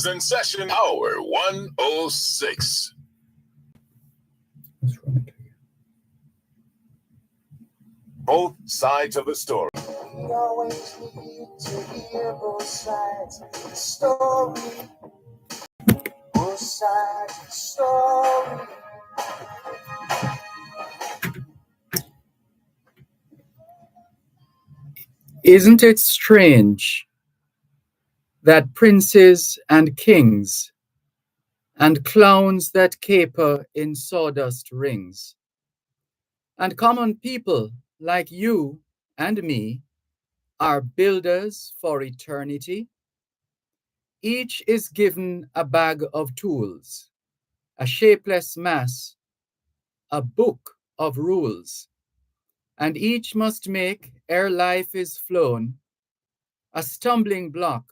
is in session hour 106. Both sides of the story. We always need to hear both sides of the story. Both sides of the story. Isn't it strange that princes and kings and clowns that caper in sawdust rings and common people like you and me are builders for eternity? Each is given a bag of tools, a shapeless mass, a book of rules, and each must make, ere life is flown, a stumbling block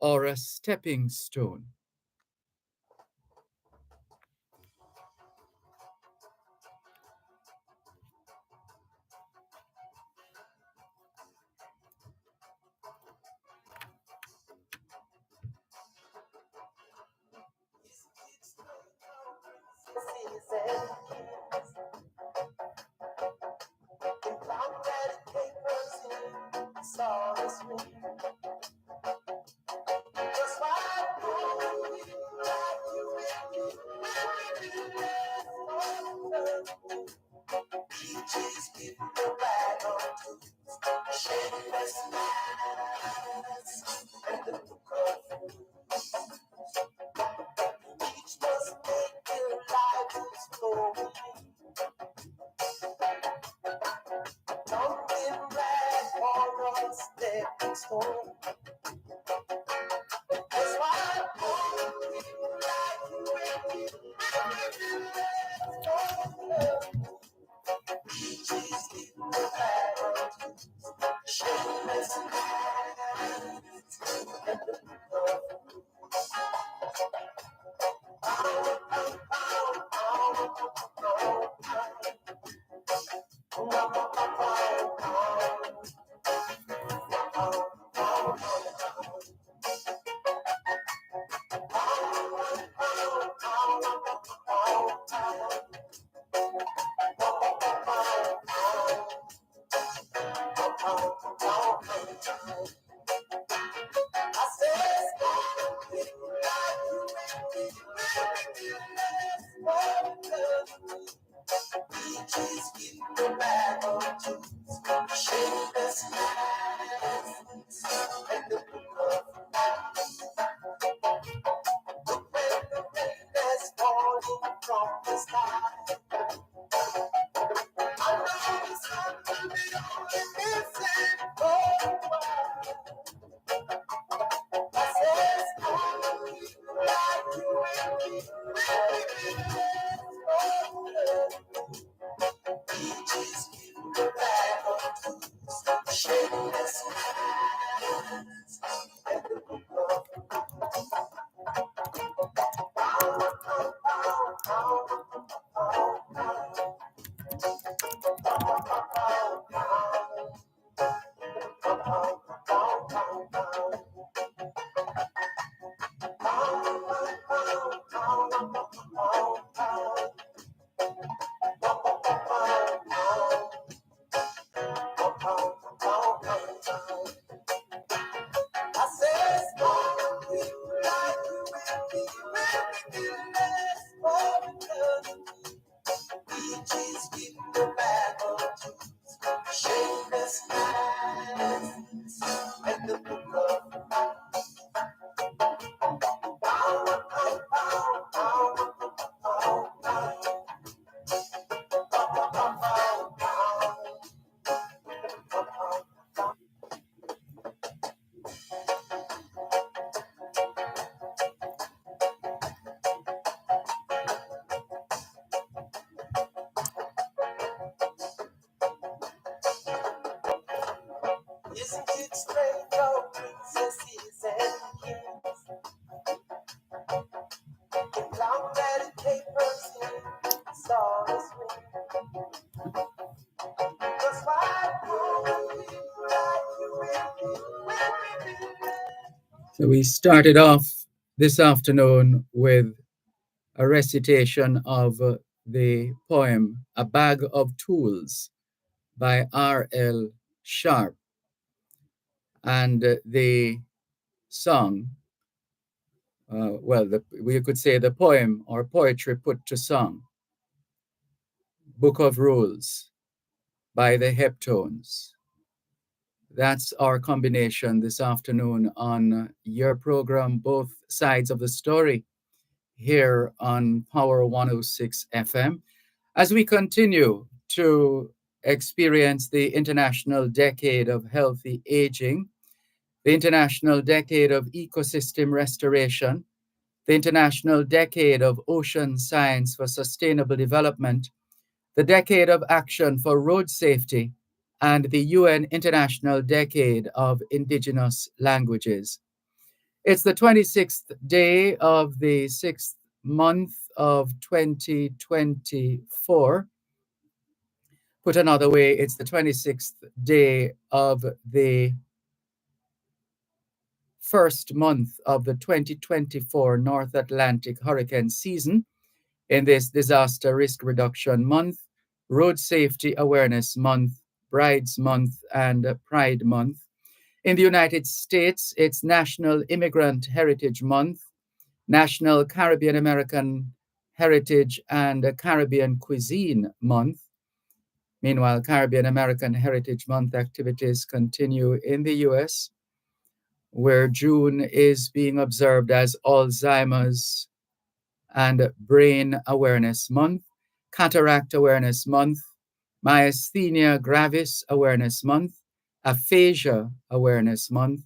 or a stepping stone. So we started off this afternoon with a recitation of the poem A Bag of Tools by R.L. Sharp, and the song, we could say the poem or poetry put to song, Book of Rules by the Heptones. That's our combination this afternoon on your program, Both Sides of the Story, here on Power 106 FM, as we continue to experience the International Decade of Healthy Aging, the International Decade of Ecosystem Restoration, the International Decade of Ocean Science for Sustainable Development, the Decade of Action for Road Safety, and the UN International Decade of Indigenous Languages. It's the 26th day of the 6th month of 2024. Put another way, it's the 26th day of the first month of the 2024 North Atlantic hurricane season in this Disaster Risk Reduction Month, Road Safety Awareness Month, Brides Month, and Pride Month. In the United States, it's National Immigrant Heritage Month, National Caribbean American Heritage and Caribbean Cuisine Month. Meanwhile, Caribbean American Heritage Month activities continue in the US, where June is being observed as Alzheimer's and Brain Awareness Month, Cataract Awareness Month, Myasthenia Gravis Awareness Month, Aphasia Awareness Month,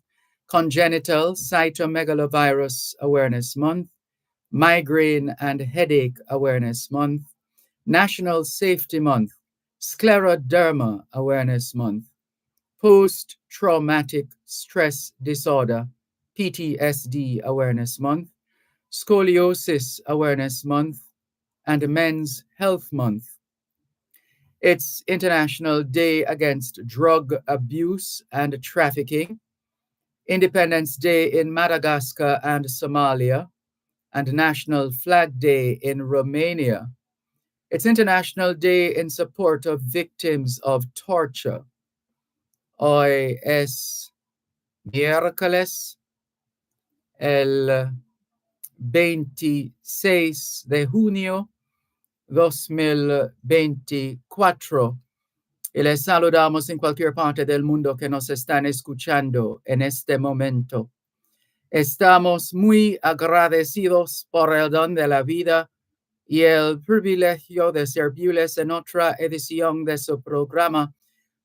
Congenital Cytomegalovirus Awareness Month, Migraine and Headache Awareness Month, National Safety Month, Scleroderma Awareness Month, Post-Traumatic Stress Disorder, PTSD Awareness Month, Scoliosis Awareness Month, and Men's Health Month. It's International Day Against Drug Abuse and Trafficking, Independence Day in Madagascar and Somalia, and National Flag Day in Romania. It's International Day in support of victims of torture. Hoy es miércoles, el 26 de junio 2024. Y les saludamos en cualquier parte del mundo que nos están escuchando en este momento. Estamos muy agradecidos por el don de la vida y el privilegio de servirles en otra edición de su programa,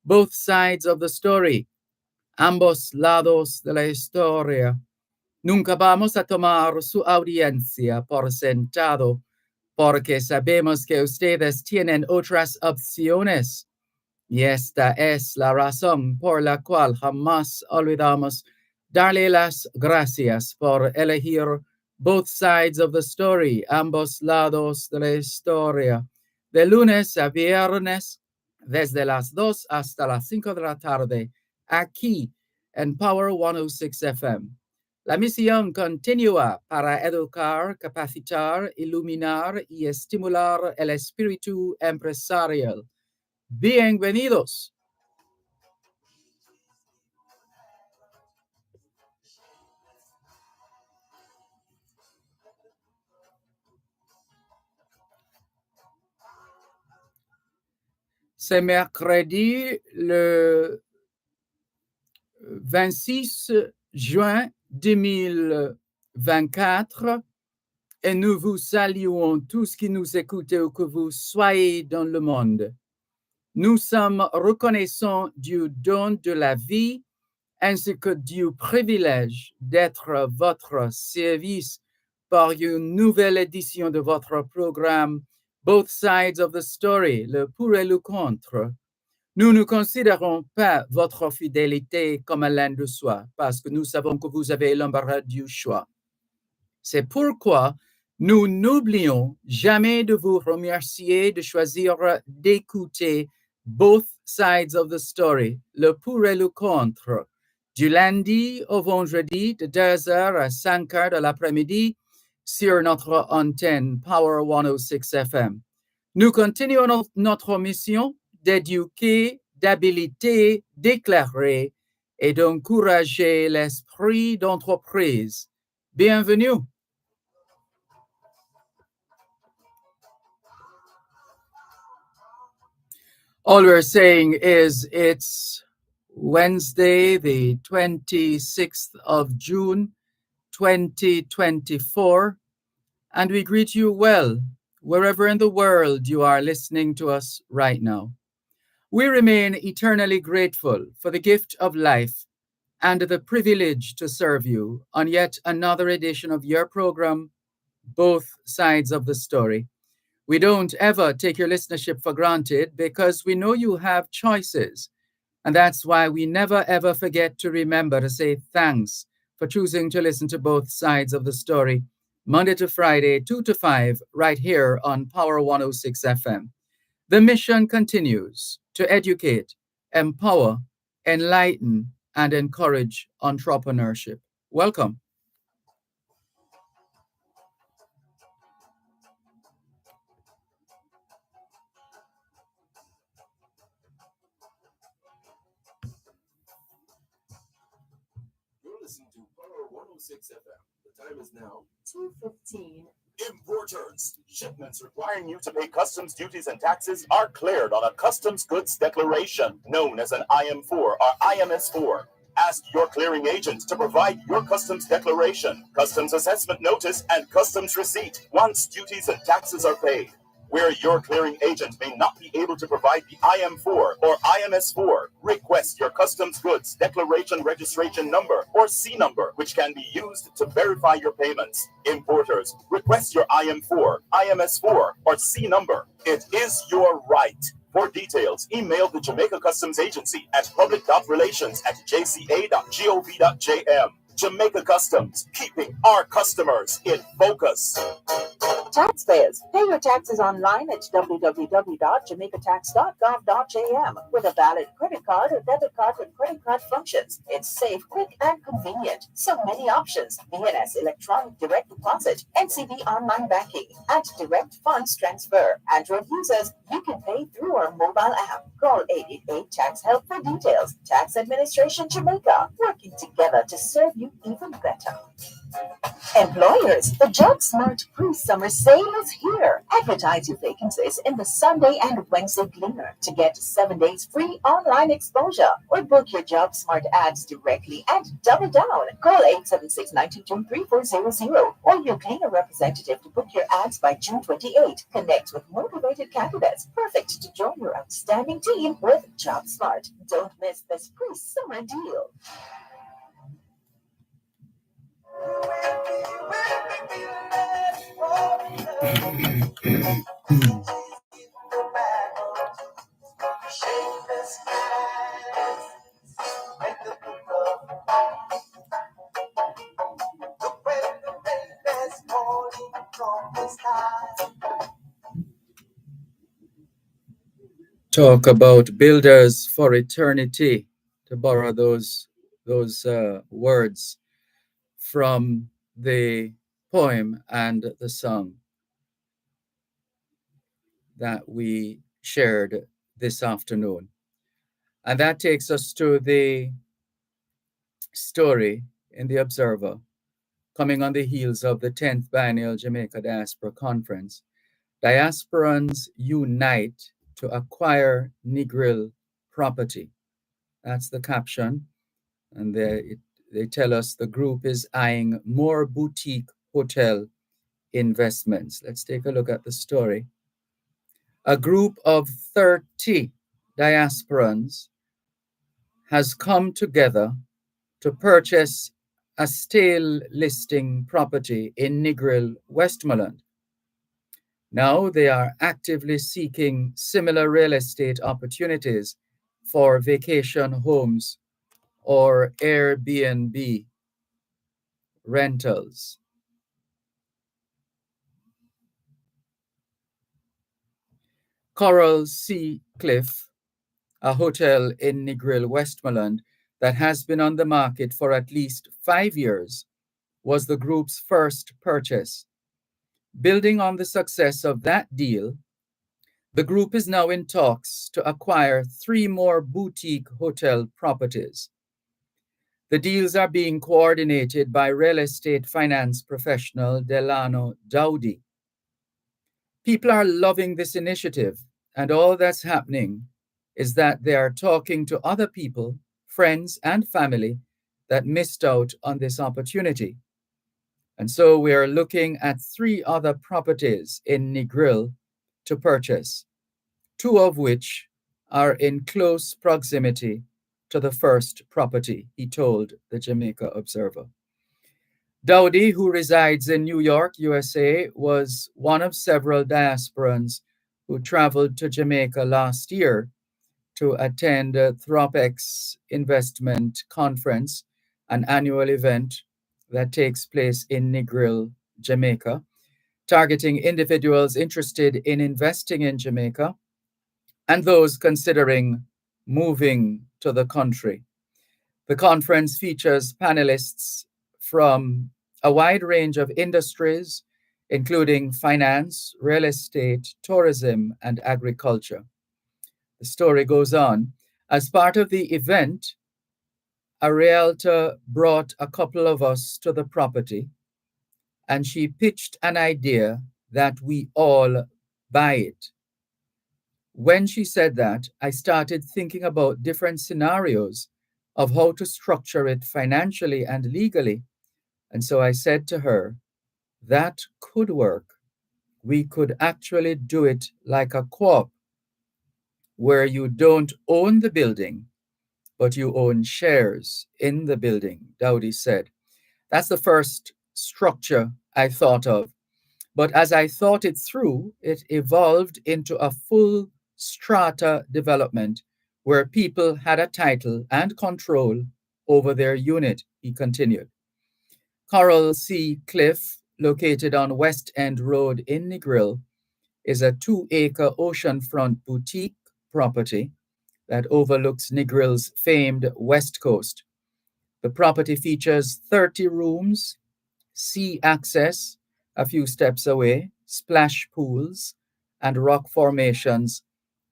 Both Sides of the Story, ambos lados de la historia. Nunca vamos a tomar su audiencia por sentado, porque sabemos que ustedes tienen otras opciones. Y esta es la razón por la cual jamás olvidamos darle las gracias por elegir Both Sides of the Story, ambos lados de la historia, de lunes a viernes, desde las 2 hasta las 5 de la tarde, aquí en Power 106 FM. La misión continúa para educar, capacitar, iluminar y estimular el espíritu empresarial. Bienvenidos. C'est mercredi le 26 juin 2024 et nous vous saluons tous qui nous écoutez où que vous soyez dans le monde. Nous sommes reconnaissants du don de la vie ainsi que du privilège d'être à votre service par une nouvelle édition de votre programme Both Sides of the Story, le pour et le contre. Nous ne considérons pas votre fidélité comme un lien de soi parce que nous savons que vous avez l'embarras du choix. C'est pourquoi nous n'oublions jamais de vous remercier de choisir d'écouter Both Sides of the Story, le pour et le contre, Du lundi au vendredi, de 2h à 5h de l'après-midi, sur notre antenne Power 106 FM. Nous continuons notre mission d'éduquer, d'habiliter, d'éclairer et d'encourager l'esprit d'entreprise. Bienvenue. All we're saying is it's Wednesday, the 26th of June, 2024, and we greet you well, wherever in the world you are listening to us right now. We remain eternally grateful for the gift of life and the privilege to serve you on yet another edition of your program, Both Sides of the Story. We don't ever take your listenership for granted because we know you have choices. And that's why we never ever forget to remember to say thanks for choosing to listen to Both Sides of the Story, Monday to Friday, 2 to 5, right here on Power 106 FM. The mission continues to educate, empower, enlighten, and encourage entrepreneurship. Welcome. You're listening to Power 106 FM. The time is now 2:15. Importers. Shipments requiring you to pay customs duties and taxes are cleared on a customs goods declaration, known as an IM4 or IMS4. Ask your clearing agent to provide your customs declaration, customs assessment notice, and customs receipt once duties and taxes are paid. Where your clearing agent may not be able to provide the IM4 or IMS4, request your customs goods declaration registration number or C number, which can be used to verify your payments. Importers, request your IM4, IMS4, or C number. It is your right. For details, email the Jamaica Customs Agency at public.relations@jca.gov.jm. Jamaica Customs, keeping our customers in focus. Taxpayers, pay your taxes online at www.jamaicatax.gov.jm with a valid credit card or debit card with credit card functions. It's safe, quick, and convenient. So many options: BNS electronic direct deposit, NCB online banking, and direct funds transfer. Android users, you can pay through our mobile app. Call 888 Tax Help for details. Tax Administration Jamaica, working together to serve you even better. Employers, the Job Smart pre-summer sale is here. Advertise your vacancies in the Sunday and Wednesday cleaner to get 7 days free online exposure, or book your Job Smart ads directly and double down. Call 876-922-3400 or your cleaner representative to book your ads by June 28. Connect with motivated candidates, perfect to join your outstanding team with Job Smart. Don't miss this pre-summer deal. Talk about builders for eternity, to borrow those words from the poem and the song that we shared this afternoon. And that takes us to the story in the Observer, coming on the heels of the 10th Biennial Jamaica Diaspora Conference. Diasporans unite to acquire Negril property. That's the caption. And they tell us the group is eyeing more boutique hotel investments. Let's take a look at the story. A group of 30 diasporans has come together to purchase a stale listing property in Negril, Westmoreland. Now they are actively seeking similar real estate opportunities for vacation homes or Airbnb rentals. Coral Sea Cliff, a hotel in Negril, Westmoreland, that has been on the market for at least 5 years, was the group's first purchase. Building on the success of that deal, the group is now in talks to acquire 3 more boutique hotel properties. The deals are being coordinated by real estate finance professional Delano Dowdy. People are loving this initiative, and all that's happening is that they are talking to other people, friends, and family that missed out on this opportunity. And so we are looking at 3 other properties in Negril to purchase, 2 of which are in close proximity to the first property, he told the Jamaica Observer. Dowdy, who resides in New York, USA, was one of several diasporans who traveled to Jamaica last year to attend a Thropex Investment Conference, an annual event that takes place in Negril, Jamaica, targeting individuals interested in investing in Jamaica and those considering moving to the country. The conference features panelists from a wide range of industries, including finance, real estate, tourism, and agriculture. The story goes on. As part of the event, a realtor brought a couple of us to the property, and she pitched an idea that we all buy it. When she said that, I started thinking about different scenarios of how to structure it financially and legally. And so I said to her, that could work. We could actually do it like a co-op where you don't own the building, but you own shares in the building, Dowdy said. That's the first structure I thought of. But as I thought it through, it evolved into a full strata development where people had a title and control over their unit, he continued. Coral Sea Cliff, located on West End Road in Negril, is a 2-acre oceanfront boutique property that overlooks Negril's famed West Coast. The property features 30 rooms, sea access a few steps away, splash pools, and rock formations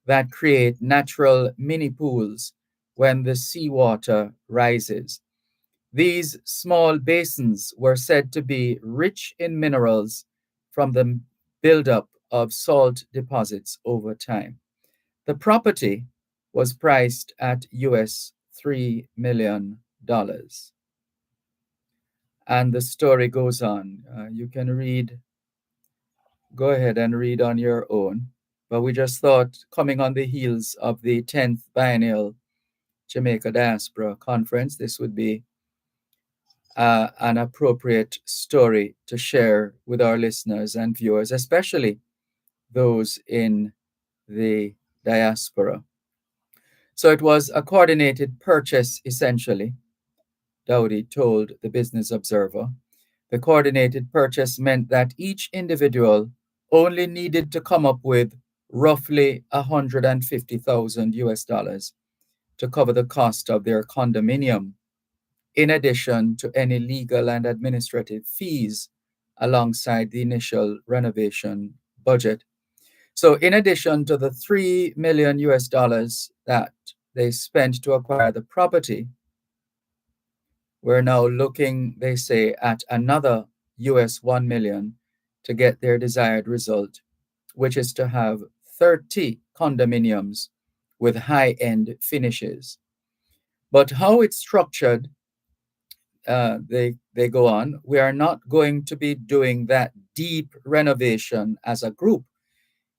that create natural mini pools when the seawater rises. These small basins were said to be rich in minerals from the buildup of salt deposits over time. The property was priced at US $3 million. And the story goes on. You can go ahead and read on your own. But we just thought, coming on the heels of the 10th Biennial Jamaica Diaspora Conference, this would be an appropriate story to share with our listeners and viewers, especially those in the diaspora. So it was a coordinated purchase, essentially, Dowdy told the Business Observer. The coordinated purchase meant that each individual only needed to come up with roughly 150,000 US dollars to cover the cost of their condominium, in addition to any legal and administrative fees alongside the initial renovation budget. So, in addition to the 3 million US dollars that they spent to acquire the property, we're now looking, they say, at another US 1 million to get their desired result, which is to have 30 condominiums with high-end finishes. But how it's structured, they go on, we are not going to be doing that deep renovation as a group.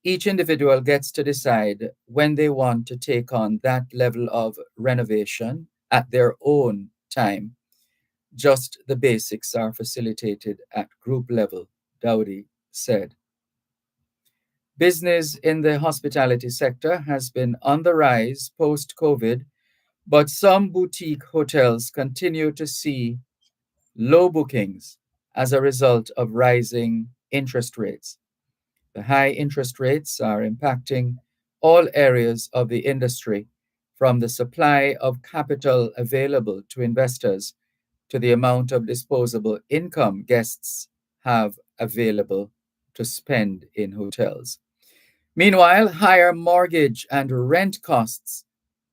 Each individual gets to decide when they want to take on that level of renovation at their own time. Just the basics are facilitated at group level, Dowdy said. Business in the hospitality sector has been on the rise post-COVID, but some boutique hotels continue to see low bookings as a result of rising interest rates. The high interest rates are impacting all areas of the industry, from the supply of capital available to investors to the amount of disposable income guests have available to spend in hotels. Meanwhile, higher mortgage and rent costs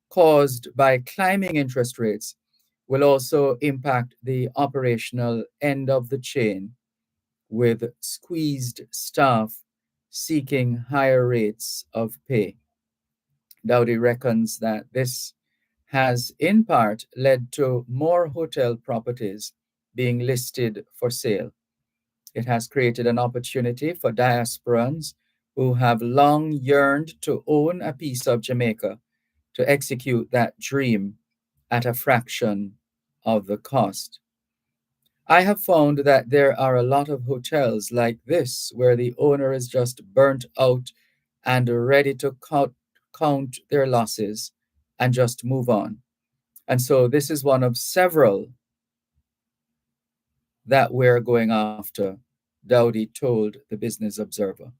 caused by climbing interest rates will also impact the operational end of the chain, with squeezed staff seeking higher rates of pay. Dowdy reckons that this has in part led to more hotel properties being listed for sale. It has created an opportunity for diasporans who have long yearned to own a piece of Jamaica to execute that dream at a fraction of the cost. I have found that there are a lot of hotels like this where the owner is just burnt out and ready to count their losses and just move on. And so this is one of several that we're going after, Dowdy told the Business Observer.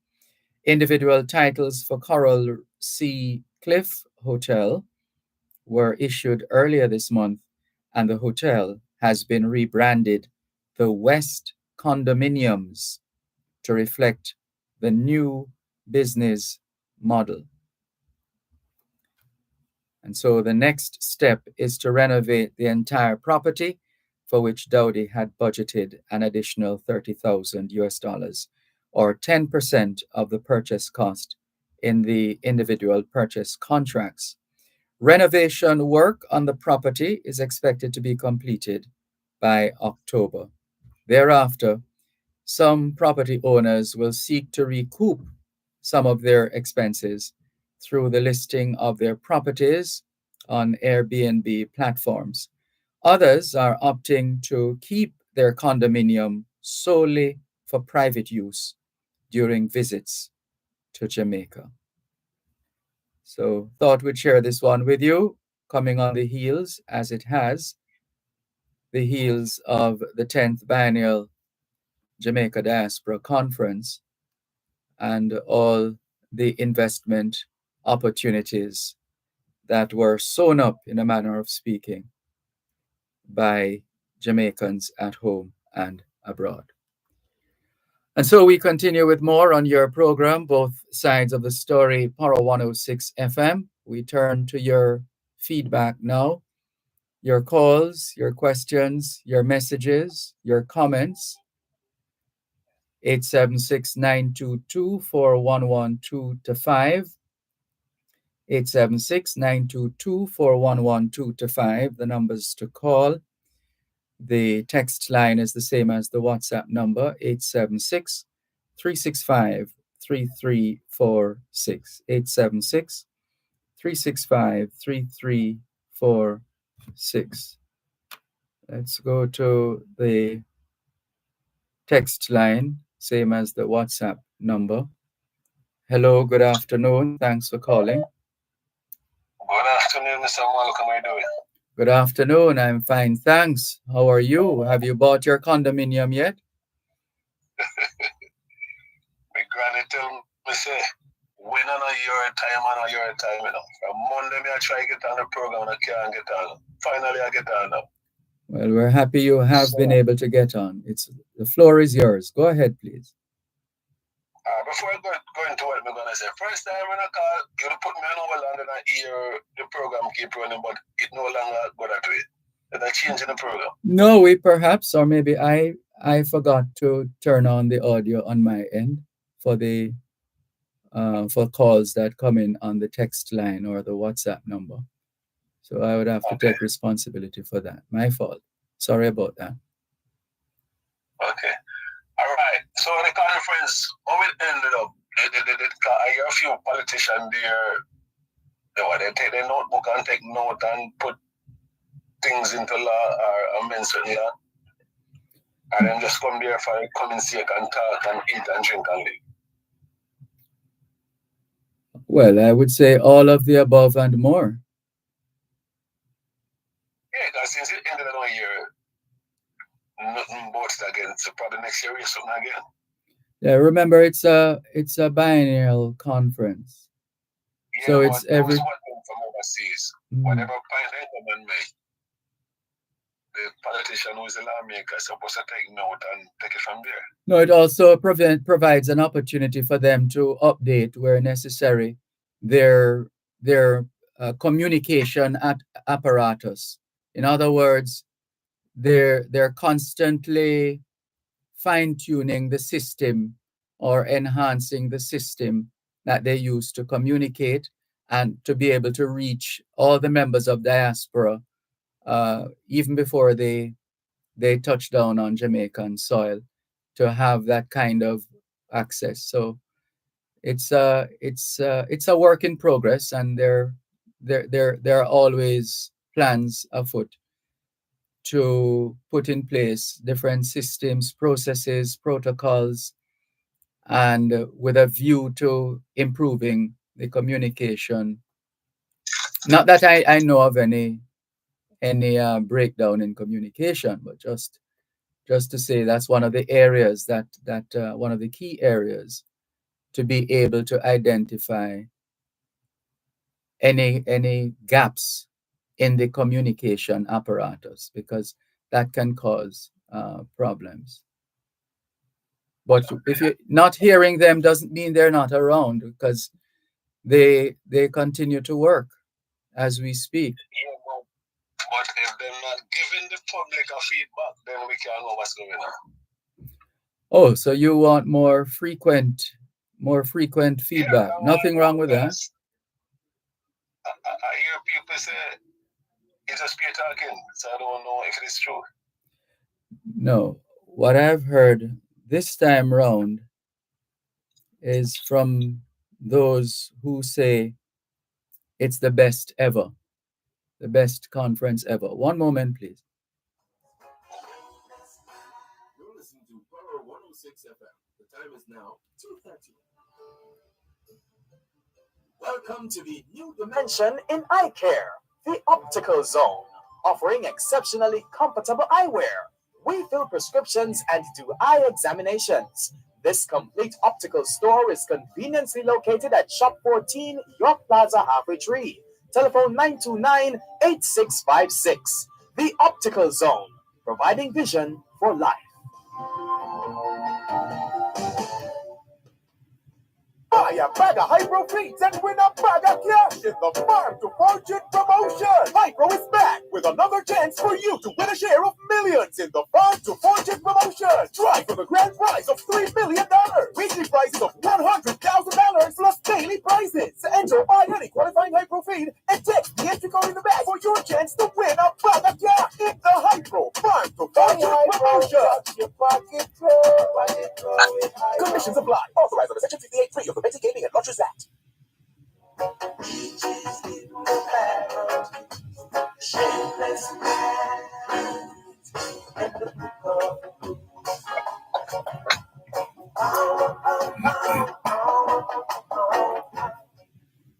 Individual titles for Coral Sea Cliff Hotel were issued earlier this month, and the hotel has been rebranded the West Condominiums to reflect the new business model. And so the next step is to renovate the entire property, for which Dowdy had budgeted an additional 30,000 US dollars, or 10% of the purchase cost in the individual purchase contracts. Renovation work on the property is expected to be completed by October. Thereafter, some property owners will seek to recoup some of their expenses through the listing of their properties on Airbnb platforms. Others are opting to keep their condominium solely for private use during visits to Jamaica. So, thought we'd share this one with you, coming on the heels, as it has, the heels of the 10th Biennial Jamaica Diaspora Conference and all the investment opportunities that were sewn up, in a manner of speaking, by Jamaicans at home and abroad. And so we continue with more on your program, both sides of the story, Paro 106 FM. We turn to your feedback now, your calls, your questions, your messages, your comments. 876-922-4112-5. 876-922-4112-5, the numbers to call. The text line is the same as the WhatsApp number, 876-365-3346. 876-365-3346. Let's go to the text line, same as the WhatsApp number. Hello, good afternoon. Thanks for calling. Good afternoon, Mr. Malcolm. How are you doing? Good afternoon. I'm fine, thanks. How are you? Have you bought your condominium yet? My granny tell me, say, when on your time, on your time, you know. From Monday, I try to get on the program and I can't get on. Finally, I get on now. Well, we're happy you have been able to get on. The floor is yours. Go ahead, please. Before I go into what I'm going to say, first time when I call, you put me on over and then I hear the program keep running, but it no longer go that way. Did I change in the program? No, we perhaps, or maybe I forgot to turn on the audio on my end for the for calls that come in on the text line or the WhatsApp number. So I would have to take responsibility for that. My fault. Sorry about that. Okay. All right. So the conference, how it ended up, I hear a few politicians there, they take their notebook and take note and put things into law or mention law. And then just come there for coming sake and talk and eat and drink and live. Well, I would say all of the above and more. Yeah, because since it ended of the year, nothing about it again. So probably next year is something again. Yeah, remember it's a biennial conference. Yeah, so it's every from overseas. Whatever point they come and make, the politician who is the lawmaker is supposed to take note and take it from there. No, it also provides an opportunity for them to update where necessary their communication apparatus. In other words, they're constantly fine-tuning the system or enhancing the system that they use to communicate and to be able to reach all the members of diaspora even before they touch down on Jamaican soil, to have that kind of access. So it's a work in progress, and there are always plans afoot to put in place different systems, processes, protocols, and with a view to improving the communication. Not that I know of any breakdown in communication, but just to say that's one of the areas that one of the key areas to be able to identify any gaps in the communication apparatus, because that can cause problems. But if you're not hearing them, doesn't mean they're not around, because they continue to work as we speak. Yeah, but if they're not giving the public a feedback, then we can't know what's going on. Oh, so you want more frequent feedback? Yeah, Nothing wrong with that. I hear people say it's just peer talking, so I don't know if it's true. No, what I've heard this time round is from those who say it's the best ever, the best conference ever. One moment, please. You're listening to Power 106 FM. The time is now 2:30. Welcome to the new dimension in eye care, the Optical Zone, offering exceptionally comfortable eyewear. We fill prescriptions and do eye examinations. This complete optical store is conveniently located at Shop 14, York Plaza, Halfway Tree. Telephone 929-8656. The Optical Zone, providing vision for life. Buy a bag of Hypro feeds and win a bag of cash in the Farm to Fortune promotion. Hypro is back with another chance for you to win a share of millions in the Farm to Fortune promotion. Try for the grand prize of $3 million, weekly prizes of $100,000 plus daily prizes. Enter buy any qualifying Hypro feed and text the entry code in the bag for your chance to win a bag of cash in the Hypro Farm to Fortune promotion. Conditions apply. Authorized under Section 58(3) of the Basic Gaming and Lotteries Act.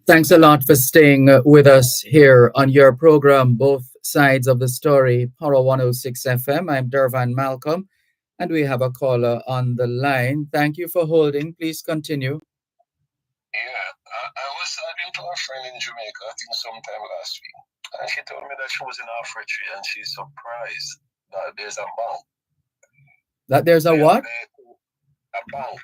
Thanks a lot for staying with us here on your program, Both Sides of the Story, Power 106 FM. I'm Dervan Malcolm, and we have a caller on the line. Thank you for holding. Please continue. Yeah, I was talking to a friend in Jamaica, I think sometime last week, and she told me that she was in Africa and she's surprised that there's a bank. That there's a what? A bank.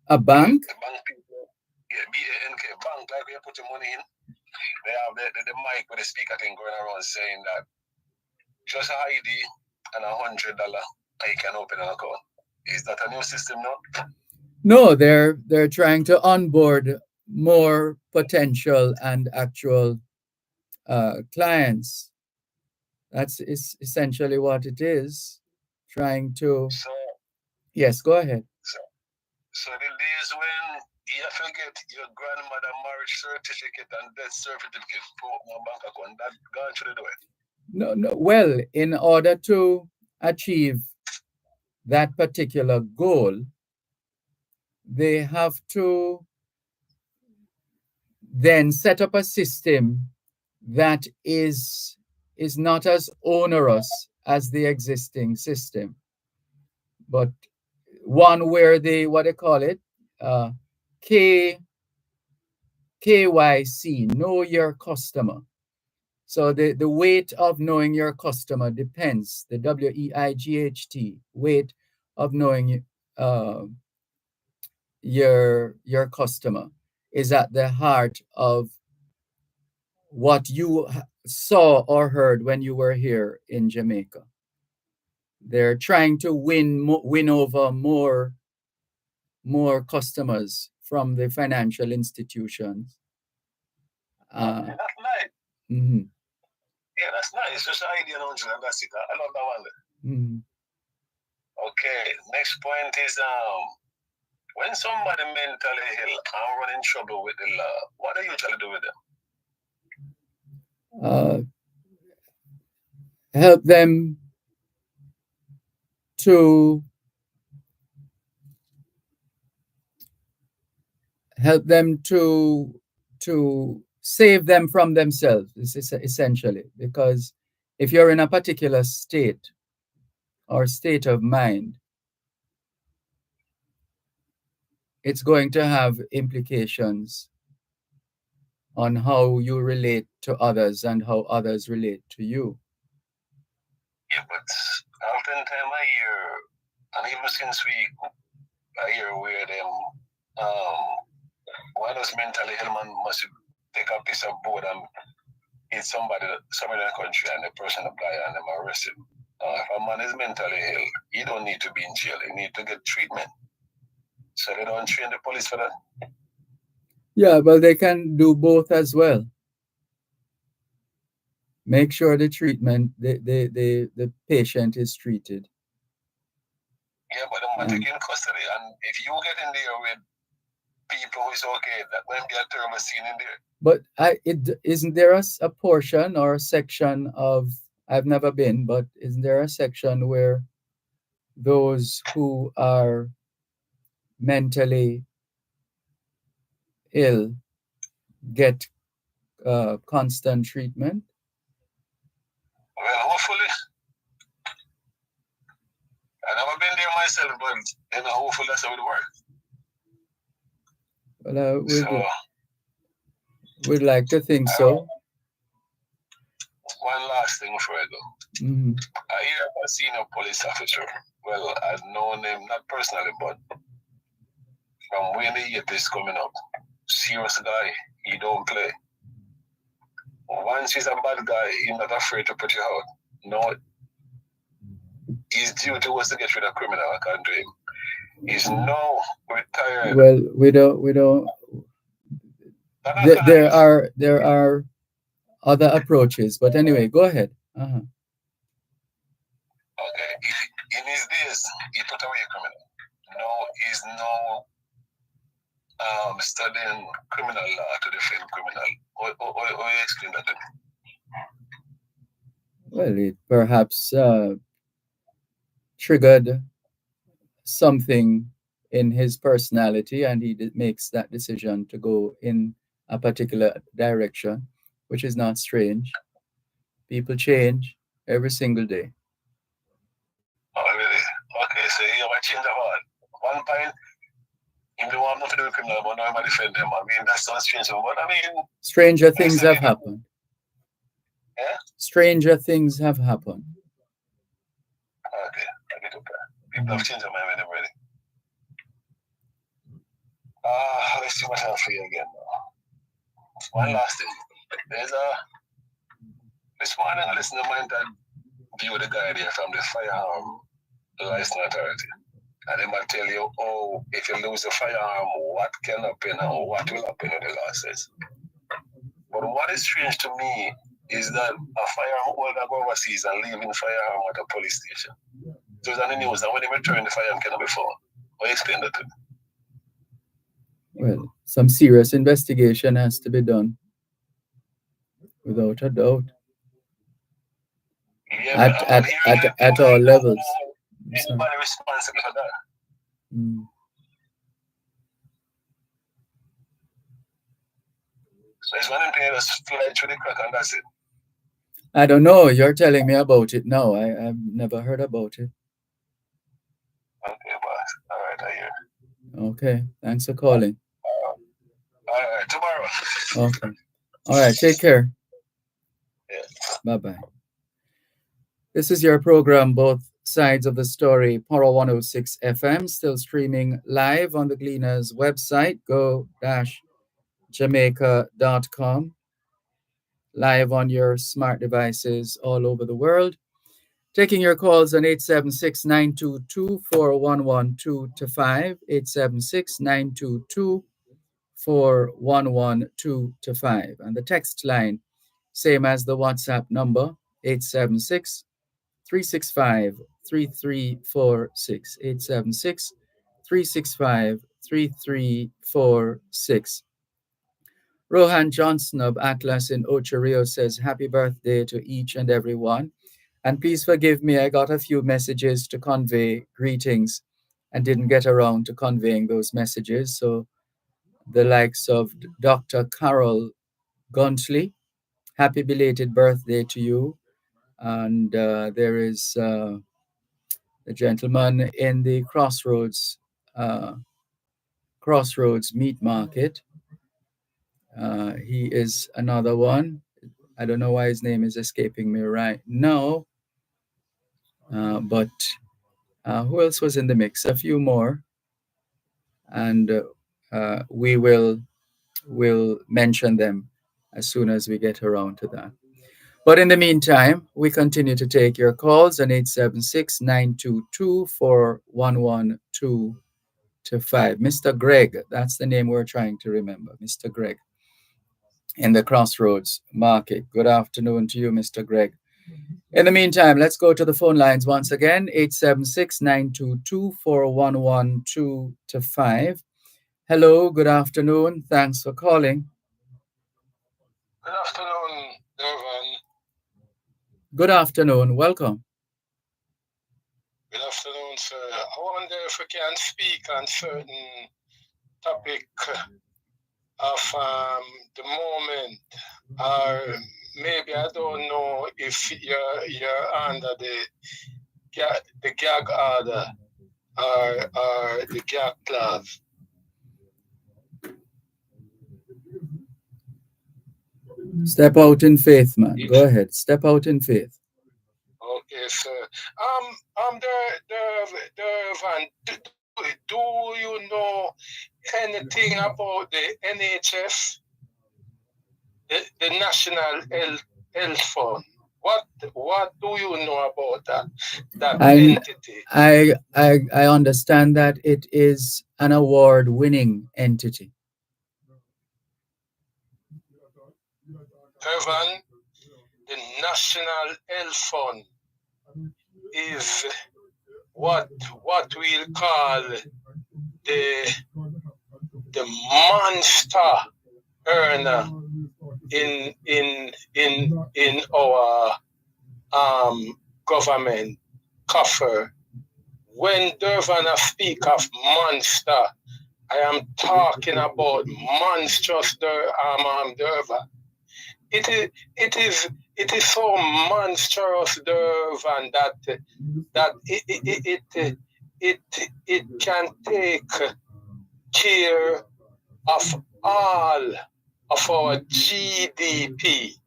A bank? The bank people, yeah, BANK, bank, like where you put your money in. They have the mic with the speaker thing going around saying that just an ID and $100, I can open an account. Is that a new system now? No, they're trying to onboard more potential and actual clients. That's essentially what it is. Trying to. Yes, go ahead. So the days when you have to get your grandmother marriage certificate and death certificate for my bank account, that gone through the door. No. Well, in order to achieve that particular goal, they have to then set up a system that is not as onerous as the existing system, but one where they, what they call it, KYC, know your customer. So the weight of knowing your customer depends, the WEIGHT, weight of knowing your customer is at the heart of what you saw or heard when you were here in Jamaica. They're trying to win over more customers from the financial institutions. That's nice. Mm-hmm. Yeah, that's nice. It's just an idea, and that's it. I love that one. Mm-hmm. Okay, next point is when somebody mentally ill and running trouble with the law, what do you usually do with them? Help them to save them from themselves, essentially, because if you're in a particular state or state of mind, it's going to have implications on how you relate to others and how others relate to you. Yeah, but oftentimes I hear, and even since I hear where them, one of those mentally ill man must take a piece of board and hit somebody in the country and the person apply and them arrested. If a man is mentally ill, he don't need to be in jail. He need to get treatment. So they don't train the police for that. Yeah, but they can do both as well. Make sure the treatment, the patient is treated. Yeah, but I'm taking custody, and if you get in there with people who is okay, that might be a terrible scene in there. But isn't there a portion or a section of, I've never been, but isn't there a section where those who are mentally ill get constant treatment? Well, hopefully. I've never been there myself, but hopefully that's how it works. Well, we'd like to think so. One last thing before I go. Mm-hmm. I hear a senior police officer. Well, I've known him not personally, but from when the year is coming up, serious guy, he don't play. Once he's a bad guy, he's not afraid to put you out. No, his duty was to get rid of criminal. I can't do him. He's now retired. Well, we don't. There are other approaches, but anyway, go ahead. Okay, in his days, he put away criminal. Now he's studying criminal law to defend criminal. How you explain that to me? Well, it perhaps triggered something in his personality, and he makes that decision to go in a particular direction, which is not strange. People change every single day. Oh, really? Okay, so you have a change of heart. One point, you don't want nothing to do with criminal, but now I'm defend them. I mean, that sounds strange. But I mean, stranger things have happened. Yeah? Stranger things have happened. Okay, I get okay. People have changed their mind when they're ready. Let's see what I have for you again now. One last thing. There's this morning I listened to mine that view the guy there from the firearm license authority. And they might tell you, oh, if you lose the firearm, what can happen and what will happen with the law says. But what is strange to me is that a firearm holder go overseas and leaving firearm at a police station. So it's on the news that when they return, the firearm cannot be found. How you explain that to me? Well, some serious investigation has to be done, without a doubt. Yeah, at all levels. Anybody responsible for that? So it's one thing that's fledged with the crack and that's it. I don't know. You're telling me about it now. I've never heard about it. Okay, boss. All right, I hear. Okay. Thanks for calling. All right, tomorrow. Okay. All right. Take care. Yes. Bye-bye. This is your program, Both Sides of the Story, Poro 106 FM, still streaming live on the Gleaners website, go-jamaica.com, live on your smart devices all over the world. Taking your calls on 876-922-4112-5, 876-922-4112-5. And the text line, same as the WhatsApp number, 876 365 3346, 876 365 3346. Rohan Johnson of Atlas in Ocho Rios says, happy birthday to each and every one. And please forgive me, I got a few messages to convey greetings and didn't get around to conveying those messages. So the likes of Dr. Carol Guntley, happy belated birthday to you. And there is the gentleman in the Crossroads Meat Market. He is another one. I don't know why his name is escaping me right now. But who else was in the mix? A few more. And we will mention them as soon as we get around to that. But in the meantime, we continue to take your calls on 876-922-4112-5. Mr. Greg, that's the name we're trying to remember. Mr. Greg in the Crossroads Market. Good afternoon to you, Mr. Greg. In the meantime, let's go to the phone lines once again, 876-922-4112-5. Hello, good afternoon. Thanks for calling. Good afternoon, Dervan. Good afternoon. Welcome. Good afternoon, sir. I wonder if we can speak on certain topic of the moment, or maybe I don't know if you're under the gag order or the gag clause. Step out in faith, man. Go ahead. Step out in faith. Okay, sir. Dervan, do you know anything about the NHS, the National Health Fund? What do you know about that entity? I understand that it is an award-winning entity. Dervan, the National Health Fund is what we'll call the monster earner in our government coffer. When Dervan speak of monster, I am talking about monstrous Dervan. It is so monstrous, Dervan, that it can take care of all of our GDP.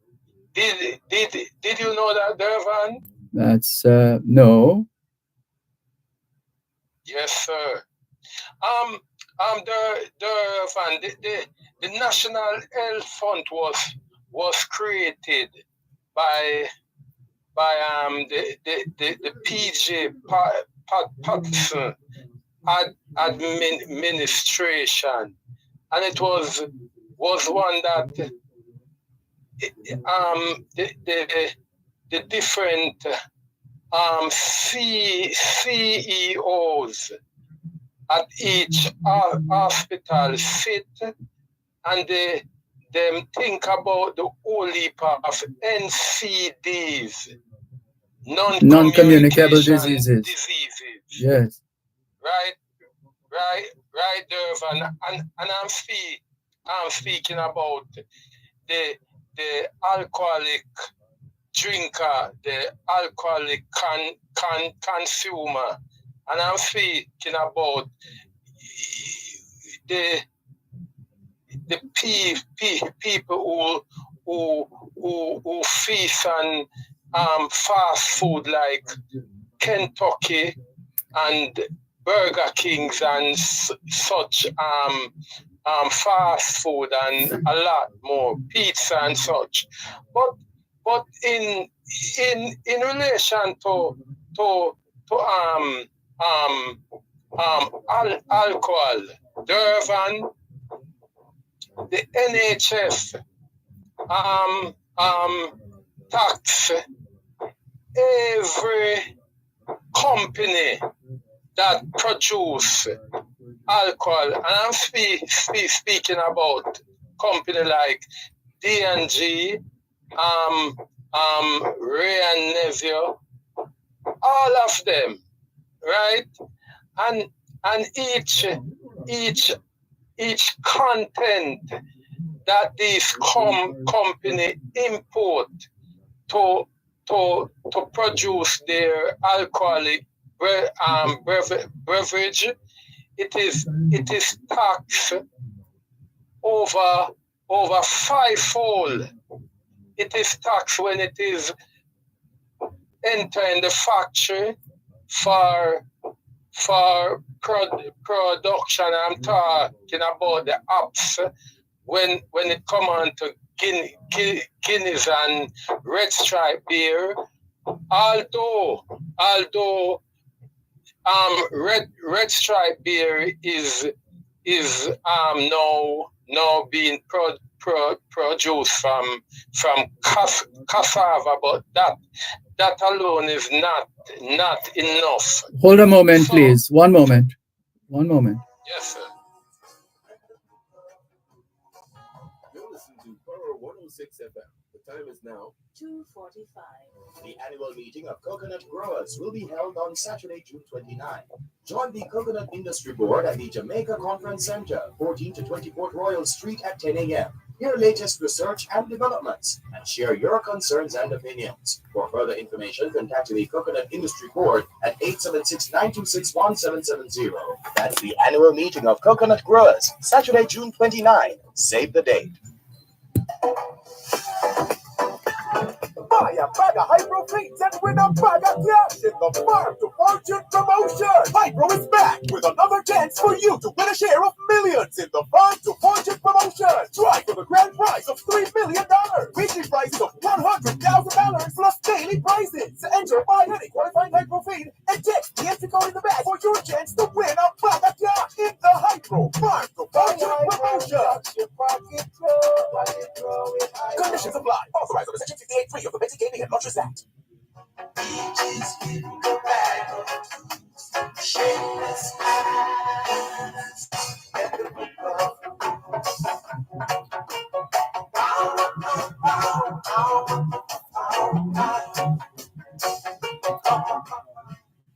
Did you know that, Dervan? That's no. Yes, sir. Dervan, the National Health Fund was created by the PJ Patterson administration, and it was one that the different CEOs at each hospital sit and them think about the whole heap of NCDs, non-communicable diseases. Yes. Right, Dervan, and I'm speaking about the alcoholic drinker, the alcoholic consumer, and I'm speaking about the people who who feast on fast food like Kentucky and Burger Kings and such fast food and a lot more pizza and such, but in relation to alcohol, Dervan, the NHF tax every company that produce alcohol, and I'm speaking about company like D&G, Ray and Neville, all of them, right? And each content that these company import to produce their alcoholic beverage, it is taxed over fivefold. It is taxed when it is entering the factory for production. I'm talking about the apps when it come on to Guinness and Red Stripe beer. Although Red Stripe beer is now being produced from cassava, but that alone is not enough. Hold a moment, please. One moment. Yes, sir. You're listening to Borough 106 FM. The time is now 2:45. The annual meeting of coconut growers will be held on Saturday, June 29. Join the Coconut Industry Board at the Jamaica Conference Center, 14 to 24 Royal Street at 10 a.m. Hear latest research and developments and share your concerns and opinions. For further information, contact the Coconut Industry Board at 876-926-1770. That's the annual meeting of coconut growers, Saturday, June 29. Save the date. Buy a bag of Hydro Cleans and win a bag of cash in the Farm to Fortune promotion. Hydro is back with another chance for you to win a share of millions in the Farm to Fortune promotion. Try for the grand prize of $3 million, weekly prizes of $100,000 plus daily prizes. Enter by any qualifying Hydro feed and text the entry code in the bag for your chance to win a bag of cash in the Hydro Farm to Fortune promotion. Conditions apply. Authorized under Section 58.3 of the Basic Gaming and Lotteries Act.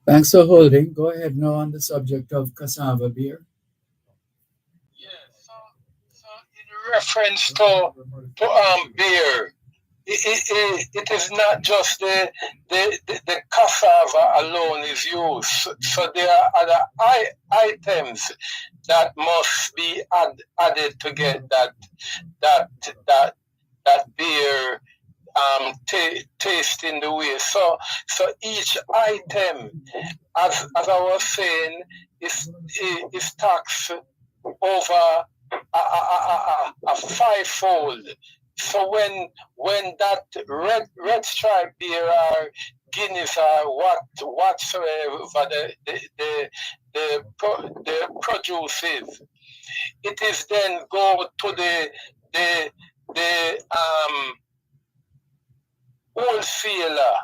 Thanks for holding. Go ahead now on the subject of cassava beer. Yeah, so in reference to beer, it is not just the cassava alone is used. So there are other items that must be added to get that beer taste in the way. So each item, as I was saying, is taxed over a fivefold. So when that red stripe beer or Guinness or whatsoever the produce is, it is then go to the wholesaler,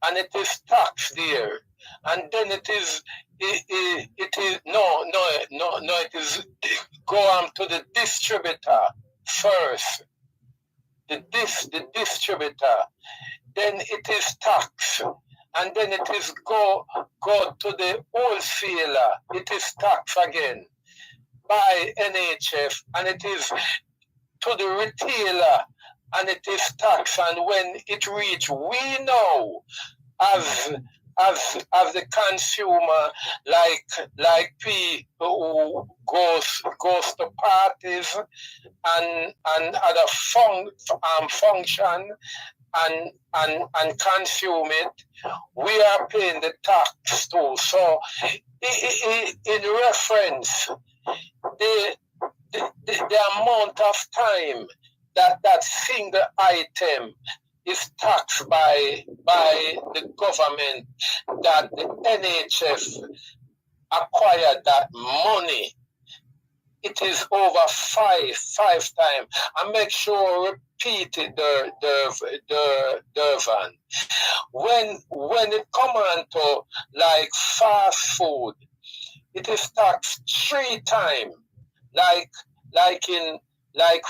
and it is taxed there, and then it is go on to the distributor first. The distributor, then it is taxed, and then it is go to the wholesaler. It is taxed again by NHF, and it is to the retailer, and it is taxed. And when it reach, we know as as the consumer, like people who goes to parties and other function and consume it, we are paying the tax too. So in reference, the amount of time that single item is taxed by the government, that the NHF acquired that money, it is over five times. And make sure repeat it, Dervan. When it comes on to like fast food, it is taxed 3 times, like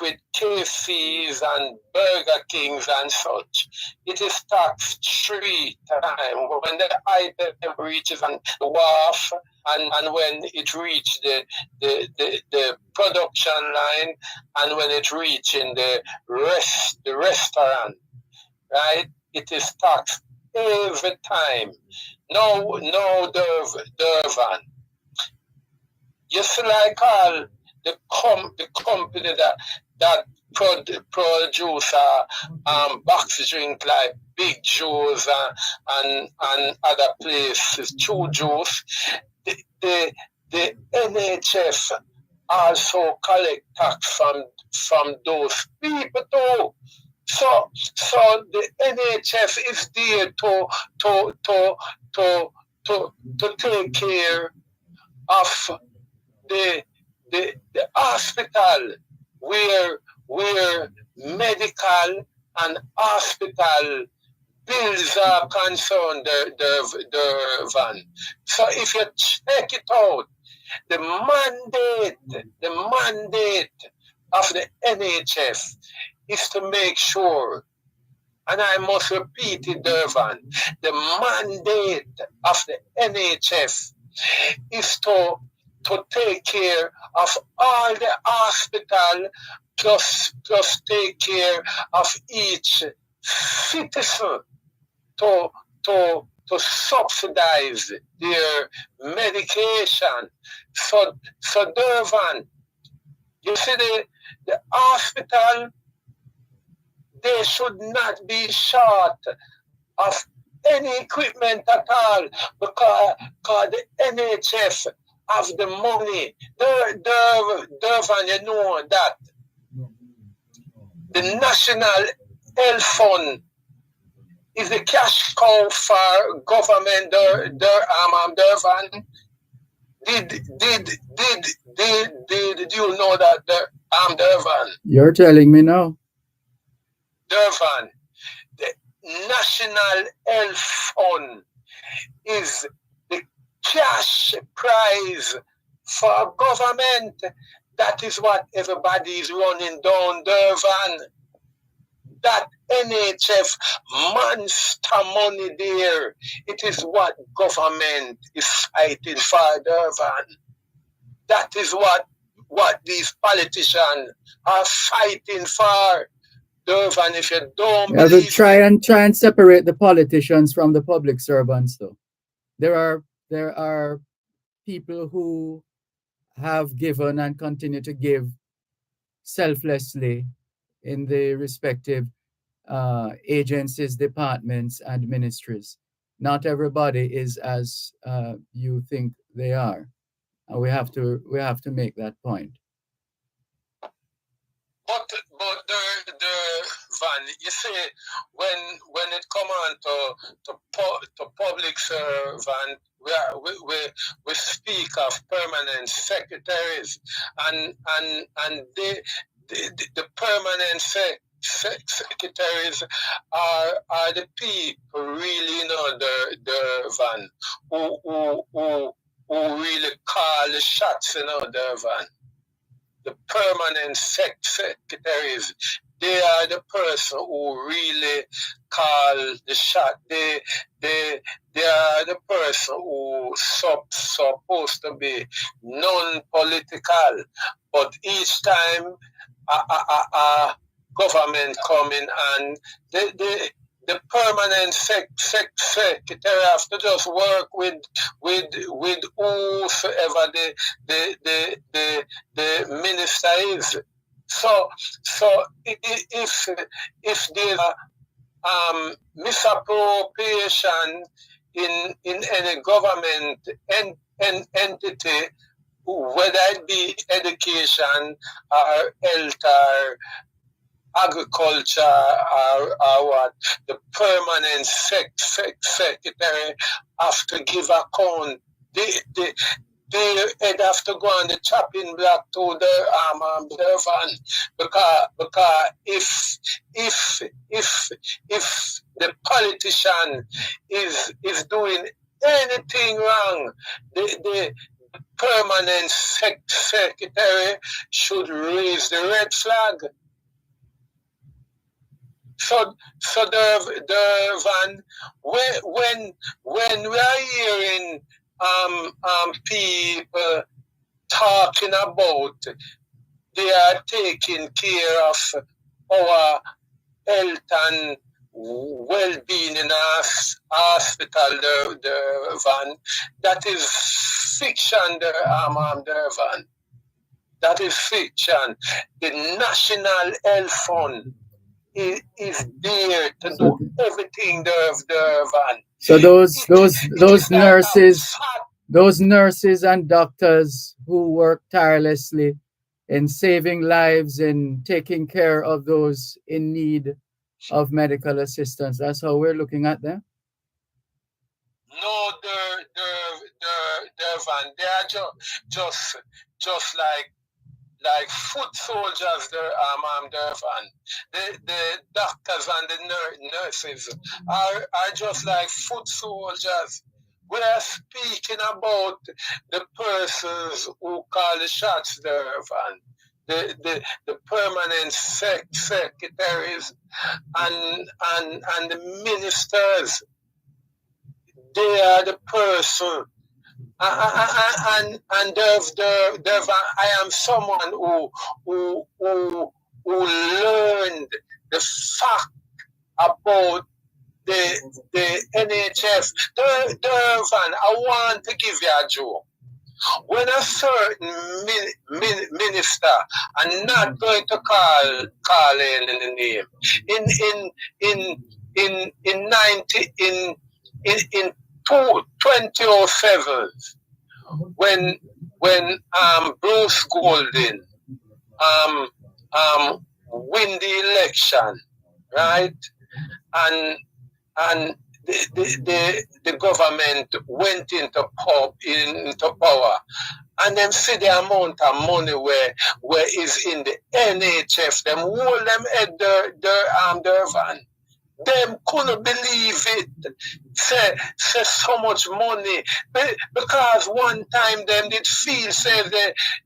with KFCs and Burger Kings and such. It is taxed 3 times when the item reaches on the wharf and when it reaches the production line and when it reaches in the restaurant, right? It is taxed every time. No, Dervan. You see, like all the company that produce box drink like Big Joe's and other places, True Juice, the NHF also collect tax from those people too. So the NHF is there to take care of the hospital where medical and hospital bills are concerned, the van. So if you check it out, the mandate of the NHF is to make sure, and I must repeat it, Dervan, the mandate of the NHF is to take care of all the hospital plus take care of each citizen to subsidize their medication. So Dervan, you see the hospital, they should not be short of any equipment at all because the NHF have the money. Dervan, you know that the National Health Fund is the cash cow for government. Dervan, did you know that? Dervan? You're telling me now. Dervan, the National Health Fund is the cash prize for government. That is what everybody is running down, Dervan. That NHF monster money there, it is what government is fighting for, Dervan. That is what these politicians are fighting for. Dervan, if you don't You have to try and separate the politicians from the public servants, though. There are people who have given and continue to give selflessly in the respective agencies, departments, and ministries. Not everybody is as you think they are. We have to make that point. But the Van, you see, when it come on to public servant, we speak of permanent secretaries, and the permanent secretaries are the people really, you know, the Van who really call the shots, you know, the Van. The permanent secretaries, they are the person who really call the shot. They are the person who supposed to be non-political, but each time a government coming and the permanent secretary have to just work with whosoever the minister is. So if there's a misappropriation in any government entity, whether it be education or health or agriculture or what, the permanent secretary have to give account. They have to go on the chopping block to the Dervan, because if the politician is doing anything wrong, the permanent secretary should raise the red flag. So Dervan, when we are hearing people talking about they are taking care of our health and well-being in our hospital, Dervan, that is fiction, Dervan. That is fiction. The National Health Fund is there to do everything, Dervan. So those nurses and doctors who work tirelessly in saving lives and taking care of those in need of medical assistance, that's how we're looking at them. No, Dervan, they are just like foot soldiers, Dervan. The doctors and the nurses are just like foot soldiers. We are speaking about the persons who call the shots, Dervan. The permanent secretaries and the ministers. They are the person. And Dervan, I am someone who learned the fact about the NHS. Dervan, I want to give you a joke. When a certain minister, I'm not going to call in the name, in 2007, when Bruce Golding win the election, right? And the government went into power, and them see the amount of money where is in the NHS, them hold them at their van. Them couldn't believe it. Say so much money, because one time them did feel say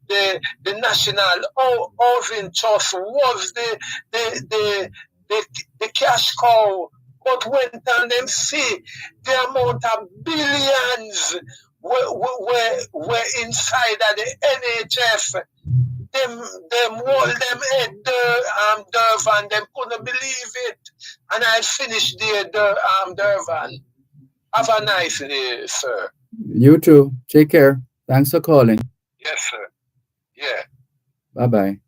the National Housing Trust was the cash cow. But when them see the amount of billions were inside of the NHF, them hold them head Dervan, them couldn't believe it. And I finished there, Dervan. Have a nice day, sir. You too. Take care. Thanks for calling. Yes, sir. Yeah. Bye-bye.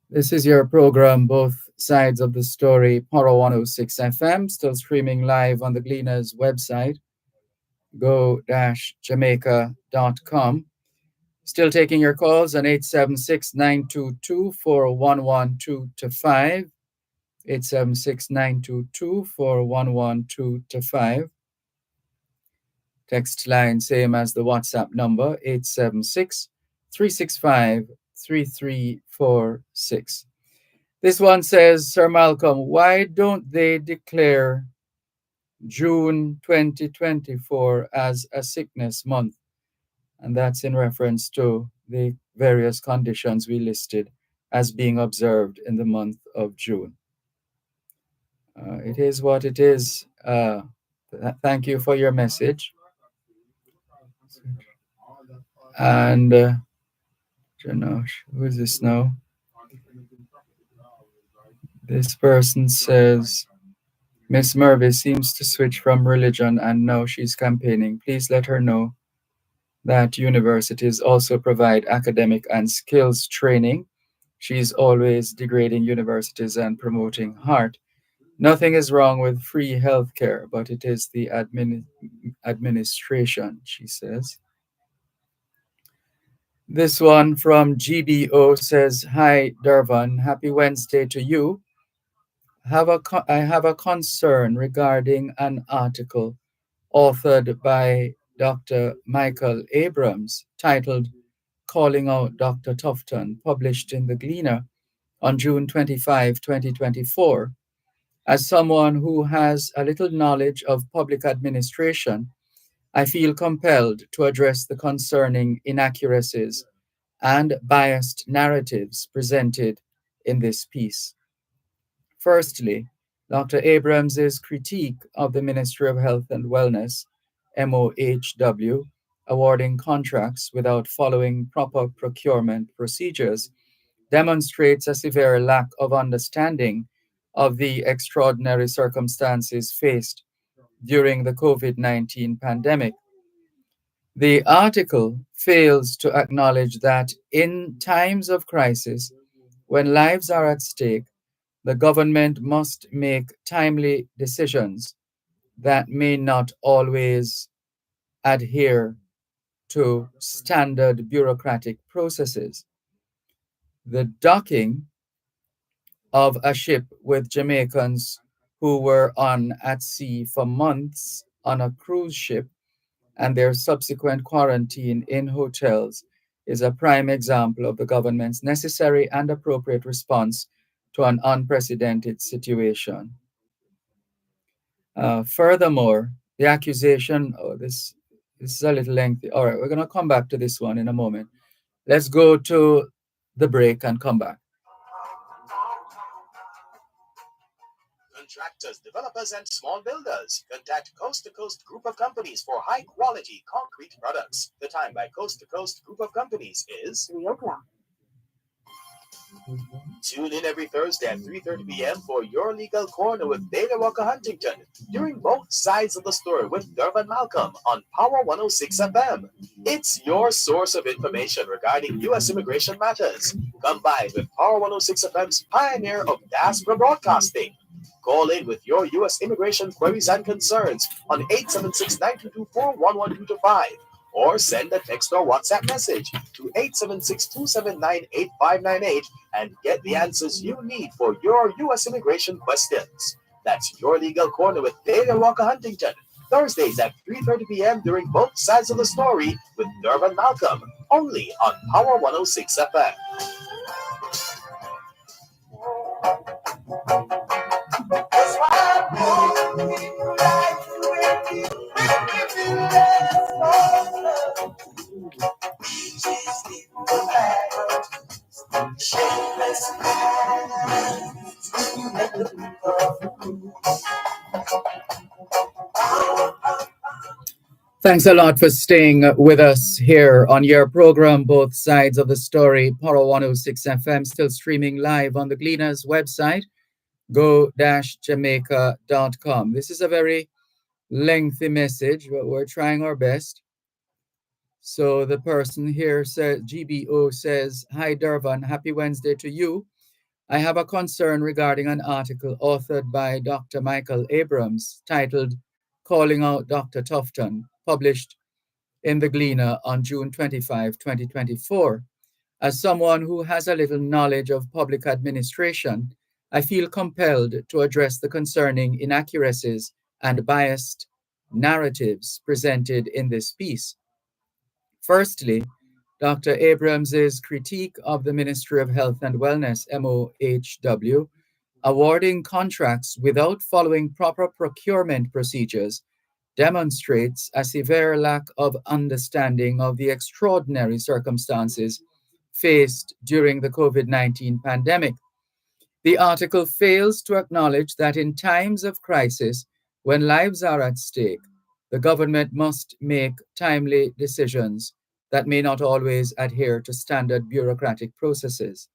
This is your program, Both Sides of the Story, Poro 106 FM, still streaming live on the Gleaners website, go-jamaica.com. Still taking your calls on 876-922-4112-5, 876-922-4112-5. Text line same as the WhatsApp number, 876-365-3346. This one says, Sir Malcolm, why don't they declare June 2024 as a sickness month? And that's in reference to the various conditions we listed as being observed in the month of June. It is what it is. Thank you for your message. And, who is this now? This person says, Miss Mervis seems to switch from religion and now she's campaigning. Please let her know that universities also provide academic and skills training. She's always degrading universities and promoting heart. Nothing is wrong with free healthcare, but it is the administration, she says. This one from GBO says, "Hi, Dervan. Happy Wednesday to you. I have a concern regarding an article authored by Dr. Michael Abrams titled Calling Out Dr. Tufton, published in the Gleaner on June 25, 2024. As someone who has a little knowledge of public administration, I feel compelled to address the concerning inaccuracies and biased narratives presented in this piece. Firstly, Dr. Abrams's critique of the Ministry of Health and Wellness, MOHW, awarding contracts without following proper procurement procedures demonstrates a severe lack of understanding of the extraordinary circumstances faced during the COVID-19 pandemic. The article fails to acknowledge that in times of crisis, when lives are at stake, the government must make timely decisions that may not always adhere to standard bureaucratic processes. The docking of a ship with Jamaicans who were on at sea for months on a cruise ship and their subsequent quarantine in hotels is a prime example of the government's necessary and appropriate response to an unprecedented situation. Furthermore, the accusation, this is a little lengthy. All right, we're going to come back to this one in a moment. Let's go to the break and come back. Contractors, developers, and small builders. Contact Coast to Coast Group of Companies for high quality concrete products. The time by Coast to Coast Group of Companies is 3 o'clock. Tune in every Thursday at 3:30 p.m. for Your Legal Corner with Beta Walker Huntington during both sides of the story with Dervan Malcolm on Power 106 FM. It's your source of information regarding U.S. immigration matters, combined with Power 106 FM's pioneer of diaspora broadcasting. Call in with your U.S. immigration queries and concerns on 876-924-11225 or send a text or WhatsApp message to 876-279-8598 and get the answers you need for your U.S. immigration questions. That's Your Legal Corner with Dana Walker Huntington, Thursdays at 3:30 p.m. during both sides of the story with Dervan Malcolm, only on Power 106 FM. Thanks a lot for staying with us here on your program, Both Sides of the Story, Power 106 FM, still streaming live on the Gleaners website, go-jamaica.com. This is a very lengthy message, but we're trying our best. So the person here says, GBO says, "Hi, Dervan, happy Wednesday to you. I have a concern regarding an article authored by Dr. Michael Abrams titled Calling Out Dr. Tufton, published in the Gleaner on June 25, 2024. As someone who has a little knowledge of public administration, I feel compelled to address the concerning inaccuracies and biased narratives presented in this piece. Firstly, Dr. Abrams's critique of the Ministry of Health and Wellness, MOHW, awarding contracts without following proper procurement procedures demonstrates a severe lack of understanding of the extraordinary circumstances faced during the COVID-19 pandemic. The article fails to acknowledge that in times of crisis, when lives are at stake, the government must make timely decisions that may not always adhere to standard bureaucratic processes.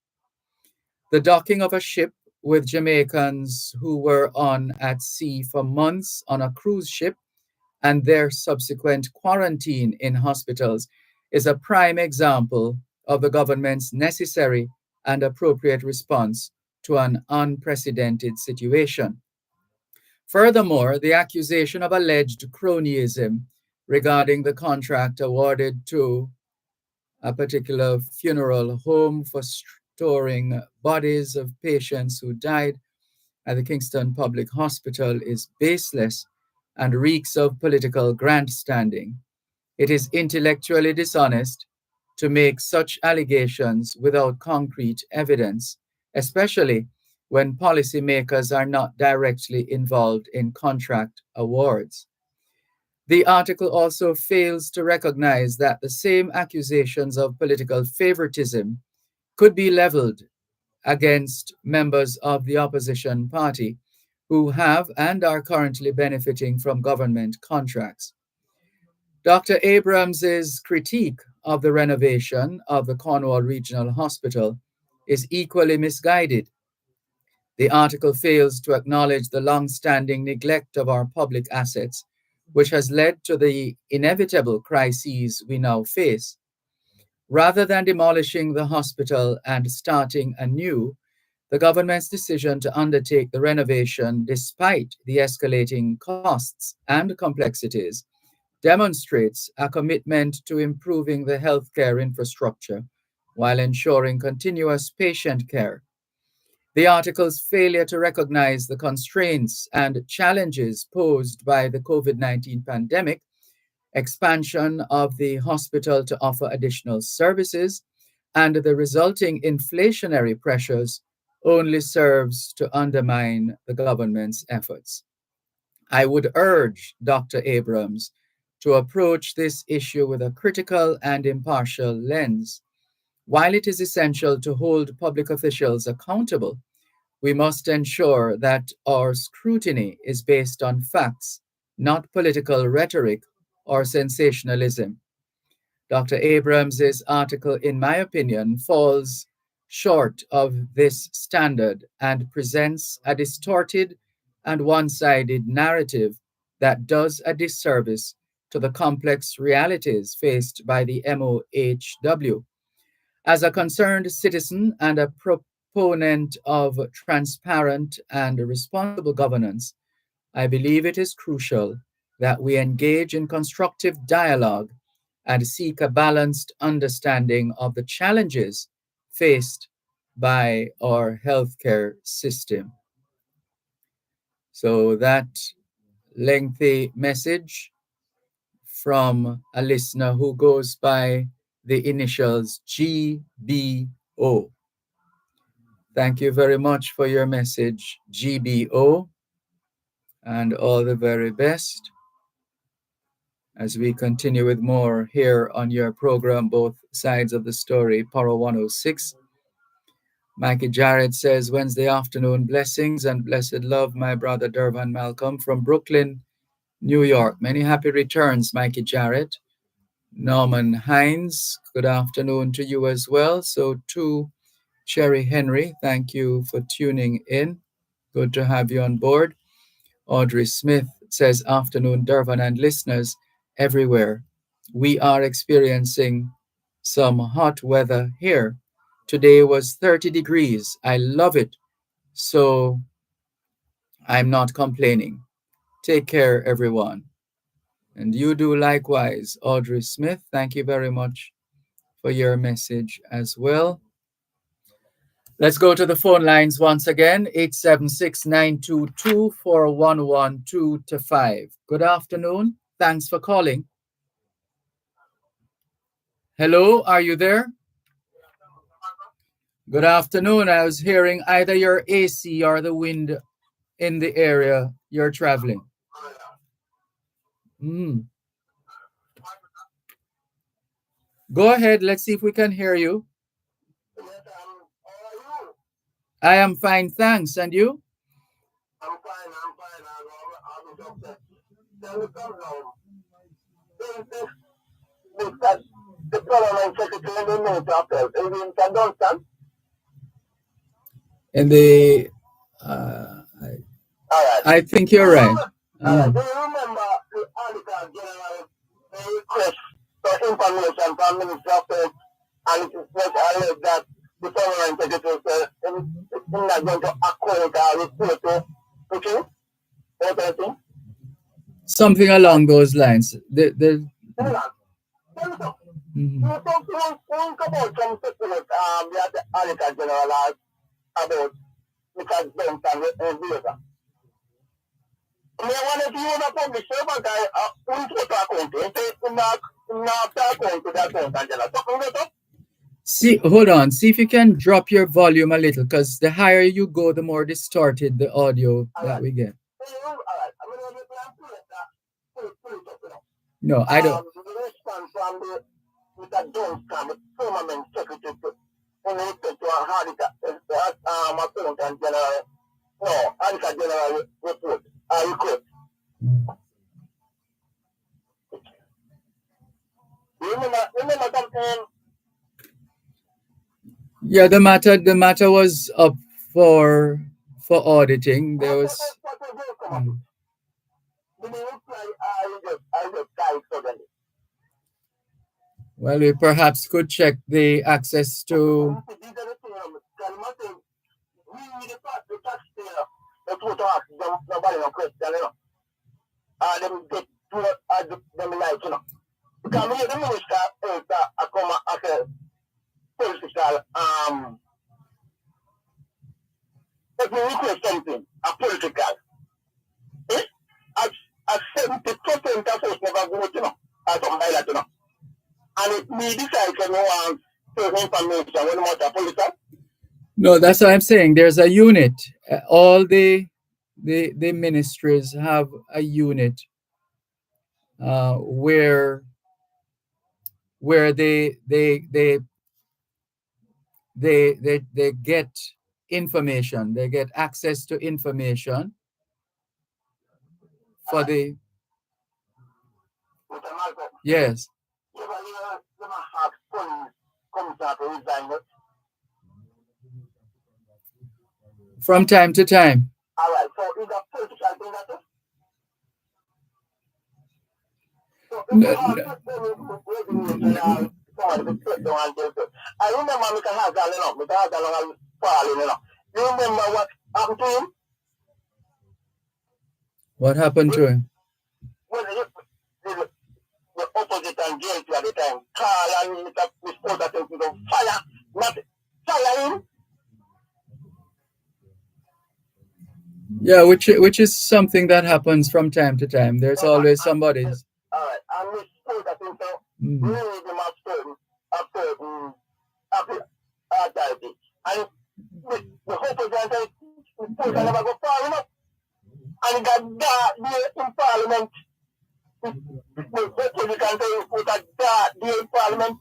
The docking of a ship with Jamaicans who were at sea for months on a cruise ship and their subsequent quarantine in hospitals is a prime example of the government's necessary and appropriate response to an unprecedented situation. Furthermore, the accusation of alleged cronyism regarding the contract awarded to a particular funeral home for storing bodies of patients who died at the Kingston Public Hospital is baseless and reeks of political grandstanding. It is intellectually dishonest to make such allegations without concrete evidence, especially when policymakers are not directly involved in contract awards. The article also fails to recognize that the same accusations of political favoritism could be leveled against members of the opposition party who have and are currently benefiting from government contracts. Dr. Abrams's critique of the renovation of the Cornwall Regional Hospital is equally misguided. The article fails to acknowledge the long-standing neglect of our public assets, which has led to the inevitable crises we now face. Rather than demolishing the hospital and starting anew, the government's decision to undertake the renovation despite the escalating costs and complexities demonstrates a commitment to improving the healthcare infrastructure while ensuring continuous patient care. The article's failure to recognize the constraints and challenges posed by the COVID-19 pandemic, expansion of the hospital to offer additional services, and the resulting inflationary pressures only serves to undermine the government's efforts. I would urge Dr. Abrams to approach this issue with a critical and impartial lens. While it is essential to hold public officials accountable, we must ensure that our scrutiny is based on facts, not political rhetoric or sensationalism. Dr. Abrams's article, in my opinion, falls short of this standard and presents a distorted and one-sided narrative that does a disservice to the complex realities faced by the MOHW. As a concerned citizen and a proponent of transparent and responsible governance, I believe it is crucial that we engage in constructive dialogue and seek a balanced understanding of the challenges faced by our healthcare system. So, that lengthy message from a listener who goes by the initials GBO. Thank you very much for your message, GBO, and all the very best as we continue with more here on your program, Both Sides of the Story, Power 106. Mikey Jarrett says, Wednesday afternoon, blessings and blessed love, my brother Dervan Malcolm from Brooklyn, New York. Many happy returns, Mikey Jarrett. Norman Hines, good afternoon to you as well. So to Sherry Henry, thank you for tuning in. Good to have you on board. Audrey Smith says, afternoon, Dervan and listeners everywhere. We are experiencing some hot weather here. Today was 30 degrees. I love it. So I'm not complaining. Take care, everyone. And you do likewise, Audrey Smith. Thank you very much for your message as well. Let's go to the phone lines once again, 876-922-4112-5. Good afternoon. Thanks for calling. Hello, are you there? Good afternoon. I was hearing either your AC or the wind in the area you're traveling. Go ahead. Let's see if we can hear you. I am fine, thanks. And you? I'm fine. In the All right. I think you're right. All right. Do you remember the Auditor General request for information from Minister of Health, and it was alleged that the Foreign Secretary said it's not going to account or report to cooking? What do you think? Something along those lines. Hold on. Tell me something. You talk about some support the Auditor General has about Mr. Benson and Visa. I wanted to use a public servant. I want to talk on to it. Not talk on to that account, Angela. Something like that? See, hold on. See if you can drop your volume a little, because the higher you go, the more distorted the audio that we get. All right. I'm going to pull it up. No, I don't. The response from the Mr. Johnson, the permanent secretary, in respect to a accountant general, no, Auditor General report, request. Remember something? Yeah, the matter was up for auditing. There was. Well, we perhaps could check the access to. Because we the minister come as a political if we request something, a political. As 70% of us never vote, or something like that, And if we decide to want certain information when we want a political. No, that's what I'm saying. There's a unit. All the ministries have a unit where they get information. They get access to information for the. Yes. From time to time. All right. So is that political thing that is? I remember Mr. Hazard, Mr. Hazard falling, You remember what happened to him? What happened to him? Well, the opposite and guilty at the time, Carl and Mr. Porter to fire, not fire him. Yeah, which is something that happens from time to time. There's always somebody. All right, and Mr. Porter really the certain authority. And the hope is that Mr. Porter never go far enough. And got there in Parliament. The Republican put a there in Parliament.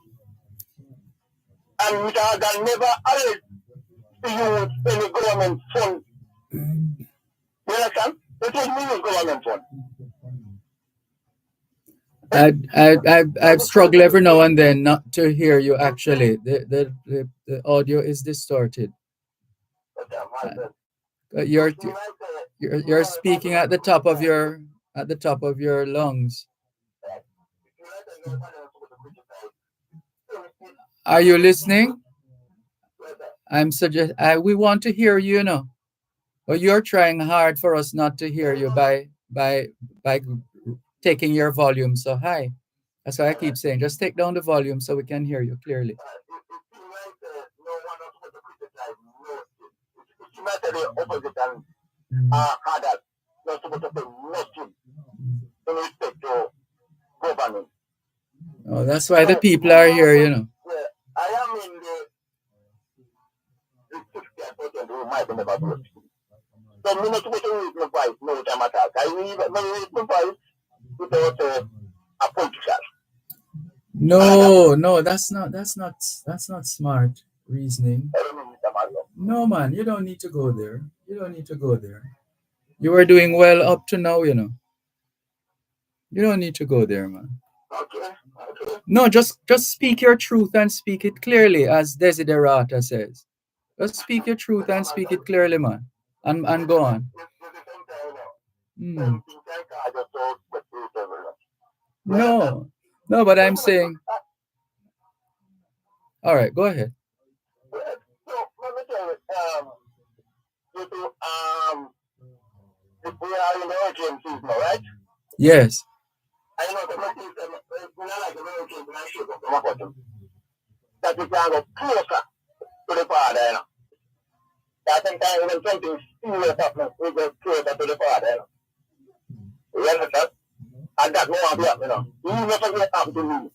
And Mr. Hagan never allowed to use any government fund. You understand? It was me government fund. I've struggled every now and then not to hear you. Actually, the audio is distorted. You're speaking at the top of your lungs. Are you listening? We want to hear you, But you're trying hard for us not to hear you by taking your volume so high. That's why I keep saying, just take down the volume so we can hear you clearly. Oh, that's why the people are here, I am in the 60% who might never do it. So I'm not supposed to use my voice no time at all. I use my voice without a political. No, that's not smart reasoning. No, man, you don't need to go there. You were doing well up to now, You don't need to go there, man. Okay. No, just speak your truth and speak it clearly, as Desiderata says. Just speak your truth and speak it clearly, man. and go on. No, no, but I'm saying, all right, go ahead. So, let me tell you, we are in the hurricane season, right? Yes. I know the hurricane season, we not like the hurricane, we not shake up the bottom. That we can go closer to the father, you know. That sometimes when something serious happens, we go closer to the father, you know. You understand? And that won't happen, you know. Even if something happens to me,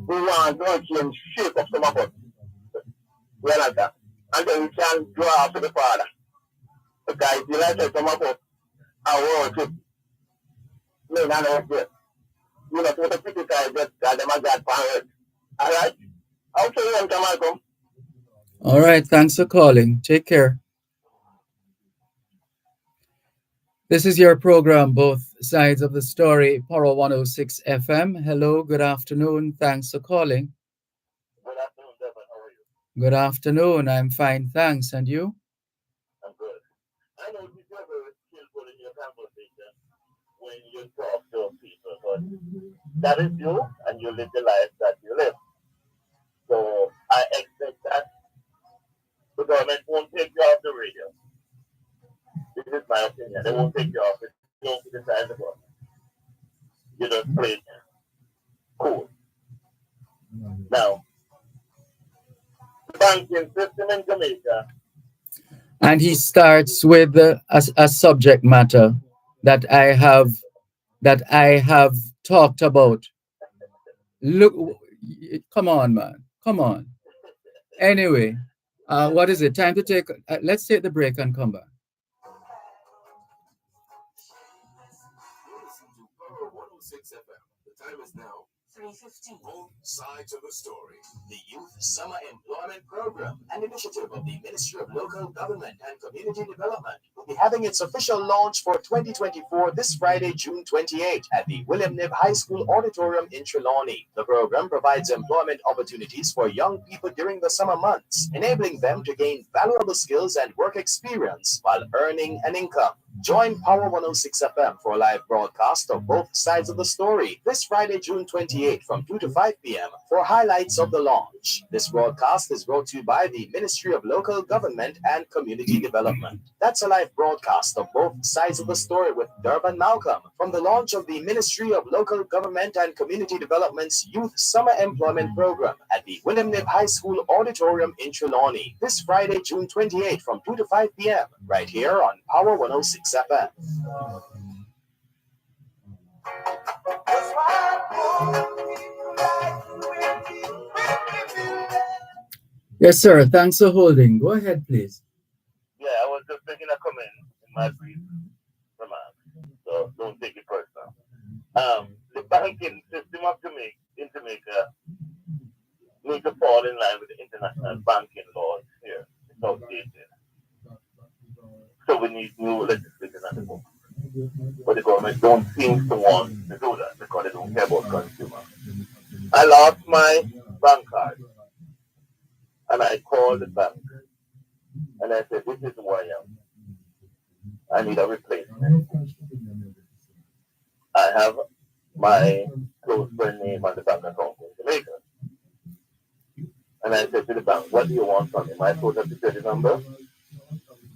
we want to hurricane shake up some of us. You understand? And then we can draw to the father. Because you like to come up with our worship. No, not okay. You know, to the critical just God, them and God power. All right? I'll tell you when come. All right, thanks for calling. Take care. This is your program, Both Sides of the Story, Power 106 FM. Hello, good afternoon. Thanks for calling. Good afternoon, Dervan. How are you? Good afternoon. I'm fine, thanks. And you? I'm good. I know you never skillful in your conversation when you talk to people, but that is you, and you live the life that you live. So I expect that the government won't take you off the radio. This is my opinion. They won't take you off it. You don't criticize the government. You just play cool. Now, the banking system in Jamaica. And he starts with a subject matter that I have talked about. Look, come on, man. Come on. Anyway, what is it? Time to take, let's take the break and come back. Listen to Power 106 FM. The time is now 3:15. Both sides of the story. The Youth Summer Employment Program, an initiative of the Ministry of Local Government and Community Development, will be having its official launch for 2024 this Friday, June 28, at the William Knibb High School Auditorium in Trelawney. The program provides employment opportunities for young people during the summer months, enabling them to gain valuable skills and work experience while earning an income. Join Power 106 FM for a live broadcast of Both Sides of the Story this Friday, June 28 from 2 to 5 p.m. for highlights of the launch. This broadcast is brought to you by the Ministry of Local Government and Community Development. That's a live broadcast of Both Sides of the Story with Dervan Malcolm from the launch of the Ministry of Local Government and Community Development's Youth Summer Employment Program at the William Knibb High School Auditorium in Trelawney this Friday, June 28 from 2 to 5 p.m. right here on Power 106 FM. Yes, sir. Thanks for holding. Go ahead, please. Yeah, I was just making a comment in my brief remarks, so don't take it personal. The banking system of Jamaica needs to fall in line with the international banking laws here. It's outdated. So we need new legislation on the book. But the government don't seem to want to do that because they don't care about consumers. I lost my bank card and I called the bank and I said, this is who I am. I need a replacement. I have my close friend name on the bank account in Jamaica. And I said to the bank, what do you want from me? My social security number,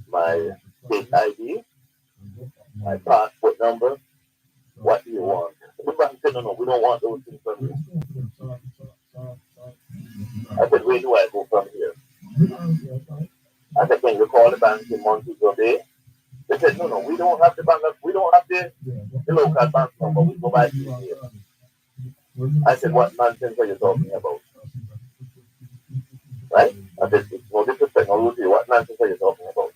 my state ID, my passport number, what do you want? The bank said, no, we don't want those things from you. I said, where do I go from here? I said, can you call the bank in Montego Bay? They said, no, we don't have the bank, we don't have the local bank number, we go by here. I said, what nonsense are you talking about? Right? I said, no disrespect, no Lucy, what nonsense are you talking about?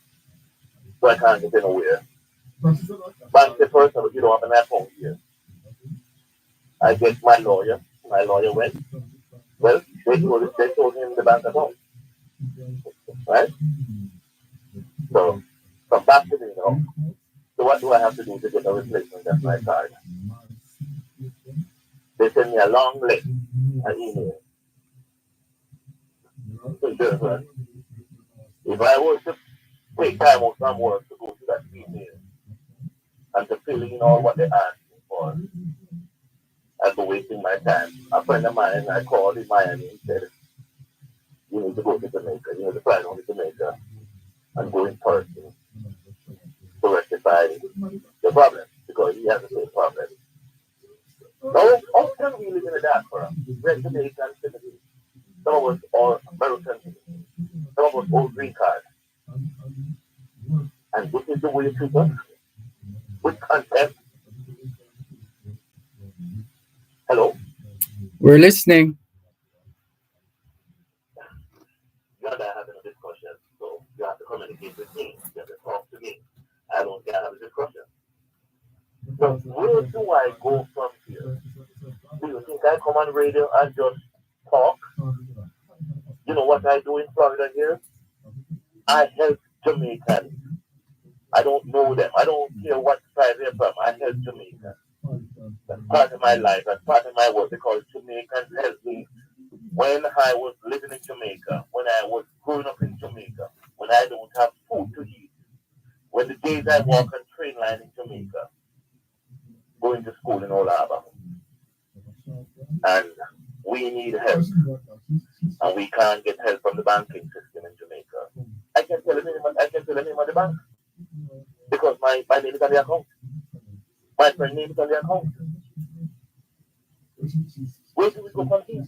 So I can't get nowhere. Bank said, first of all, you don't have an account here. I get my lawyer went. Well, they told him the bank account. Right? So, come back to me now. So what do I have to do to get a replacement of my card? They send me a long list, an email. So, if I was to take time out from work to and to fill in all what they asked me for. I'd be wasting my time. A friend of mine, I called in Miami and said, you need to go to Jamaica. You need to fly down to Jamaica and go in person to rectify the problem because he has the same problem. So, how can we live in a diaspora? We're Jamaican citizens. Some of us are American citizens. Some of us hold green cards. And this is the way you treat us? With contempt. Hello? We're listening. You and I are having a discussion, so you have to communicate with me. You have to talk to me. I don't care have a discussion. So where do I go from here? Do you think I come on radio and just talk? You know what I do in Florida here? I help Jamaicans. I don't know them. I don't care what tribe they're from. I help Jamaicans. That's part of my life. That's part of my work because Jamaicans helped me when I was living in Jamaica, when I was growing up in Jamaica, when I don't have food to eat, when the days I walk on train line in Jamaica, going to school in Old Harbor. And we need help. And we can't get help from the banking system in Jamaica. I can tell the name of the bank. Because my name is on the account. My friend's name is on the account. Where do we go from here?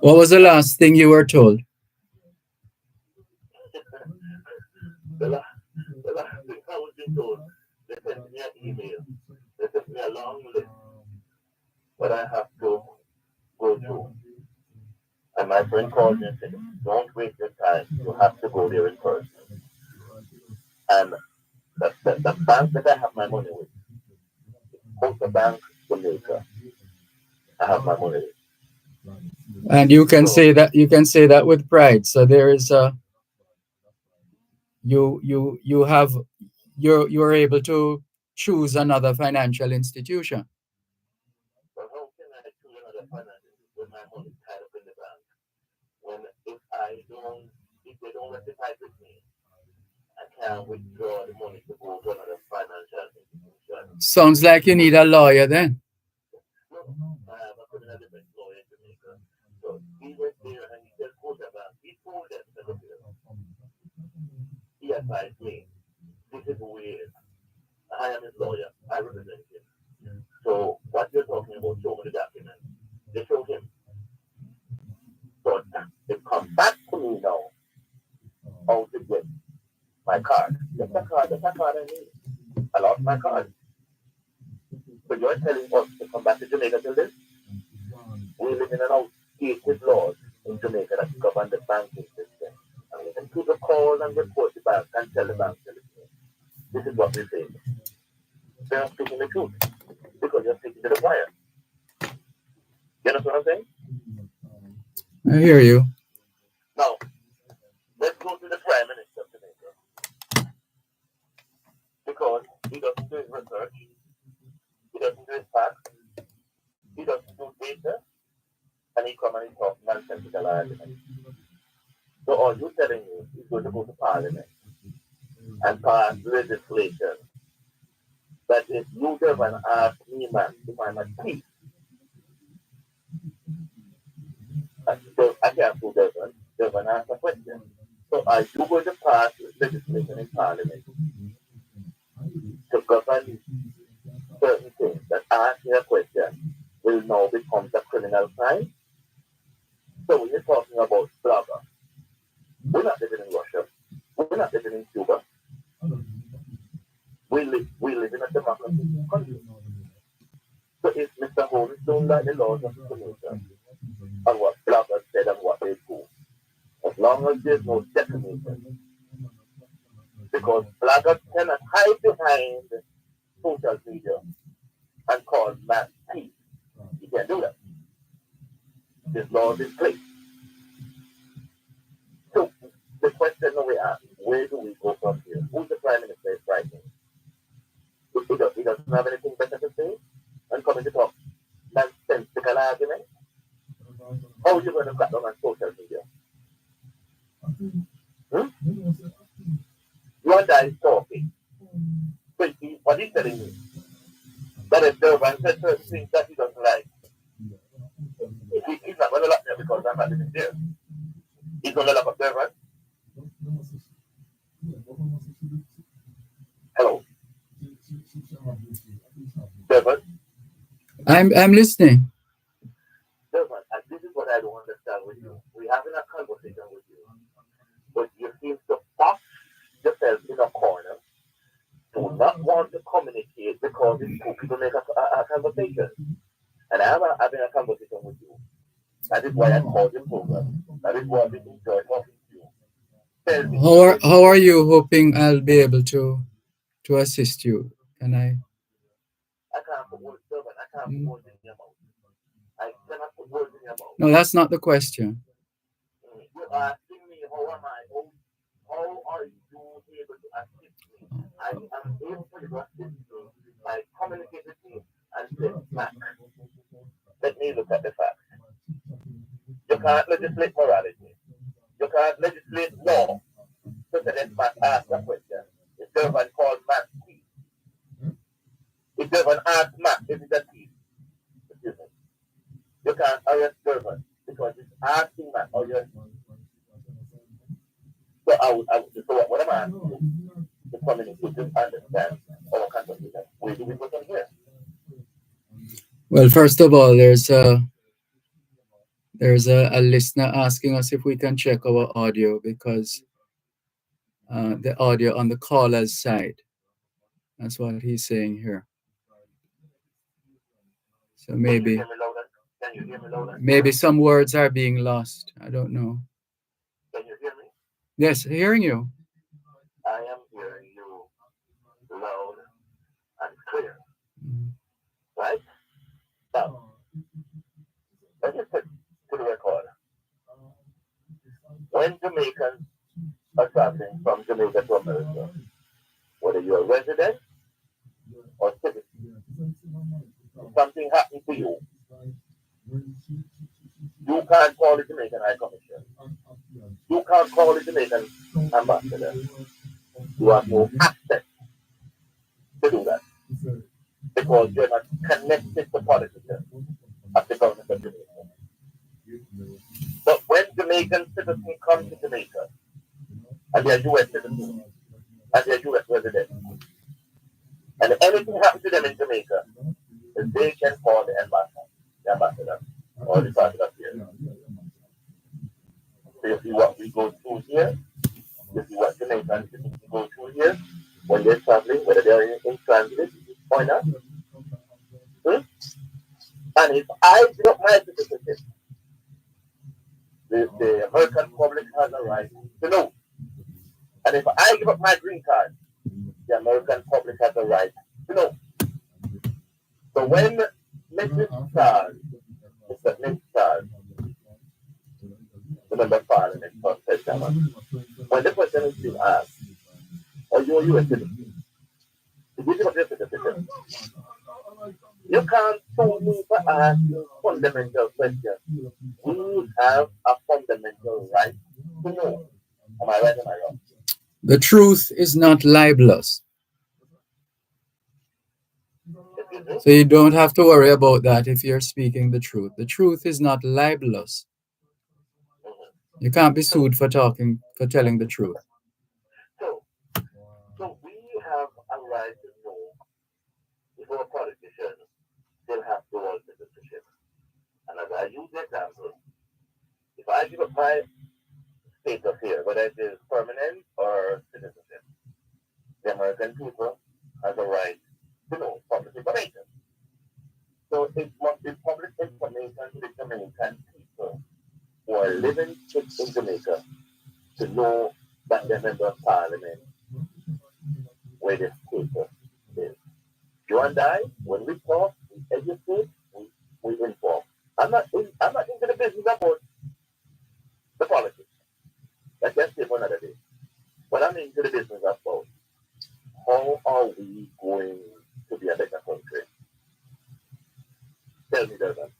What was the last thing you were told? the last thing I was being told, they sent me an email. They sent me a long list. But I have to go through. And my friend called me and said, don't waste your time. You have to go there in person. And the bank that I have my money with, Coastal Bank, Jamaica, I have my money with. And you can say that with pride. So there is you're able to choose another financial institution. But how can I choose another financial institution when my money is tied up in the bank? When if they don't rectify with me, I can't withdraw the money to go to another financial institution. Sounds like you need a lawyer then. No, I have a criminal defense lawyer in Jamaica. So he went there and he said, Bank. He told them, he advised me, this is weird. I am his lawyer. I represent him. So what you're talking about, show me the document. They showed him. So they come back to me now. How to get my card. That's the card I need. I lost my card. But you're telling us to come back to Jamaica till this? We live in an outstate with laws in Jamaica that govern the banking system. And we can people call and report the bank and tell the bank, this is what we say. They're not speaking the truth because you're speaking to the choir. You know what I'm saying? I hear you. Now, let's go to the Prime Minister of Jamaica. Because he doesn't do his research, he doesn't do his facts, he doesn't do data, and he come and he talk nonsensical arguments. So all you're telling me is going to go to Parliament and pass legislation that if you, Dervan, ask me, man, if I'm a thief, I can't do Dervan. Dervan asked a question. So are you going to pass legislation in Parliament to govern certain things that asking a question will now become a criminal crime? So when you're talking about blogger, we're not living in Russia. We're not living in Cuba. We live in a democratic country. So if Mr. Holmes don't like the laws of Jamaica and what bloggers said and what they do, as long as there's no defamation, because bloggers cannot hide behind social media and call mass peace. You can't do that. This law is in place. So the question that we ask, where do we go from here? Who's the Prime Minister is right now? He doesn't have anything better to say and coming to talk nonsensical argument. How are you going to cut down on social media? You and I is talking. So what he's telling me, that if Dervan said certain things that he doesn't like, he's not going to lock me up because I'm not living there. He's going to lock up Dervan. Hello? Dervan? I'm listening. Dervan, and this is what I don't understand with you. We're having a conversation with you, but you seem to box yourself in a corner, do not want to communicate because it's spooky to make a conversation. And I'm having a conversation with you. That is why I called the program. That is why we enjoy talking to you. Tell me. How are you hoping I'll be able to assist you? Can I? I can't put words, Dervan. I can't put words in your mouth. I cannot put words in your mouth. No, that's not the question. You're asking me how am I? How are you able to assist me? I am able to assist me by communicating with me and saying back. Let me look at the facts. You can't legislate morality. You can't legislate law. So let Matt ask a question. If Dervan called Matt thief, if Dervan asked Matt, is it a thief? Excuse me. You can't arrest Dervan because he's asking Matt, or you're. So so what am I asking you? The community to understand our conversation. Where do we go from here? Well, first of all, there's a listener asking us if we can check our audio because the audio on the caller's side. That's what he's saying here. So maybe some words are being lost. I don't know. Can you hear me? Yes, hearing you. I am hearing you loud and clear. Right? Now, let's just put to the record. When Jamaicans are traveling from Jamaica to America, whether you're a resident or citizen, if something happened to you, you can't call the Jamaican High Commission. You can't call the Jamaican ambassador. You have no access to do that because you're not connected to politicians of the government of Jamaica. But when Jamaican citizens come to Jamaica and they're U.S. citizens and they're U.S. residents, and anything happens to them in Jamaica, they can call the ambassador or the department of here. So you see what we go through here, you see what Jamaicans go through here when they're traveling, whether they're in transit or not. And if I give up my citizenship, the American public has a right to know. And if I give up my green card, the American public has a right to know. So when Mr. Charles, the member of parliament for Testament, when the question is being asked, are you a U.S. citizen? If you give up your citizenship, you can't sue me for asking fundamental questions. We have a fundamental right to know. Am I right or am I wrong? The truth is not libelous. So you don't have to worry about that if you're speaking the truth. The truth is not libelous. You can't be sued for telling the truth. So we have a right to know if our politicians still have dual citizenship. And as I use the example, if I give up my status here, whether it is permanent or citizenship, the American people have a right to know public information. So it must be public information to the Jamaican people who are living in Jamaica to know that they're member of parliament where this paper is. You and I, when we talk, we educate, we inform. I'm not into the business about the politics. That's just for another day. But I'm into the business about how are we going to be a better country? Tell me, Dervan.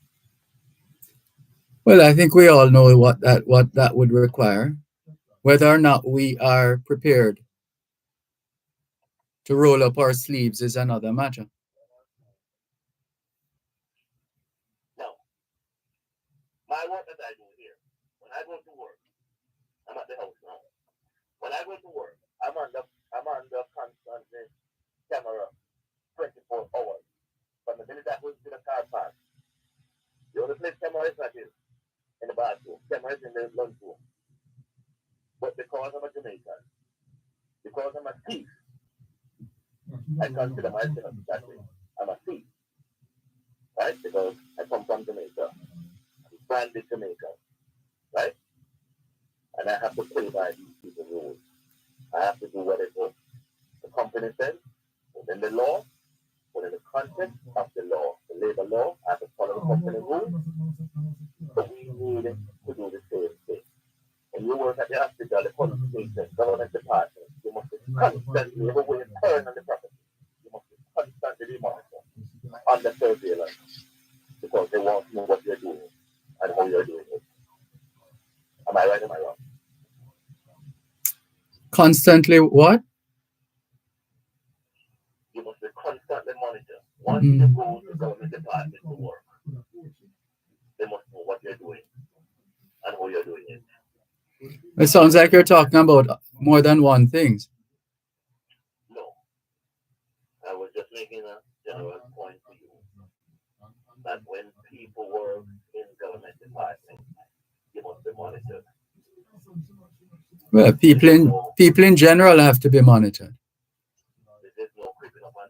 Well, I think we all know what that would require. Whether or not we are prepared to roll up our sleeves is another matter. No. My work that I do here, when I go to work, I'm at the house now. When I go to work, I'm under constant camera 24 hours. From the minute that goes to the car park, the only place camera is not in the bathroom. Camera is in the lunchroom. But because I'm a Jamaican, because I'm a thief, I consider myself that way. I'm a thief. Right? Because I come from Jamaica. I'm branded Jamaica. Right? And I have to play by these people's rules. I have to do whatever the company says, within the law, within the context of the law, the labor law. I have to follow the company rules. So we need to do the same thing. When you work at the hospital, the police station, government department, you must be constantly everywhere you turn on the property. You must be constantly monitored under surveillance because they want to know what you're doing and how you're doing it. Am I right or am I wrong? Constantly what? You must be constantly monitored. Once you go to the government department to work, they must know what you're doing and how you're doing it. It sounds like you're talking about more than one thing. No. I was just making a general point to you that when people work in government departments, you must be monitored. Well, people in general have to be monitored. There's no creeping up on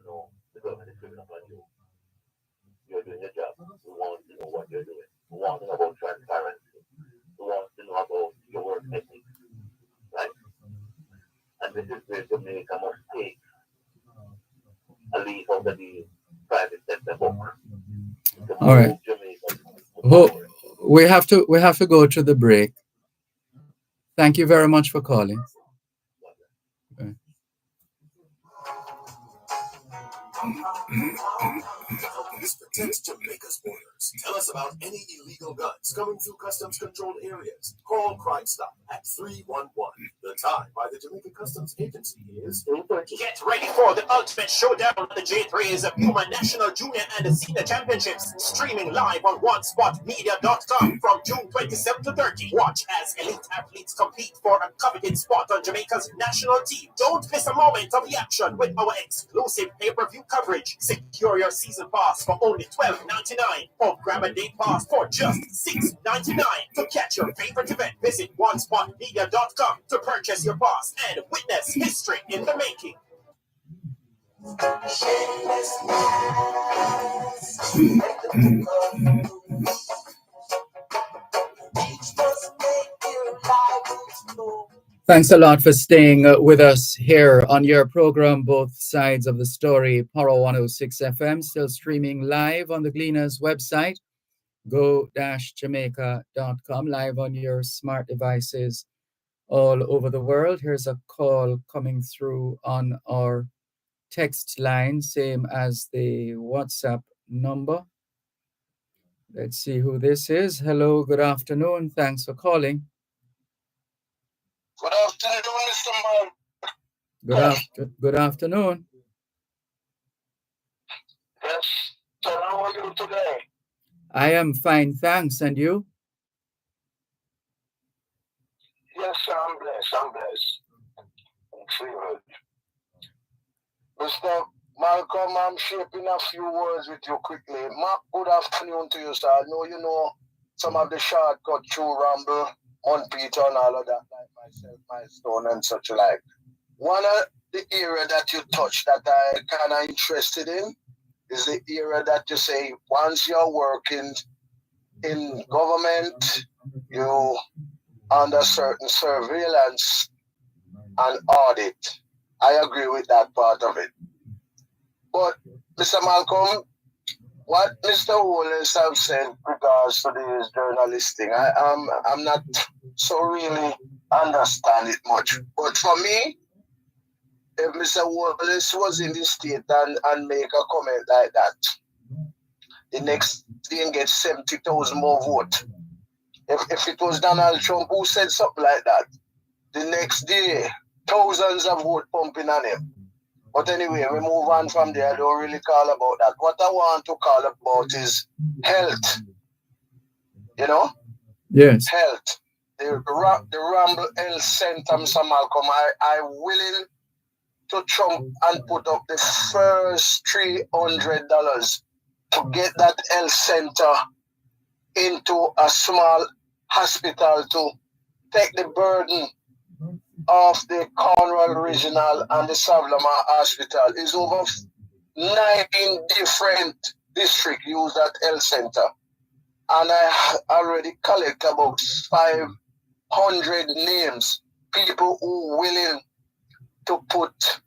the government is creeping up on you. You're doing your job. We want to know what you're doing. We want to know about transparency. We want to know about your work ethic. Right? And this is where Jamaica must take a leaf out of the private sector book. All right. We have to go to the break. Thank you very much for calling. Okay. Protect Jamaica's borders. Tell us about any illegal guns coming through customs controlled areas. Call Crime Stop at 311. The time by the Jamaica Customs Agency is 8:30. Get ready for the ultimate showdown at the J3's Puma National Junior and Senior Championships, streaming live on OneSpotMedia.com from June 27 to 30. Watch as elite athletes compete for a coveted spot on Jamaica's national team. Don't miss a moment of the action with our exclusive pay-per-view coverage. Secure your season pass for only $12.99 or grab a day pass for just $6.99. To catch your favorite event, visit OneSpotMedia.com to purchase your pass and witness history in the making. Thanks a lot for staying with us here on your program, Both Sides of the Story, Power 106 FM, still streaming live on the Gleaners website, go-jamaica.com, live on your smart devices all over the world. Here's a call coming through on our text line, same as the WhatsApp number. Let's see who this is. Hello, good afternoon. Thanks for calling. Good afternoon, Mr. Mark. Good afternoon. Yes. So how are you today? I am fine, thanks. And you? Yes, I'm blessed. I'm favored. Mr. Malcolm, I'm shaping a few words with you quickly. Mark, good afternoon to you, sir. I know you know some of the shortcut through Rumble, on Peter and all of that, like myself, Milestone and such like. One of the area that you touch that I kind of interested in is the area that you say once you're working in government, you under certain surveillance and audit. I agree with that part of it. But Mr. Malcolm, what Mr. Wallace have said regards to this journalisting, I'm not so really understand it much. But for me, if Mr. Wallace was in this state and make a comment like that, the next thing gets 70,000 more votes. If it was Donald Trump who said something like that, the next day, thousands of votes pumping on him. But anyway, we move on from there. I don't really call about that. What I want to call about is health. You know? Yes. Health. The Ramble Health Center, Mr. Malcolm, I willing to jump and put up the first $300 to get that health center into a small hospital to take the burden of the Cornwall Regional and the Savlama Hospital. Is over 9 different districts use that health center. And I already collect about 500 names, people who willing to put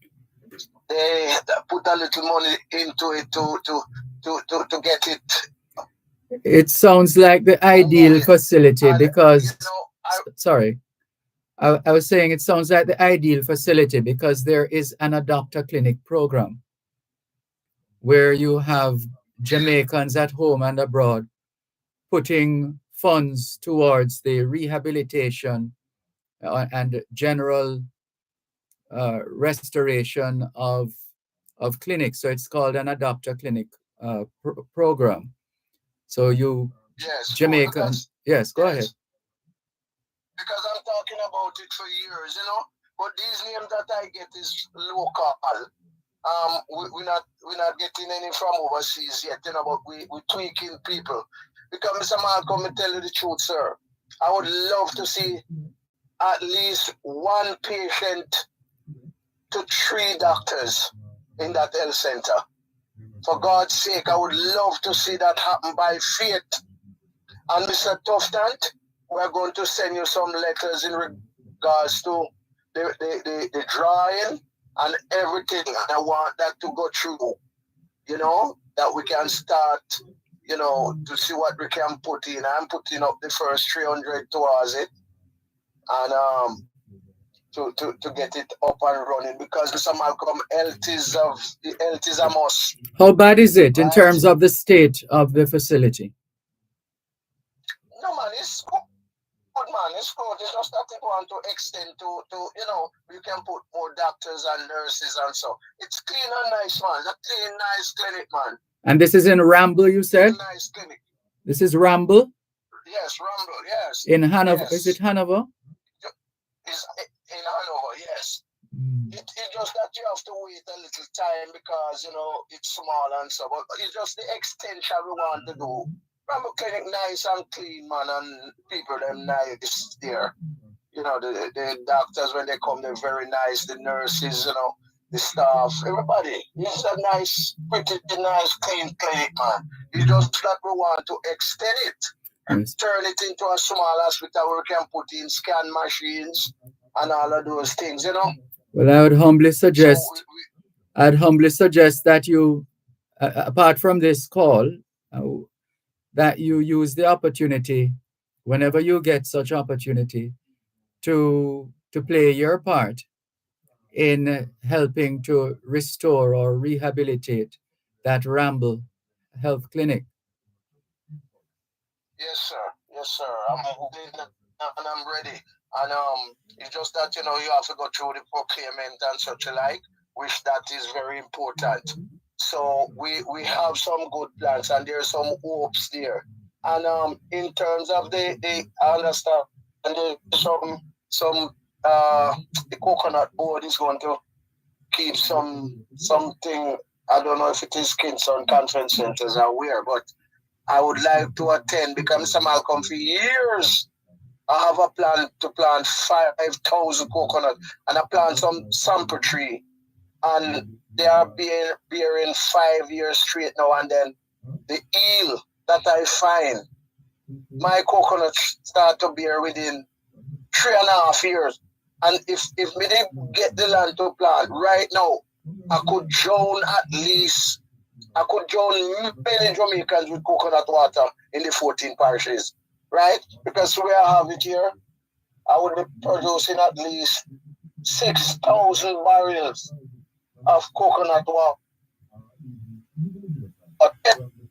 a little money into it to get it. It sounds like the ideal facility because, sorry, I was saying it sounds like the ideal facility because there is an adopter clinic program where you have Jamaicans at home and abroad putting funds towards the rehabilitation and general restoration of clinics. So it's called an adopter clinic program. So you, yes, Jamaican, yes, go ahead. Because I'm talking about it for years, you know. But these names that I get is local. We're not getting any from overseas yet, you know. But we're tweaking people. Because Mr. Malcolm, me tell you the truth, sir. I would love to see at least one patient to 3 doctors in that health center. For God's sake, I would love to see that happen by faith. And Mr. Tuftant, we're going to send you some letters in regards to the drawing and everything. And I want that to go through, you know, that we can start, you know, to see what we can put in. I'm putting up the first 300 towards it. And to get it up and running, because Mr. Malcolm, health is a must. How bad is it in terms of the state of the facility? No, man, it's good, man. It's good. It's just that they want to extend to you know, you can put more doctors and nurses and so. It's clean and nice, man. It's a clean, nice clinic, man. And this is in Ramble, you said? Nice clinic. This is Ramble? Yes, Ramble, yes. In Hanover, yes. Is it Hanover? It's in Hanover, yes. It's just that you have to wait a little time because, you know, it's small and so, but it's just the extension we want to do. Ramble clinic nice and clean, man, and people them nice there. You know, the doctors, when they come, they're very nice. The nurses, you know, the staff, everybody. It's a nice, pretty nice, clean clinic, man. It's just that we want to extend it and turn it into a small hospital where we can put in scan machines and all of those things, you know. Well, I would humbly suggest, that you, apart from this call, that you use the opportunity, whenever you get such opportunity, to play your part in helping to restore or rehabilitate that Ramble Health Clinic. Yes, sir. Yes, sir. I'm moving and I'm ready. And it's just that, you know, you have to go through the procurement and such alike, which that is very important. So we have some good plans and there's some hopes there. And in terms of the I understand, and the coconut board is going to keep something. I don't know if it is Kingston Conference Centers or where, but I would like to attend because Mr. Malcolm, for years I have a plan to plant 5,000 coconut, and I plant some sample tree, and they are bearing 5 years straight now. And then the eel that I find, my coconuts start to bear within 3.5 years. And if me didn't get the land to plant right now, I could drown many Jamaicans with coconut water in the 14 parishes, right? Because the way I have it here, I would be producing at least 6,000 barrels of coconut water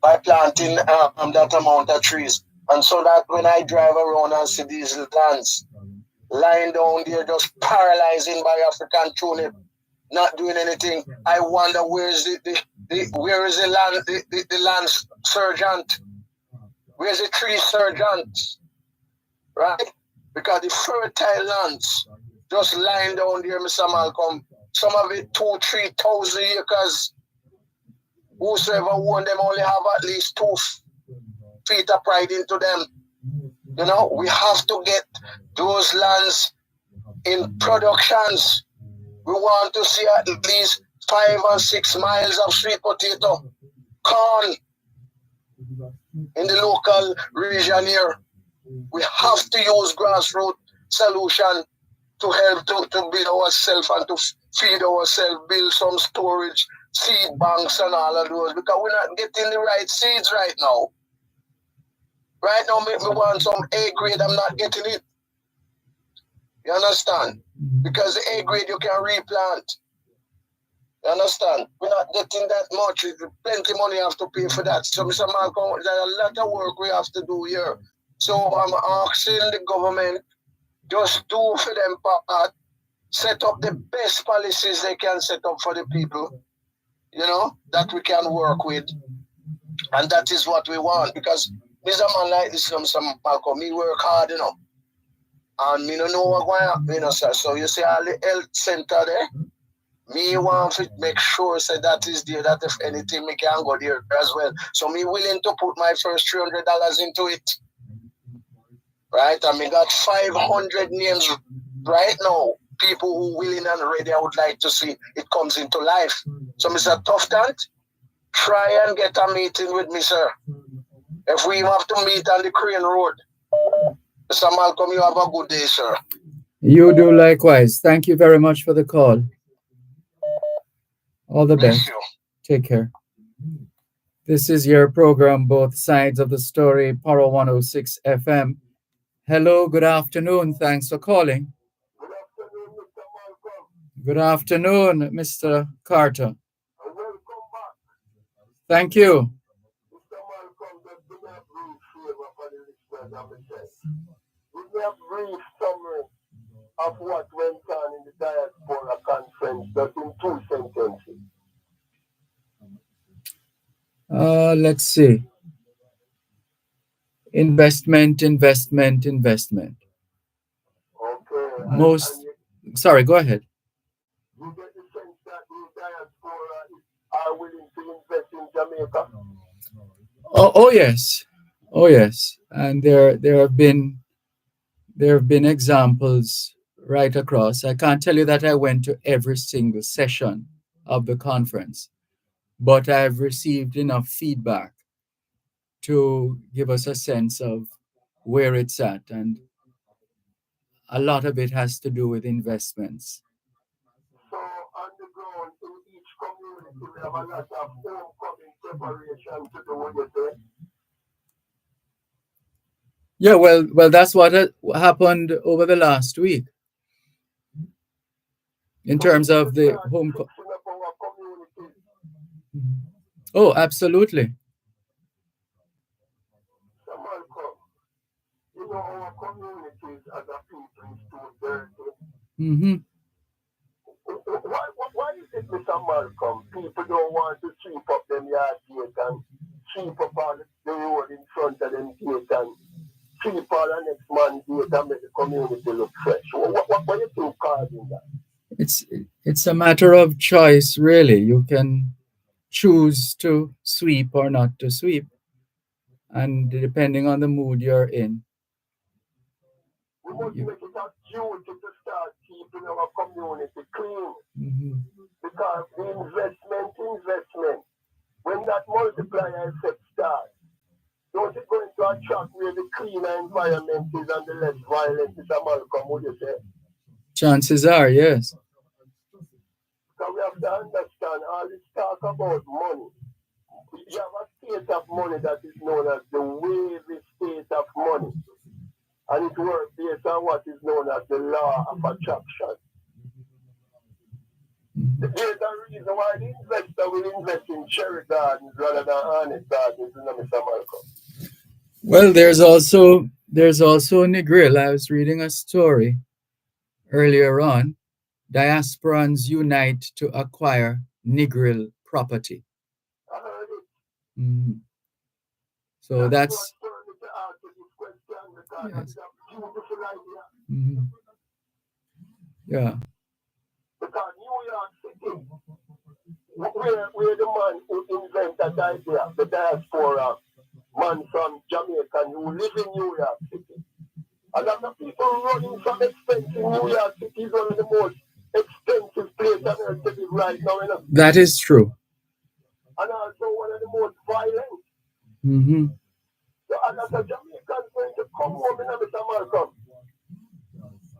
by planting that amount of trees. And so that when I drive around and see these lands lying down there just paralyzing by African tulip, not doing anything. I wonder where is the land sergeant? Where's the tree sergeant? Right? Because the fertile lands just lying down there, Mr. Malcolm. Some of it 2,000 to 3,000 acres. Whosoever own them only have at least 2 feet of pride into them. You know, we have to get those lands in productions. We want to see at least 5 or 6 miles of sweet potato, corn in the local region here. We have to use grassroots solution to help to build ourselves and to feed ourselves, build some storage, seed banks and all of those, because we're not getting the right seeds right now. Right now, me want some A grade, I'm not getting it. You understand? Because the A grade you can replant. You understand? We're not getting that much. Plenty money have to pay for that. So, Mr. Malcolm, there's a lot of work we have to do here. So I'm asking the government, just do for them part, set up the best policies they can set up for the people, you know, that we can work with. And that is what we want, because Mr. Man like this, Mr. Malcolm, me work hard, you know. And me don't know what going on, you know, sir. So you see all the health center there, me want to make sure say that is there, that if anything, me can go there as well. So me willing to put my first $300 into it. Right? And me got 500 names right now. People who willing and ready, I would like to see it comes into life. So Mr. Tuftant, try and get a meeting with me, sir. If we have to meet on the Crane Road, Mr. Malcolm, you have a good day, sir. You do likewise. Thank you very much for the call. All the best. You. Take care. This is your program, Both Sides of the Story, Power 106 FM. Hello, good afternoon. Thanks for calling. Good afternoon, Mr. Carter. Welcome back. Thank you. Mr. Malcolm, just give me a brief flavor for the listeners of the church. Give me a brief summary of what went on in the diaspora conference, just in 2 sentences. Let's see. Investment. Okay. Sorry, go ahead. You get the sense that the diaspora are willing to invest in Jamaica? Oh yes. And there have been examples right across. I can't tell you that I went to every single session of the conference, but I've received enough feedback to give us a sense of where it's at, and a lot of it has to do with investments. So on the ground in each community, we have a lot of homecoming preparation to do with it. Yeah, well, that's what happened over the last week in terms of the home. Oh, absolutely. So Malcolm, you know our communities as a people is too dirty. Mm-hmm. Why is it, Mr. Malcolm, people don't want to sweep up them yard gate and sweep up on the road in front of them gate and sweep all the next man gate and make the community look fresh? What do you think causing that? It's a matter of choice, really. You can choose to sweep or not to sweep, and depending on the mood you're in. We must make it a duty to start keeping our community clean. Mm-hmm. Because the investment, when that multiplier effect starts, don't it going to attract where the cleaner environment is and the less violent, Mr. Malcolm, would you say? Chances are, yes. Because we have to understand all this talk about money. You have a state of money that is known as the wavy state of money. And it works based on what is known as the law of attraction. There's a reason why the investor will invest in cherry gardens rather than honest gardens, Mr. Malcolm. Well, there's also Negril. I was reading a story earlier on Diasporans unite to acquire Negril property. I heard it. Mhm. So that's what spurred me to ask you this question because yes. it's a beautiful idea. Mhm. Yeah. Because New York City, where the man who invented that idea, the diaspora man from Jamaica who live in New York City. A lot of people running from expensive New York City is one of the most expensive places on earth to live right now. You know? That is true. And also one of the most violent. Mm-hmm. So a lot of Jamaicans going to come home in Mr. Malcolm.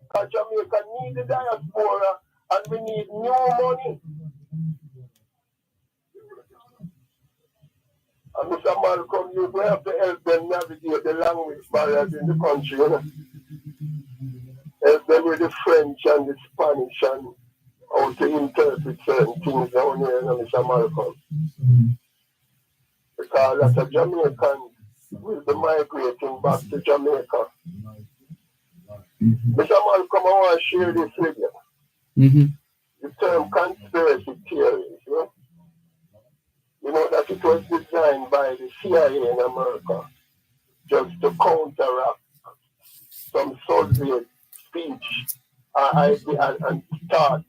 Because Jamaica need the diaspora and we need new money. And Mr. Malcolm, you will have to help them navigate the language barriers in the country. You know? Help them with the French and the Spanish and how to interpret certain things down here, you know, Mr. Malcolm. Because a lot of Jamaicans will be migrating back to Jamaica. Mr. Malcolm, I want to share this with you. Mm-hmm. The term conspiracy theories, you know that it was designed by the CIA in America just to counteract some Soviet speech and thought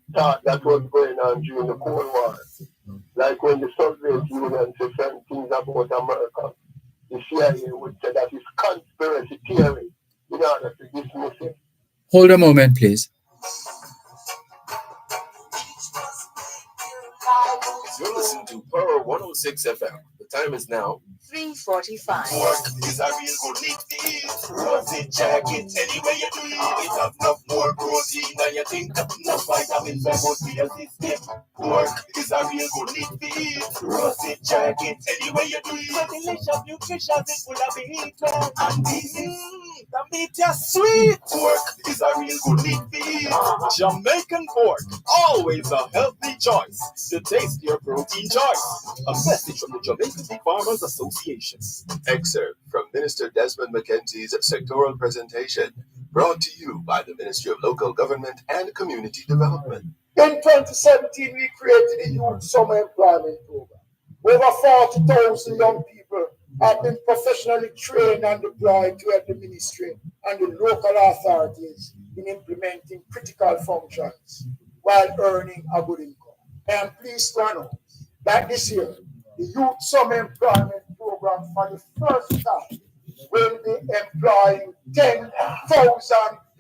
that was going on during the Cold War. Like when the Soviet Union said certain things about America, the CIA would say that it's conspiracy theory in order to dismiss it. Hold a moment, please. You're listening to Pearl 106 FM. The time is now 3:45. Work is a real good meat feed. Roasted jacket, anyway you do it. It have enough more protein than you think. Enough vitamins for good for your system. Work is a real good meat feed. Roasted jacket, anyway you do it. Delicious, nutritious, it's full of meat. And the meat is sweet. Pork is a real good meat feed. Jamaican pork, always a healthy choice. The tastier protein choice. A message from the Jamaican Beef Farmers Association. Excerpt from Minister Desmond McKenzie's sectoral presentation, brought to you by the Ministry of Local Government and Community Development. In 2017, we created a Youth Summer Employment Program. Over 40,000 young people have been professionally trained and deployed to help the ministry and the local authorities in implementing critical functions while earning a good income. I am pleased to announce that this year, the Youth Summer Employment Program for the first time will be employing 10,000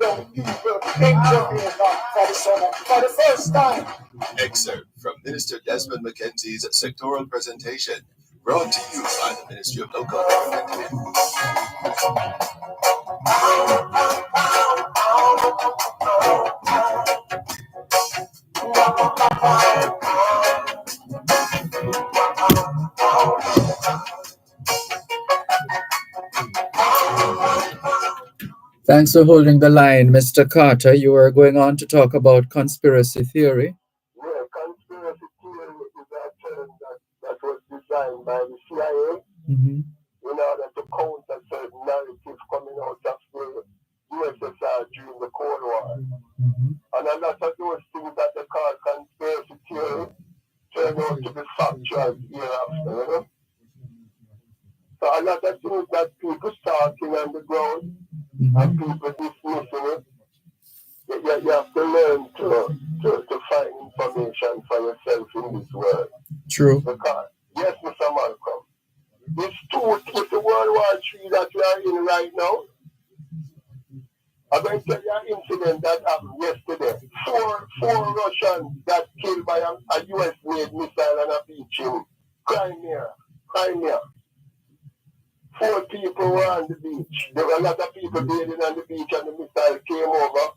young people in Jamaica for the summer for the first time. Excerpt from Minister Desmond McKenzie's sectoral presentation, brought to you by the Ministry of Local Government Thanks for holding the line, Mr. Carter. You are going on to talk about conspiracy theory. Yeah, conspiracy theory is a term that was designed by the CIA in order to counter certain narratives coming out of the USSR during the Cold War. And a lot of those things that they call conspiracy theory turn out to be factual hereafter, you know? So a lot of things that people talking on the ground and people dismissing it, you have to learn to find information for yourself in this world. True. Because, yes, Mr. Malcolm, this with the World War III that we are in right now, I'm going to tell you an incident that happened yesterday. Four Russians got killed by a US-made missile on a beach in Crimea. 4 people were on the beach. There were a lot of people bathing on the beach and the missile came over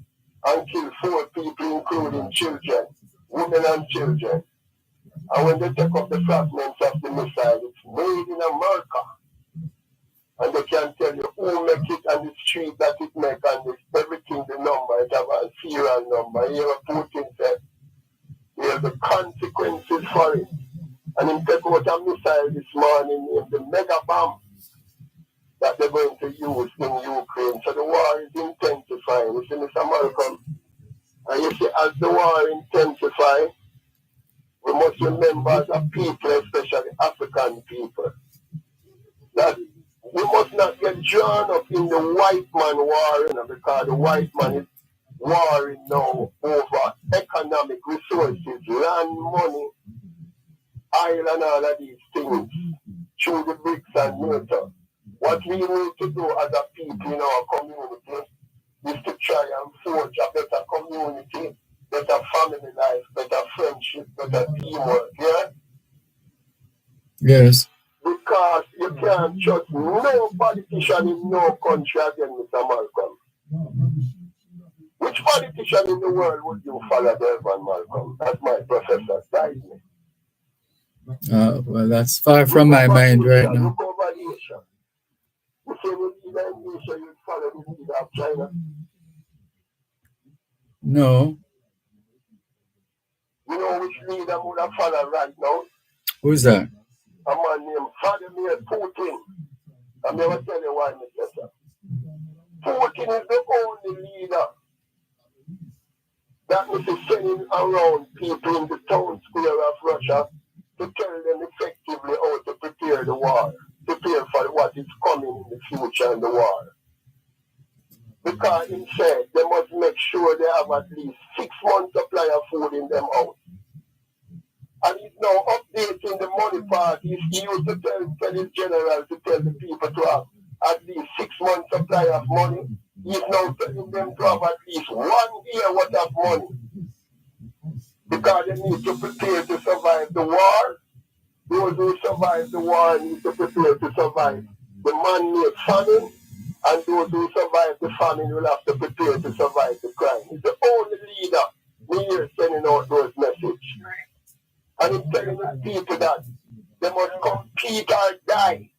and killed 4 people, including children, women and children. And when they take up the fragments of the missile, it's made in America. And they can tell you who make it and the street that it make and this, everything, the number, it have a serial number. Here Putin said, here's the consequences for it. And he took out a missile this morning named the mega bomb that they're going to use in Ukraine. So the war is intensifying. You see, Mr. Malcolm, And you see, as the war intensifies, we must remember as a people, especially African people, that we must not get drawn up in the white man war, you know, because the white man is warring now over economic resources, land, money, oil, and all of these things through the bricks and mortar. What we need to do as a people in our community is to try and forge a better community, better family life, better friendship, better teamwork, yeah? Yes. Because you can't trust no politician in no country again, Mr. Malcolm. Which politician in the world would you follow, Dervan, Malcolm? That's my professor, guide me. Well, that's far from my mind right now. Look over Asia. You say the leader in Asia, you'd follow the leader of China? No. You know which leader would have followed right now? Who's that? A man named Vladimir Putin. I'm never tell you why, Mr. Sir. Putin is the only leader that is sending around people in the town square of Russia to tell them effectively how to prepare the war, prepare for what is coming in the future in the war. Because he said they must make sure they have at least 6 months supply of food in them house. And he's now updating the money part. He used to tell his general to tell the people to have at least 6 months supply of money. He's now telling them to have at least 1 year worth of money. Because they need to prepare to survive the war. Those who survive the war need to prepare to survive the man-made famine. And those who survive the famine will have to prepare to survive the crime. He's the only leader we here sending out those messages. And he's telling the people that they must compete or die.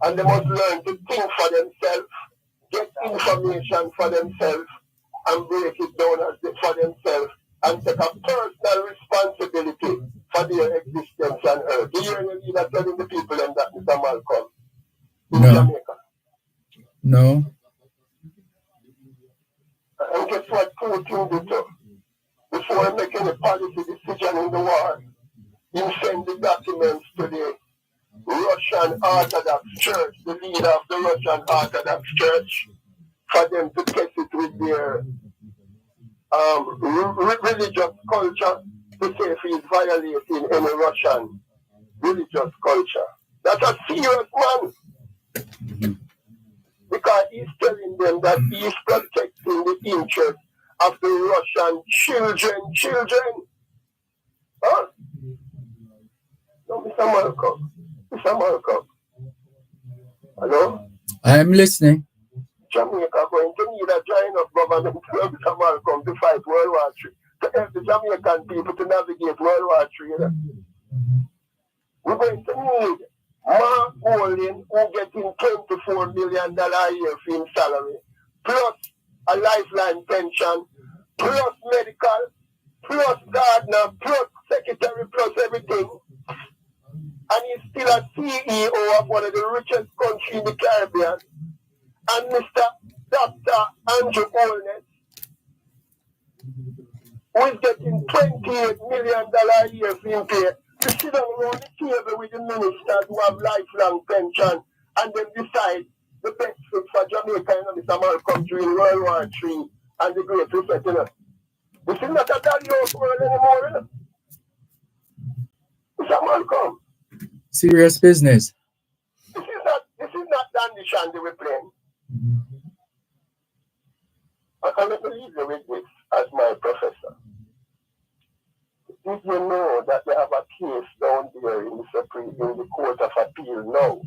And they must learn to think for themselves, get information for themselves, and break it down for themselves, and take a personal responsibility for their existence on earth. Do you hear any leader telling the people them that, Mr. Malcolm? In Jamaica? No. And guess what Putin did too? Before making a policy decision in the war, he sent the documents to the Russian Orthodox Church, the leader of the Russian Orthodox Church, for them to test it with their religious culture to see if he's violating any Russian religious culture. That's a serious man. Because he's telling them that he's protecting the interests of the Russian children. Huh? No, Mr. Malcolm. Mr. Malcolm. Hello? I am listening. Jamaica going to need a joint of government, Mr. Malcolm, to fight World War III. To help the Jamaican people to navigate World War III. You know? We're going to need Mark Holding, who getting $24 million a year for his salary, plus a lifeline pension, plus medical, plus gardener, plus secretary, plus everything. And he's still a CEO of one of the richest countries in the Caribbean. And Mr. Dr. Andrew Holness, who is getting $28 million a year for him pay, to sit down around the table with the ministers who have lifelong pension and then decide the best fit for Jamaica, you know, Mr. Malcolm, during World War III and the Great Reset, you know. This is not a daddy-house world anymore, you know. Mr. Malcolm. Serious business. This is not Dandy Shandy we're playing. I let me leave you with this as my professor. Did you know that they have a case down there in the Court of Appeal now?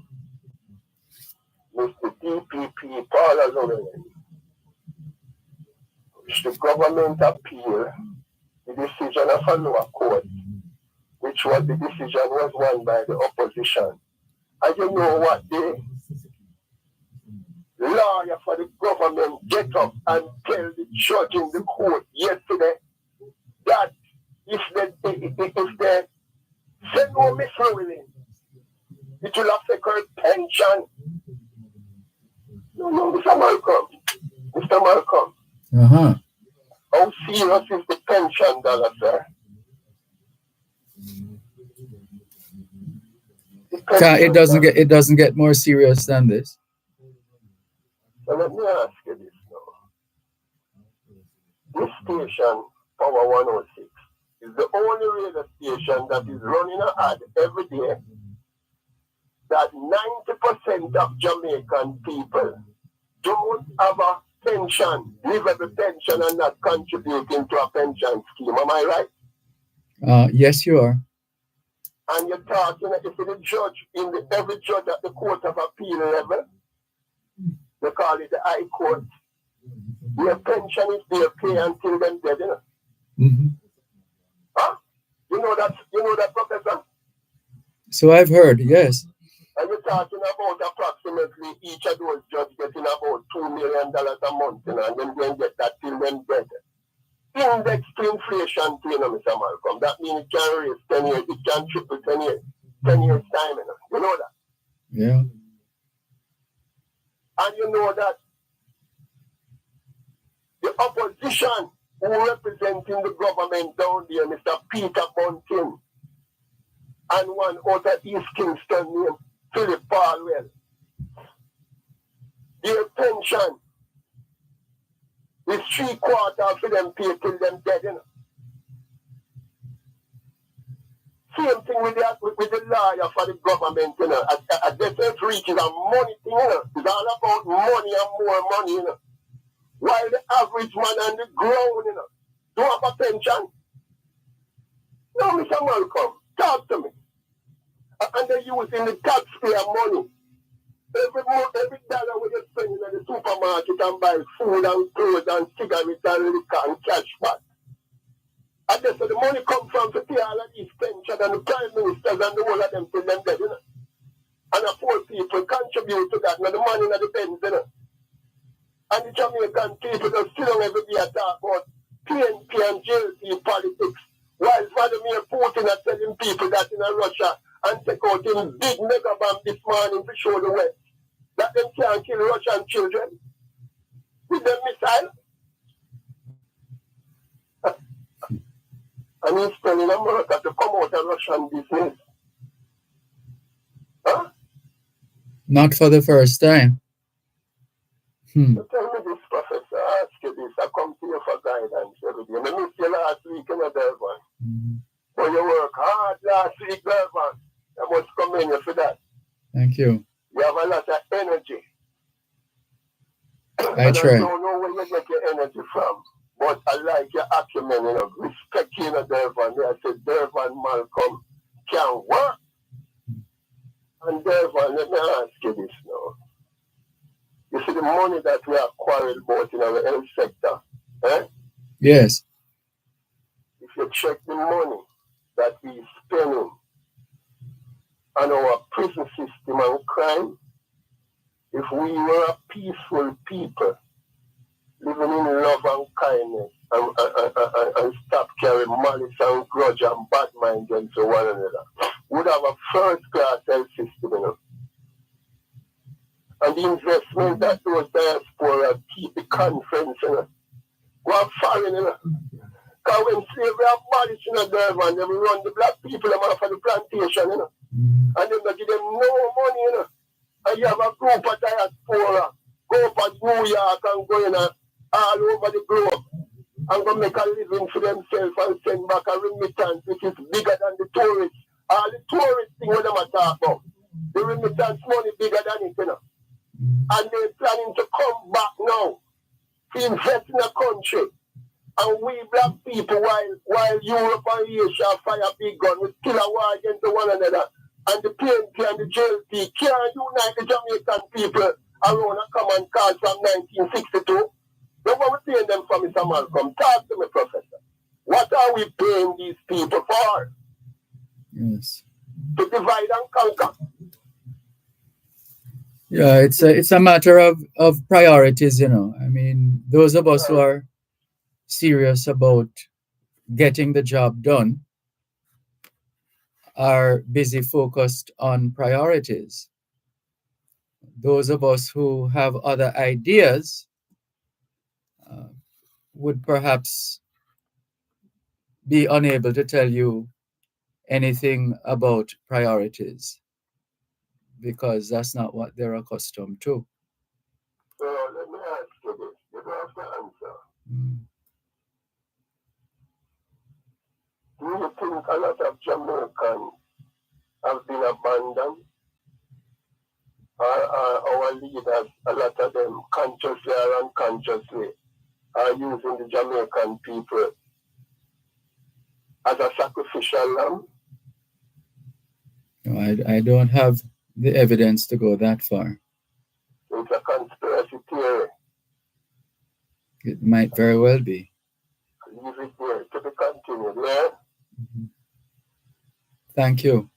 Mr. DPP Paula Llewellyn, which the government appealed the decision of a lower court, which was the decision was won by the opposition. And you know what the lawyer for the government get up and tell the judge in the court yesterday that if they say no Miss Llewellyn, it will affect her pension. No, Mr. Malcolm. Uh-huh. How serious is the pension dollar, sir? It doesn't get more serious than this. So let me ask you this now. This station, Power 106, is the only radio station that is running an ad every day that 90% of Jamaican people don't have a pension, livable pension, and not contributing to a pension scheme. Am I right? Yes, you are. And you're talking, if the judge, every judge at the Court of Appeal level, they call it the High Court, their pension is their pay until them dead, you know? Mm-hmm. Huh? You know that, Professor? So I've heard, yes. And you're talking about approximately each of those judges getting about $2 million a month, you know, and then they get that till them dead. Index to inflation, you know, Mr. Malcolm. That means it can raise 10 years, it can triple 10 years, 10 years time, you know. You know that? Yeah. And you know that the opposition who representing the government down there, Mr. Peter Bunting, and one out of East Kingston named Philip Palwell, their pension is 3/4 for them pay till them dead, you know. Same thing with the lawyer for the government, you know. As they say, reach is a money thing, you know. It's all about money and more money, you know. While the average man on the ground, you know, don't have a pension. No, Mr. Malcolm, talk to me. And they're using the taxpayer money. Every dollar when you're spending at the supermarket and buy food and clothes and cigarettes and liquor and cash back. And then so the money comes from to pay all of these pensions and the prime ministers and the whole of them till them dead, you know. And the poor people contribute to that. Now the money in the pens, you know. And the Jamaican people just still don't ever be talk about PNP and JLP politics. While Vladimir Putin are telling people that in Russia and take out him big mega bomb this morning to show the West that them can't kill Russian children with them missile. And he's telling America to come out of Russian business. Huh? Not for the first time. So tell me this, Professor. I ask you this. I come to you for guidance every day. I missed you last week in Dervan. Mm-hmm. But you work hard last week, Dervan. I must commend you for that. Thank you. You have a lot of energy. I try. I don't know where you get your energy from. But I like your acumen, you know. Respect you, Dervan. I said, Dervan Malcolm can work. And Dervan, let me ask you this now. You see the money that we are quarreled about in our health sector, eh? Yes. If you check the money that we spending on our prison system and crime, if we were a peaceful people living in love and kindness and stop carrying malice and grudge and bad mind against one another, we would have a first-class health system, you know. And the investment that those diaspora keep the conference, you know. Go foreign, you know. Because when slavery abolished in Dervan, they will run the black people them off of the plantation, you know. And then they give them no money, you know. And you have a group of diaspora go up to New York and go in all over the globe and go make a living for themselves and send back a remittance which is bigger than the tourists. All the tourist thing what them talk about. The remittance money bigger than it, you know. And they're planning to come back now to invest in a country. And we black people, while Europe and Asia fire big gun, we still a war against one another. And the PNP and the JLP can't unite the Jamaican people around a common cause from 1962. Then what we paying them for, Mr. Malcolm? Talk to me, Professor. What are we paying these people for? Yes. To divide and conquer. Yeah, it's a matter of priorities, you know. I mean, those of us who are serious about getting the job done are busy focused on priorities. Those of us who have other ideas would perhaps be unable to tell you anything about priorities because that's not what they're accustomed to. So let me ask you this. You don't have to answer. Do you think a lot of Jamaicans have been abandoned? Or are our leaders, a lot of them, consciously or unconsciously, are using the Jamaican people as a sacrificial lamb? No, I don't have the evidence to go that far. It's a conspiracy theory. It might very well be. Leave it there to be continued, yeah? Thank you.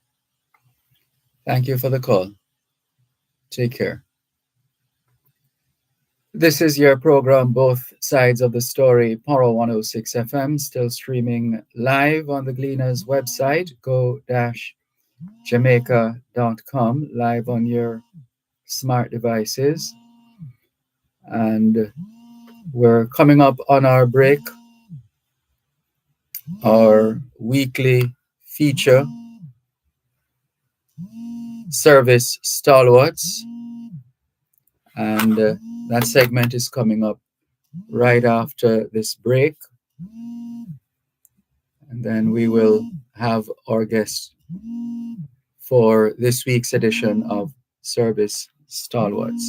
Thank you for the call. Take care. This is your program, Both Sides of the Story, Poro 106 FM, still streaming live on the Gleaners website, go-jamaica.com, live on your smart devices. And we're coming up on our break, our weekly feature, Service Stalwarts. And that segment is coming up right after this break. And then we will have our guest for this week's edition of Service Stalwarts.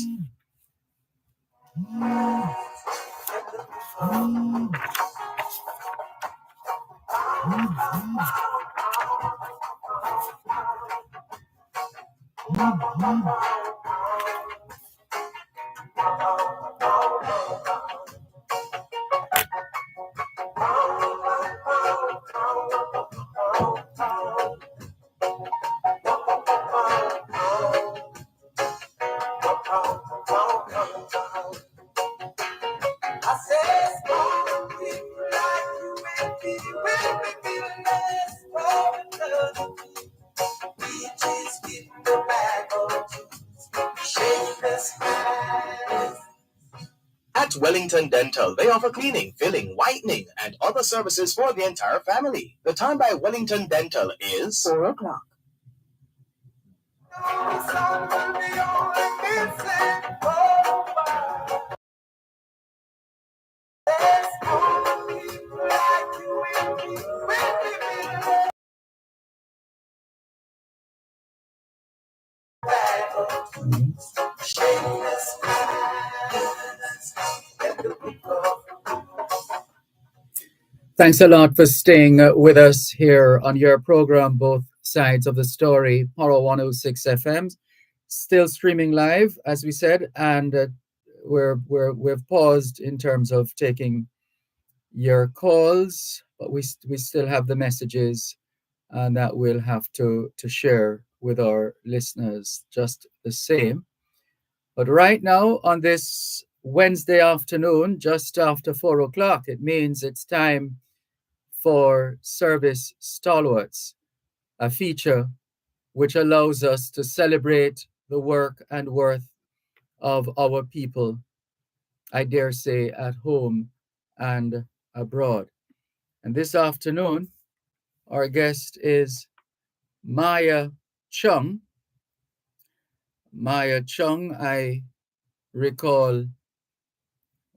At Wellington Dental, they offer cleaning, filling, whitening, and other services for the entire family. The time by Wellington Dental is 4 o'clock. Thanks a lot for staying with us here on your program, Both Sides of the Story, Poro 106 FM. Still streaming live, as we said, and we've paused in terms of taking your calls, but we still have the messages and that we'll have to share with our listeners just the same. But right now, on this Wednesday afternoon, just after 4 o'clock, it means it's time for Service Stalwarts, a feature which allows us to celebrate the work and worth of our people, I dare say, at home and abroad. And this afternoon, our guest is Maya Chung. Maya Chung, I recall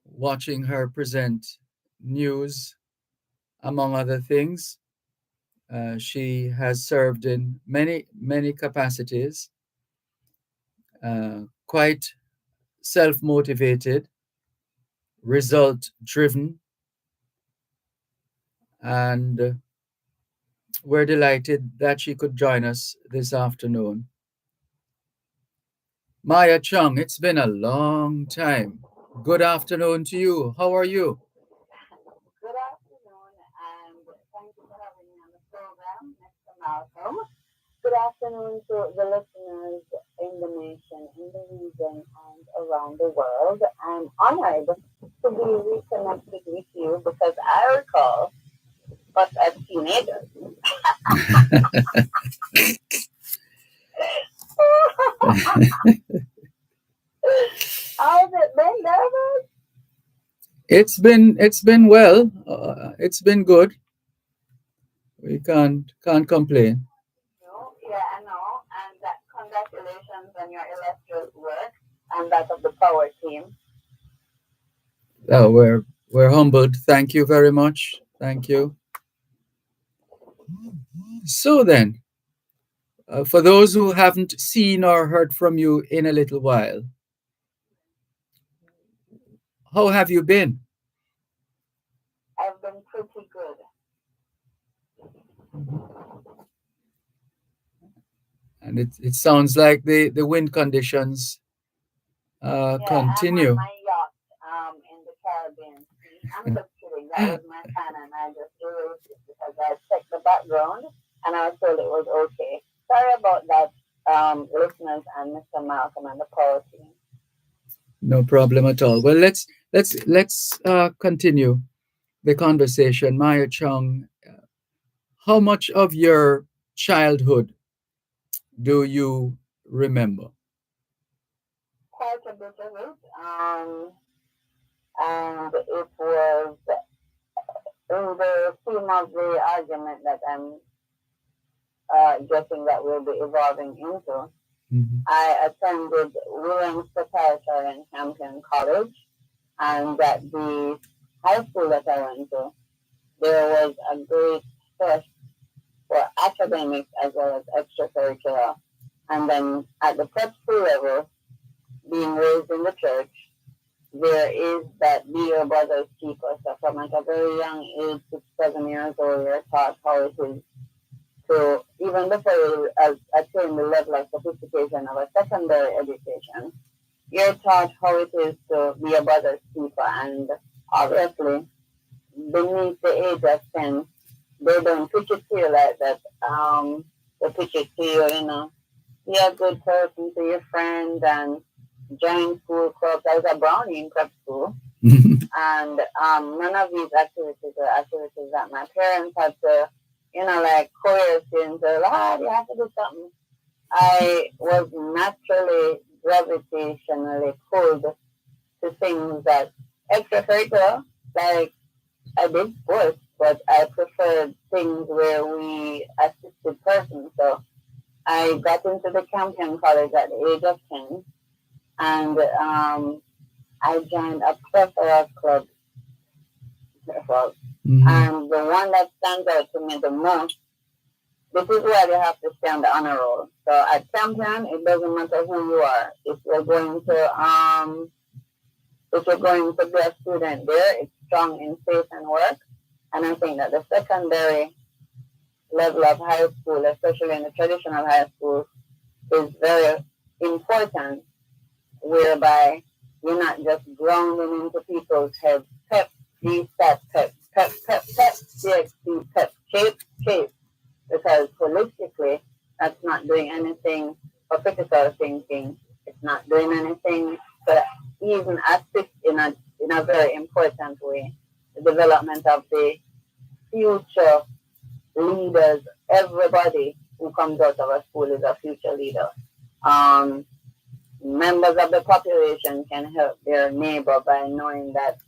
watching her present news, among other things. She has served in many capacities, quite self-motivated, result-driven, and we're delighted that she could join us this afternoon. Maya Chung, it's been a long time. Good afternoon to you. How are you? Good afternoon, and thank you for having me on the program, Mr. Malcolm. Good afternoon to the listeners in the nation, in the region, and around the world. I'm honored to be reconnected with you because I recall us as teenagers. How's it been, Dervan? It's been well. It's been good. We can't complain. No, yeah, I know. And congratulations on your illustrious work and that of the Power team. We're humbled. Thank you very much. Thank you. So then, for those who haven't seen or heard from you in a little while, how have you been? I've been pretty good. And it sounds like the wind conditions continue. I'm on my yacht in the Caribbean Sea. I'm just kidding. That was my fan, and I just erased it because I checked the background and I was told it was okay. Sorry about that, listeners and Mr. Malcolm and the Power team. No problem at all. Well, let's continue the conversation. Maya Chung, how much of your childhood do you remember? Quite a bit of it. And it was in the theme of the argument that I'm guessing that we'll be evolving into. Mm-hmm. I attended Williams Preparatory and Campion College, and at the high school that I went to, there was a great push for academics as well as extracurricular. And then at the prep school level, being raised in the church, there is that be your brother's keeper. So from at a very young age, 6, 7 years old, you're taught how it is to, even before you attain the level of sophistication of a secondary education, you're taught how it is to be a brother's keeper. And obviously, beneath the age of 10, they don't pitch it to you like that. They pitch it to you, be a good person to your friend and join school clubs. I was a brownie in prep school. And none of these activities are activities that my parents had to, coerce into, you have to do something. I was naturally gravitationally pulled to things that extracurricular, like I did sports, but I preferred things where we assisted persons. So I got into the Campion College at the age of 10, and I joined a plethora of clubs. Mm-hmm. And the one that stands out to me the most, this is where you have to stay on the honor roll. So at Campion, it doesn't matter who you are. If you're going to be a student there, it's strong in faith and work. And I think that the secondary level of high school, especially in the traditional high school, is very important, whereby you're not just grounding into people's heads. Pep, these, that, pep, pep, pep, pep, CXP, pep, shape. Because holistically, that's not doing anything for critical thinking. It's not doing anything to even assist in a very important way the development of the future leaders. Everybody who comes out of a school is a future leader. Members of the population can help their neighbor by knowing that,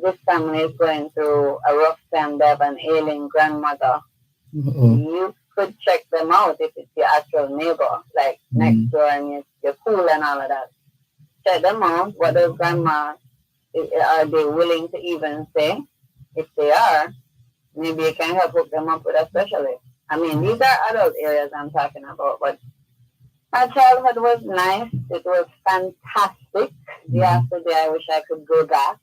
this family is going through a rough time. They have an ailing grandmother. Uh-oh. You could check them out if it's your actual neighbor, like next door, and you're cool and all of that. Check them out. What does grandma, are they willing to even say? If they are, maybe you can help hook them up with a specialist. I mean, these are adult areas I'm talking about, but my childhood was nice. It was fantastic. Day after day, I wish I could go back.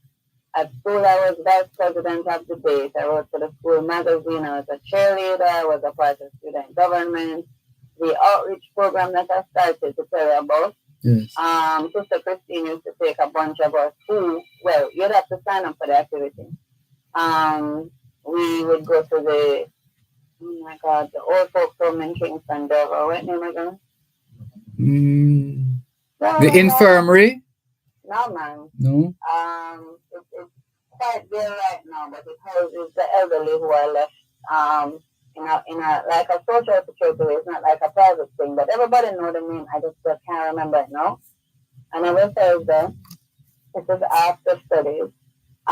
At school, I was vice president of debate. I wrote for the school magazine. I was a cheerleader. I was a part of student government. The outreach program that I started to tell you about. Yes. Sister Christine used to take a bunch of us who, you'd have to sign up for the activity. We would go to the old folks home in Kingston, Dervan. What name again? The infirmary? No, man. No. It's quite there right now, but it houses the elderly who are left in a like a social security way. It's not like a private thing, but everybody know the name. I just can't remember it now. And every Thursday, this is after studies.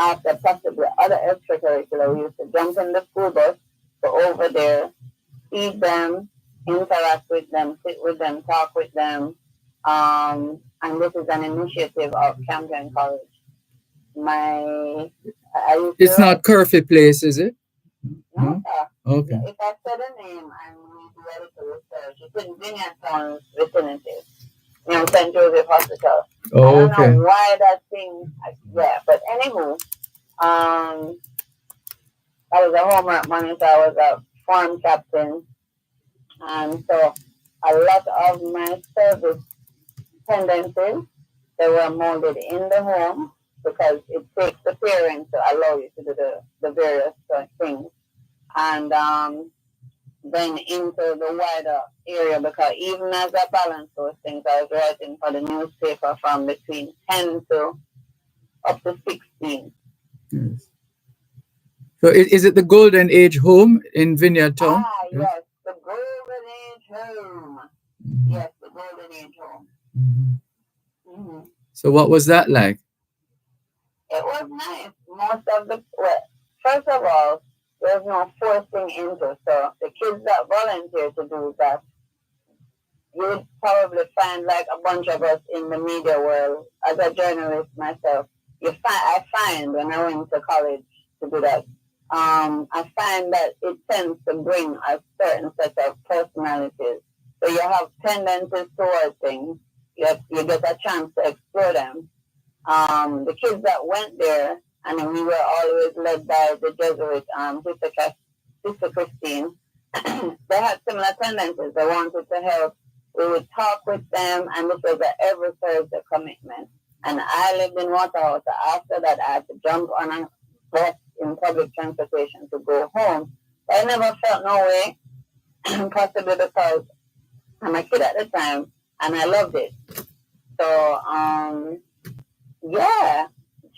after possibly other extracurricular, we used to jump in the school bus, go over there, feed them, interact with them, sit with them, talk with them. And this is an initiative of Camden College. It's not Curfew Place, is it? No, sir. Okay. If I said a name, I'm ready to research. It's in Vineyardtown vicinity, St. Joseph Hospital. Oh, I don't okay. know why that thing, but anywho, I was a homework monitor, I was a farm captain, and so a lot of my service tendencies, they were molded in the home because it takes the parent to allow you to do the various things. And then into the wider area, because even as I balance those things, I was writing for the newspaper from between 10 to up to 16. Yes. So is it the Golden Age Home in Vineyardtown? Yes, the Golden Age Home. Mm-hmm. Yes, the Golden Age Home. Mm-hmm. Mm-hmm. So what was that like? It was nice. First of all, there's no forcing into. So the kids that volunteer to do that, you would probably find like a bunch of us in the media world. As a journalist myself, I find when I went to college to do that, I find that it tends to bring a certain set of personalities. So you have tendencies towards things. You get a chance to explore them. The kids that went there, and we were always led by the Jesuit, Sister Christine, they had similar tendencies. They wanted to help. We would talk with them, and this was an every Thursday commitment. And I lived in Waterhouse. After that, I had to jump on a bus in public transportation to go home. I never felt no way, possibly because I'm a kid at the time, and I loved it. So, yeah,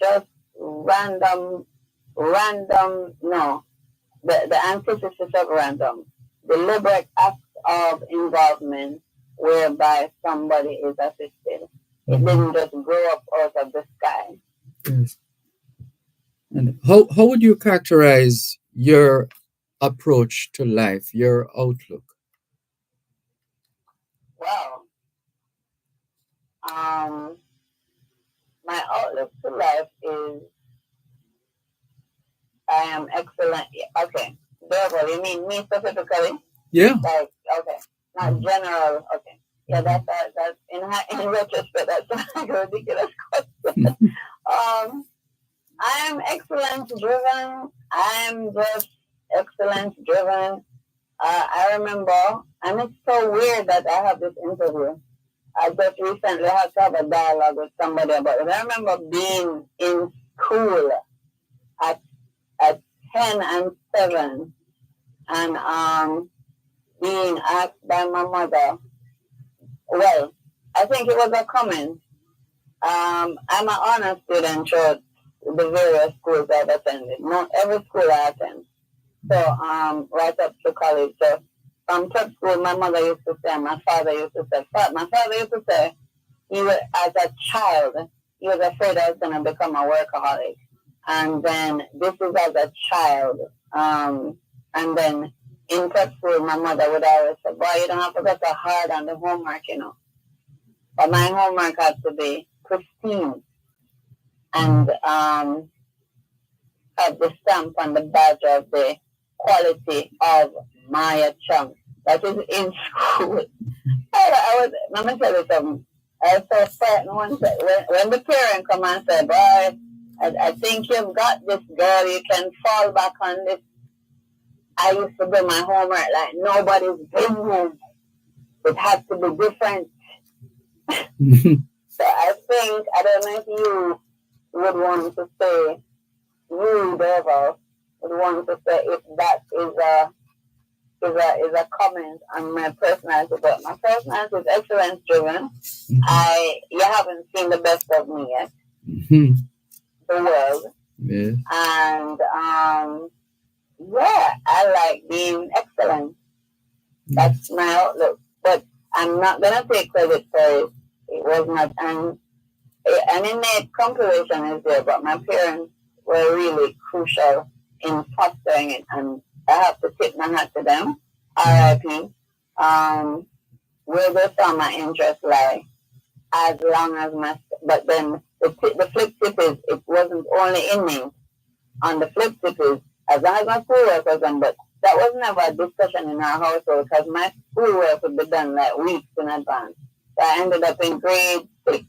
just random, no, the antithesis of random, deliberate act of involvement whereby somebody is assisted. It didn't just grow up out of the sky. Yes. And how would you characterize your approach to life, your outlook? Well, my outlook to life is I am excellent. Okay, Dervan, you mean me specifically? Yeah. Like, okay, not general. Okay, yeah, that's in retrospect, that's like a ridiculous question. I'm excellence driven. I'm just excellence driven. I remember, and it's so weird that I have this interview. I just recently had to have a dialogue with somebody about it. I remember being in school at 10 and 7 and being asked by my mother. Well, I think it was a comment. I'm an honor student throughout the various schools I've attended. Not every school I attend. So right up to college. So from prep school, my mother used to say, my father used to say, he was, as a child, he was afraid I was going to become a workaholic. And then this is as a child. And then in prep school, my mother would always say, boy, you don't have to get so hard on the homework, But my homework had to be pristine and have the stamp on the badge of the quality of my chunk. That is in school. Let me tell you something. I was so frightened when the parent come and say, boy, I think you've got this, girl, you can fall back on this. I used to do my homework like nobody's business. It has to be different. So I think, I don't know if you would want to say, you, Dervan, would want to say if that is a comment on my personality, but my personality is excellence driven. You haven't seen the best of me yet. The world. Yeah. And I like being excellent. That's my outlook. But I'm not gonna take credit for it. It was not an innate compilation is there, but my parents were really crucial in fostering it, and I have to tip my hat to them. RIP. Where the summer interest lie, as long as my, but then the flip tip is, it wasn't only in me. On the flip tip is, as long as my schoolwork was done, but that was never a discussion in our household because my schoolwork would be done like weeks in advance. So I ended up in grade 6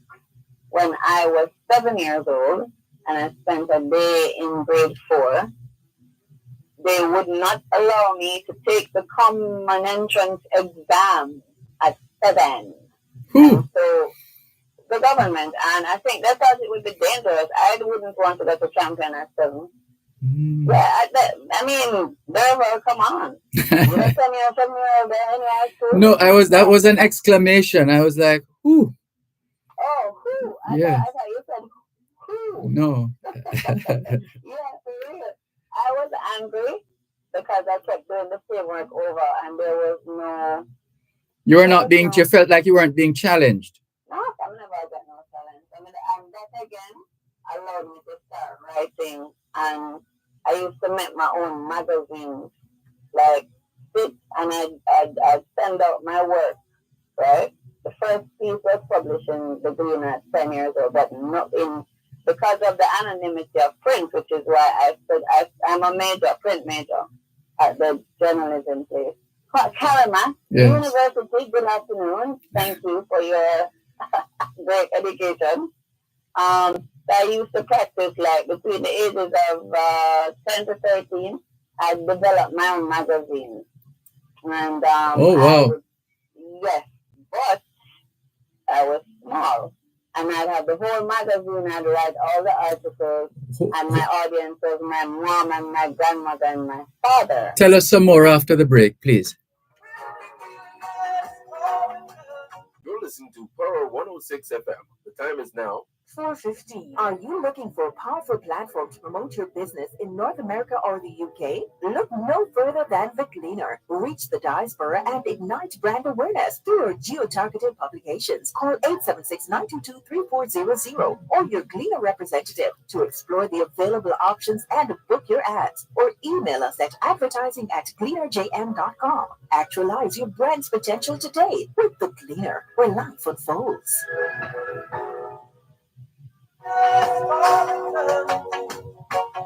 when I was 7 years old, and I spent a day in grade 4. They would not allow me to take the common entrance exam at 7. And so the government, and I think they thought it would be dangerous. I wouldn't want to go to Champion at 7. Yeah, I mean, Dervan, come on. You don't tell me you're 7-year-old there in high school. No, that was an exclamation. I was like, whoo. Oh, whoo. I thought you said whoo. No. Yeah, for real. I was angry because I kept doing the same work over and there was no... You were not being, you felt like you weren't being challenged. No, I'm never got no challenge. I mean, and that again allowed me to start writing, and I used to make my own magazines, like sit and I'd send out my work, right? The first piece was published in the Gleaner at 10 years old, but not in, because of the anonymity of print, which is why I said I'm a print major at the journalism place. Karima, University, good afternoon. Thank you for your great education. I used to practice like between the ages of 10 to 13. I developed my own magazine. And oh, wow. Yes, but I was small. And I'd have the whole magazine, I'd write all the articles, and my audience was my mom and my grandmother and my father. Tell us some more after the break, please. You're listening to Pearl 106 FM. The time is now 4:15. Are you looking for a powerful platform to promote your business in North America or the UK? Look no further than The Gleaner. Reach the diaspora and ignite brand awareness through your geo-targeted publications. Call 876-922-3400 or your Gleaner representative to explore the available options and book your ads. Or email us at advertising@gleanerjm.com. Actualize your brand's potential today with The Gleaner, where life unfolds.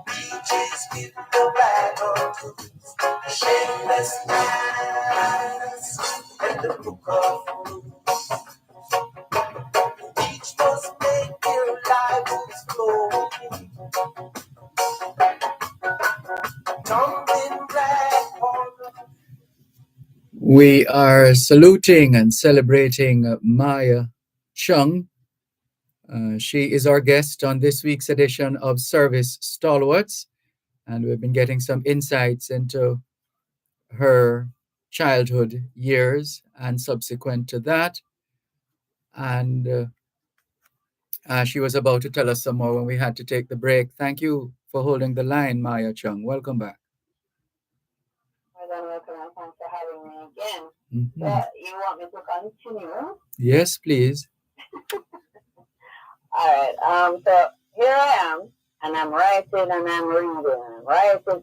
Beaches with the battle, shameless hands, and the book of rules. Each must make their lives flow. Something black on. We are saluting and celebrating Maya Chung. She is our guest on this week's edition of Service Stalwarts, and we've been getting some insights into her childhood years and subsequent to that. And she was about to tell us some more when we had to take the break. Thank you for holding the line, Maya Chung. Welcome back. Welcome. Thanks for having me again. Mm-hmm. You want me to continue? Yes, please. All right. So here I am, and I'm writing and I'm reading. Writing.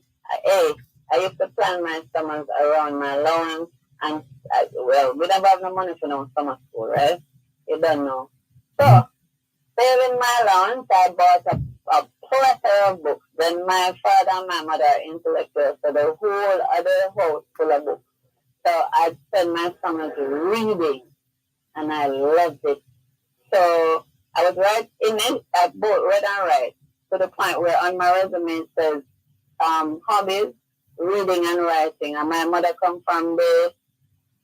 I used to plan my summers around my allowance, and we never have no money for no summer school, right? You don't know. So saving my allowance, I bought a plethora of books. Then my father and my mother are intellectuals, so the whole other house full of books. So I'd spend my summers reading, and I loved it. So I was right in it. I both read and write to the point where on my resume it says hobbies, reading and writing. And my mother come from the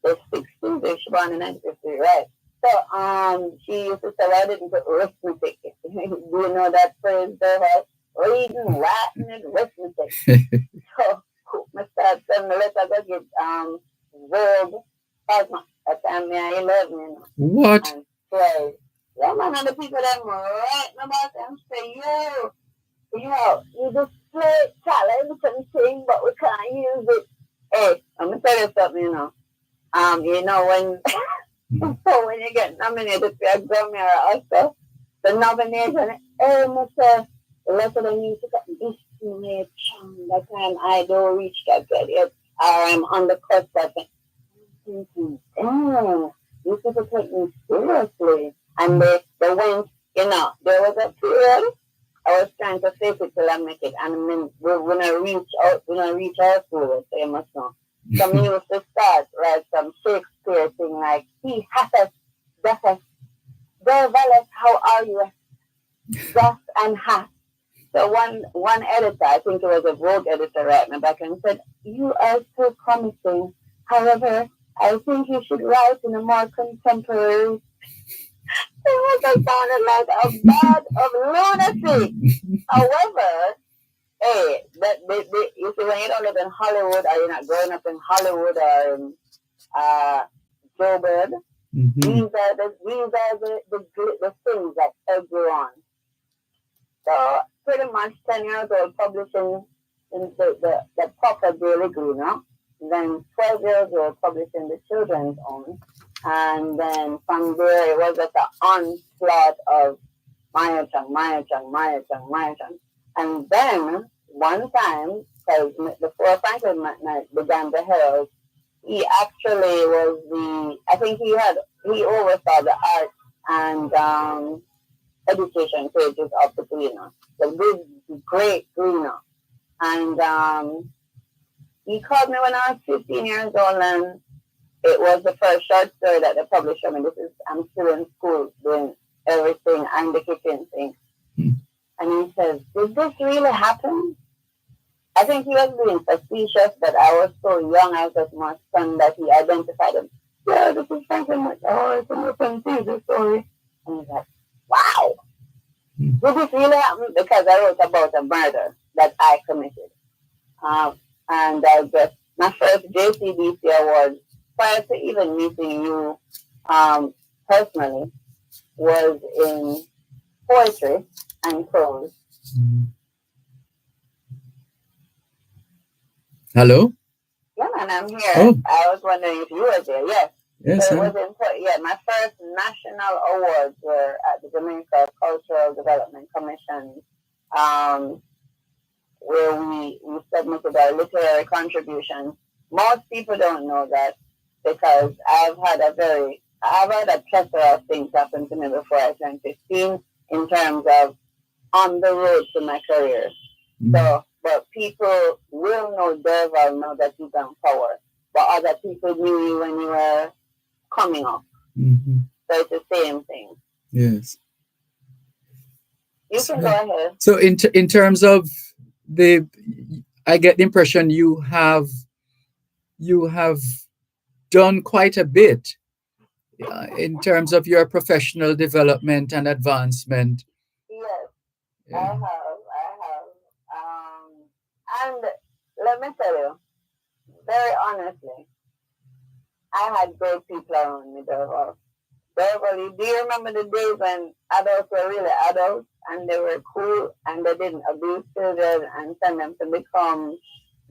60s. She was born in 1950, right? So she used to say, "I didn't put arithmetic." Do you know that phrase there? Reading, writing, and arithmetic. So I started sending the letters. I get verb, Cosmo. At the time I 11, you know. What? And 12. Yeah, man, and the people that write about them say, yo, you just play talent and sing, but we can't use it. Hey, I'm gonna tell you something, you know. When you get nominated for a Grammy or Oscar, the nomination, the letter they need to get, my chum, that time I don't reach that yet. I'm on the cusp of thinking, damn, these people take me seriously. And they went, there was a period I was trying to fake it till I make it. And then when I reach out to it, so you must know. So me used to start like some Shakespeare thing like, he hath us, Dervan, how are you? Thus and hath. So one editor, I think it was a Vogue editor, right me back and said, you are so promising. However, I think you should write in a more contemporary. It was sounded like a bad of lunacy. However, hey, you see, when you don't live in Hollywood, or you're not growing up in Hollywood or in Joburg, these are the things that egg you on. So pretty much 10 years old publishing in the proper Daily Greener. Then 12 years old publishing the children's own. And then from there it was just an onslaught of Maya Chang. And then one time, because before Franklin McKnight began the Herald, he actually was I think he oversaw the art and education pages of the Greener, the great Greener. And he called me when I was 15 years old, and it was the first short story that they published. I mean, I'm still in school doing everything and the kitchen thing. And he says, did this really happen? I think he was being facetious, but I was so young, I was just more stunned that he identified him. Yeah, this is Franklin. Oh, it's an open thesis story. And he's like, wow. Did this really happen? Because I wrote about a murder that I committed. And I just, my first JCDC award, prior to even meeting you personally, was in poetry and prose. Hello? Yeah, man, I'm here. Oh. I was wondering if you were there. Yes. Yes, so it was my first national awards were at the Jamaica Cultural Development Commission, where we submitted our literary contributions. Most people don't know that because I've had a plethora of things happen to me before I turned 15 in terms of on the road to my career. So, but people will know Dervan, know that he's on power, but other people knew you when you were coming up. So it's the same thing. Yes. You can go ahead. So in terms of I get the impression you have done quite a bit in terms of your professional development and advancement. Yes, yeah. I have. And let me tell you, very honestly, I had great people around me, Dervan. Do you remember the days when adults were really adults and they were cool and they didn't abuse children and send them to become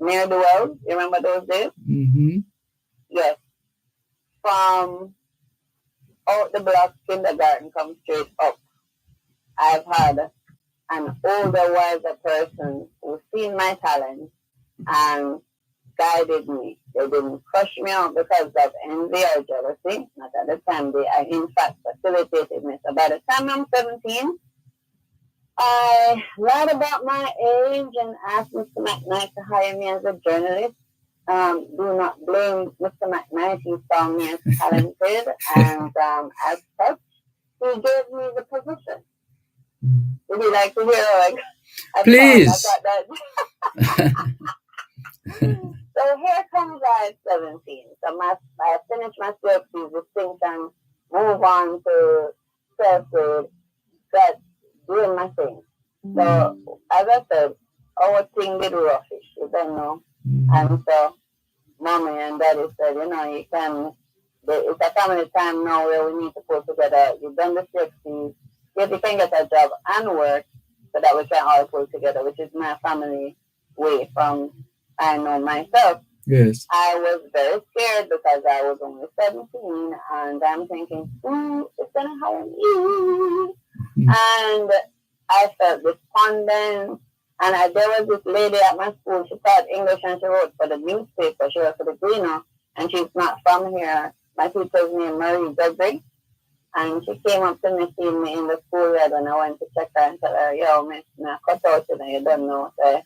near the world? You remember those days? Yes. From out the block, kindergarten, come straight up. I've had an older, wiser person who's seen my talent and guided me. They didn't crush me out because of envy or jealousy. Not at the time. They, in fact, facilitated me. So by the time I'm 17, I lied about my age and asked Mr. McKnight to hire me as a journalist. Do not blame Mr. McKnight. He saw me as talented, and as such, he gave me the position. Would you like to hear? Please. So here comes I at 17. So I finished my CFC distinction, move on to 12th grade, but doing my thing. So as I said, our thing did roughish, you don't know. And so mommy and daddy said, you can, it's a family time now where we need to pull together. You've done the 60s, if you can get a job and work so that we can all pull together, which is my family way from I know myself. Yes. I was very scared because I was only 17 and I'm thinking, it's going to hire me. And I felt despondent And there was this lady at my school, she taught English and she wrote for the newspaper, she wrote for the Gleaner, and she's not from here. My teacher's name Marie Gregory. And she came up to me, see me in the school yard when I went to check her and tell her, yo, miss, I cut out today, you don't know the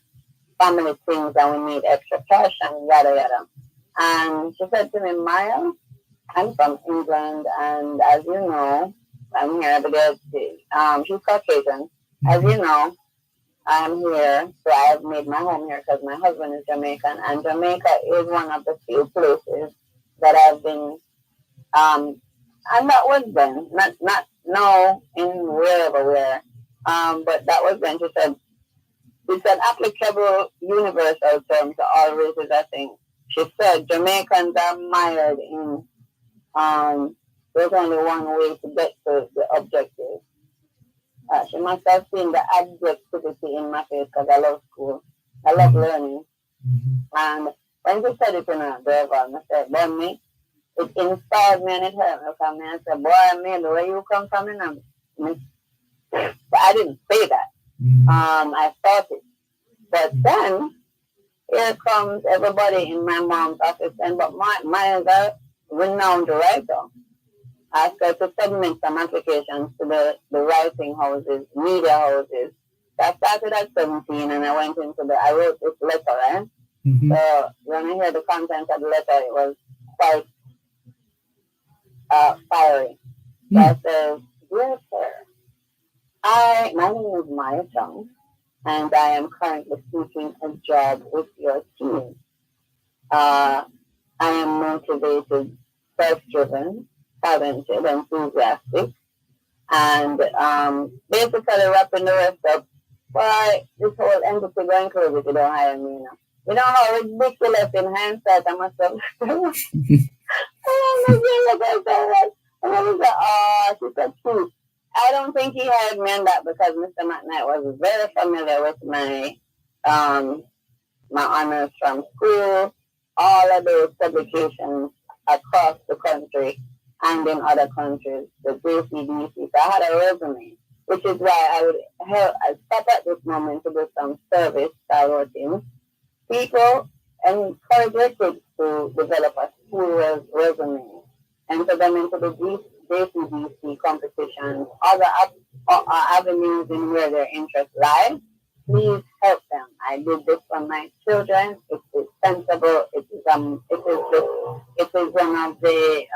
family things and we need extra cash and yada yada. And she said to me, Maya, I'm from England and as you know, I'm here because she's Caucasian. As you know, I'm here, so I have made my home here because my husband is Jamaican, and Jamaica is one of the few places that I've been and that was then, not now in wherever where. But that was then. She said it's an applicable universal term to all races, I think. She said Jamaicans are mired in there's only one way to get to the objective. She must have seen the objectivity in my face because I love school. I love learning. And when she said it in a Dervan, I said, Bonnie, it inspired me and it hurt me because I said, boy, man, where you come from? And but I didn't say that. I thought it. But then, here comes everybody in my mom's office, and but my is a renowned writer. I started to submit some applications to the writing houses, media houses. So I started at 17 and I wrote this letter, right? So when I heard the content of the letter, it was quite fiery. So I said, dear sir, my name is Maya Chung, and I am currently seeking a job with your team. I am motivated, self-driven, talented, enthusiastic, and basically wrapping the rest up. Why this whole entity going crazy if you don't hire me now? You know how ridiculous in hindsight I must have. She said, "True." I don't think he hired me on that because Mr. McKnight was very familiar with my my honors from school, all of those publications across the country and in other countries, the JCDC. So I had a resume, which is why I stop at this moment to do some service style routine. People encourage their kids to develop a school resume and put them into the JCDC competitions, other avenues in where their interests lie. Please help them. I did this for my children. It is sensible. It is one of the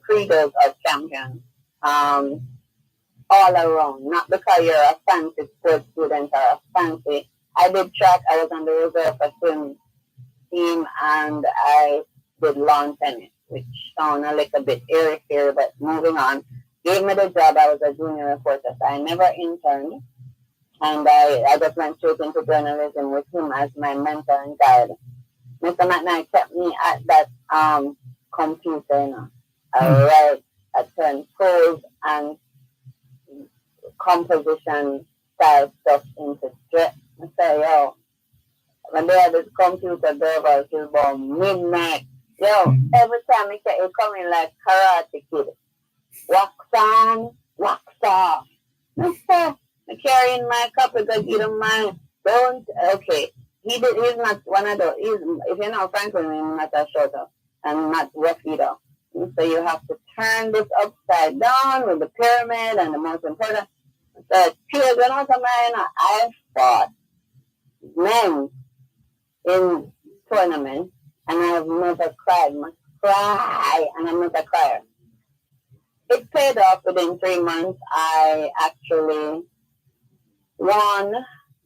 credos of champions. All around, not because you're a fancy sports student or a fancy. I did track. I was on the reserve for swim team, and I did lawn tennis, which sound a little bit airy here, but moving on. Gave me the job. I was a junior reporter, so I never interned. And I just went straight into journalism with him as my mentor and guide. Mr. McKnight kept me at that computer, you know. I turn prose and composition style stuff into dress. I say, yo, when they had this computer Dervan till about midnight, yo, every time he come in like Karate Kid. Wax on, wax off. I carry in my copy because you don't mind. Okay. He's not one of those. If you know Franklin, he's not a shorter and not rough either. So you have to turn this upside down with the pyramid and the most important. So children also mine, I fought men in tournaments and I have never cried. I must cry and I'm not a crier. It paid off within 3 months. I actually won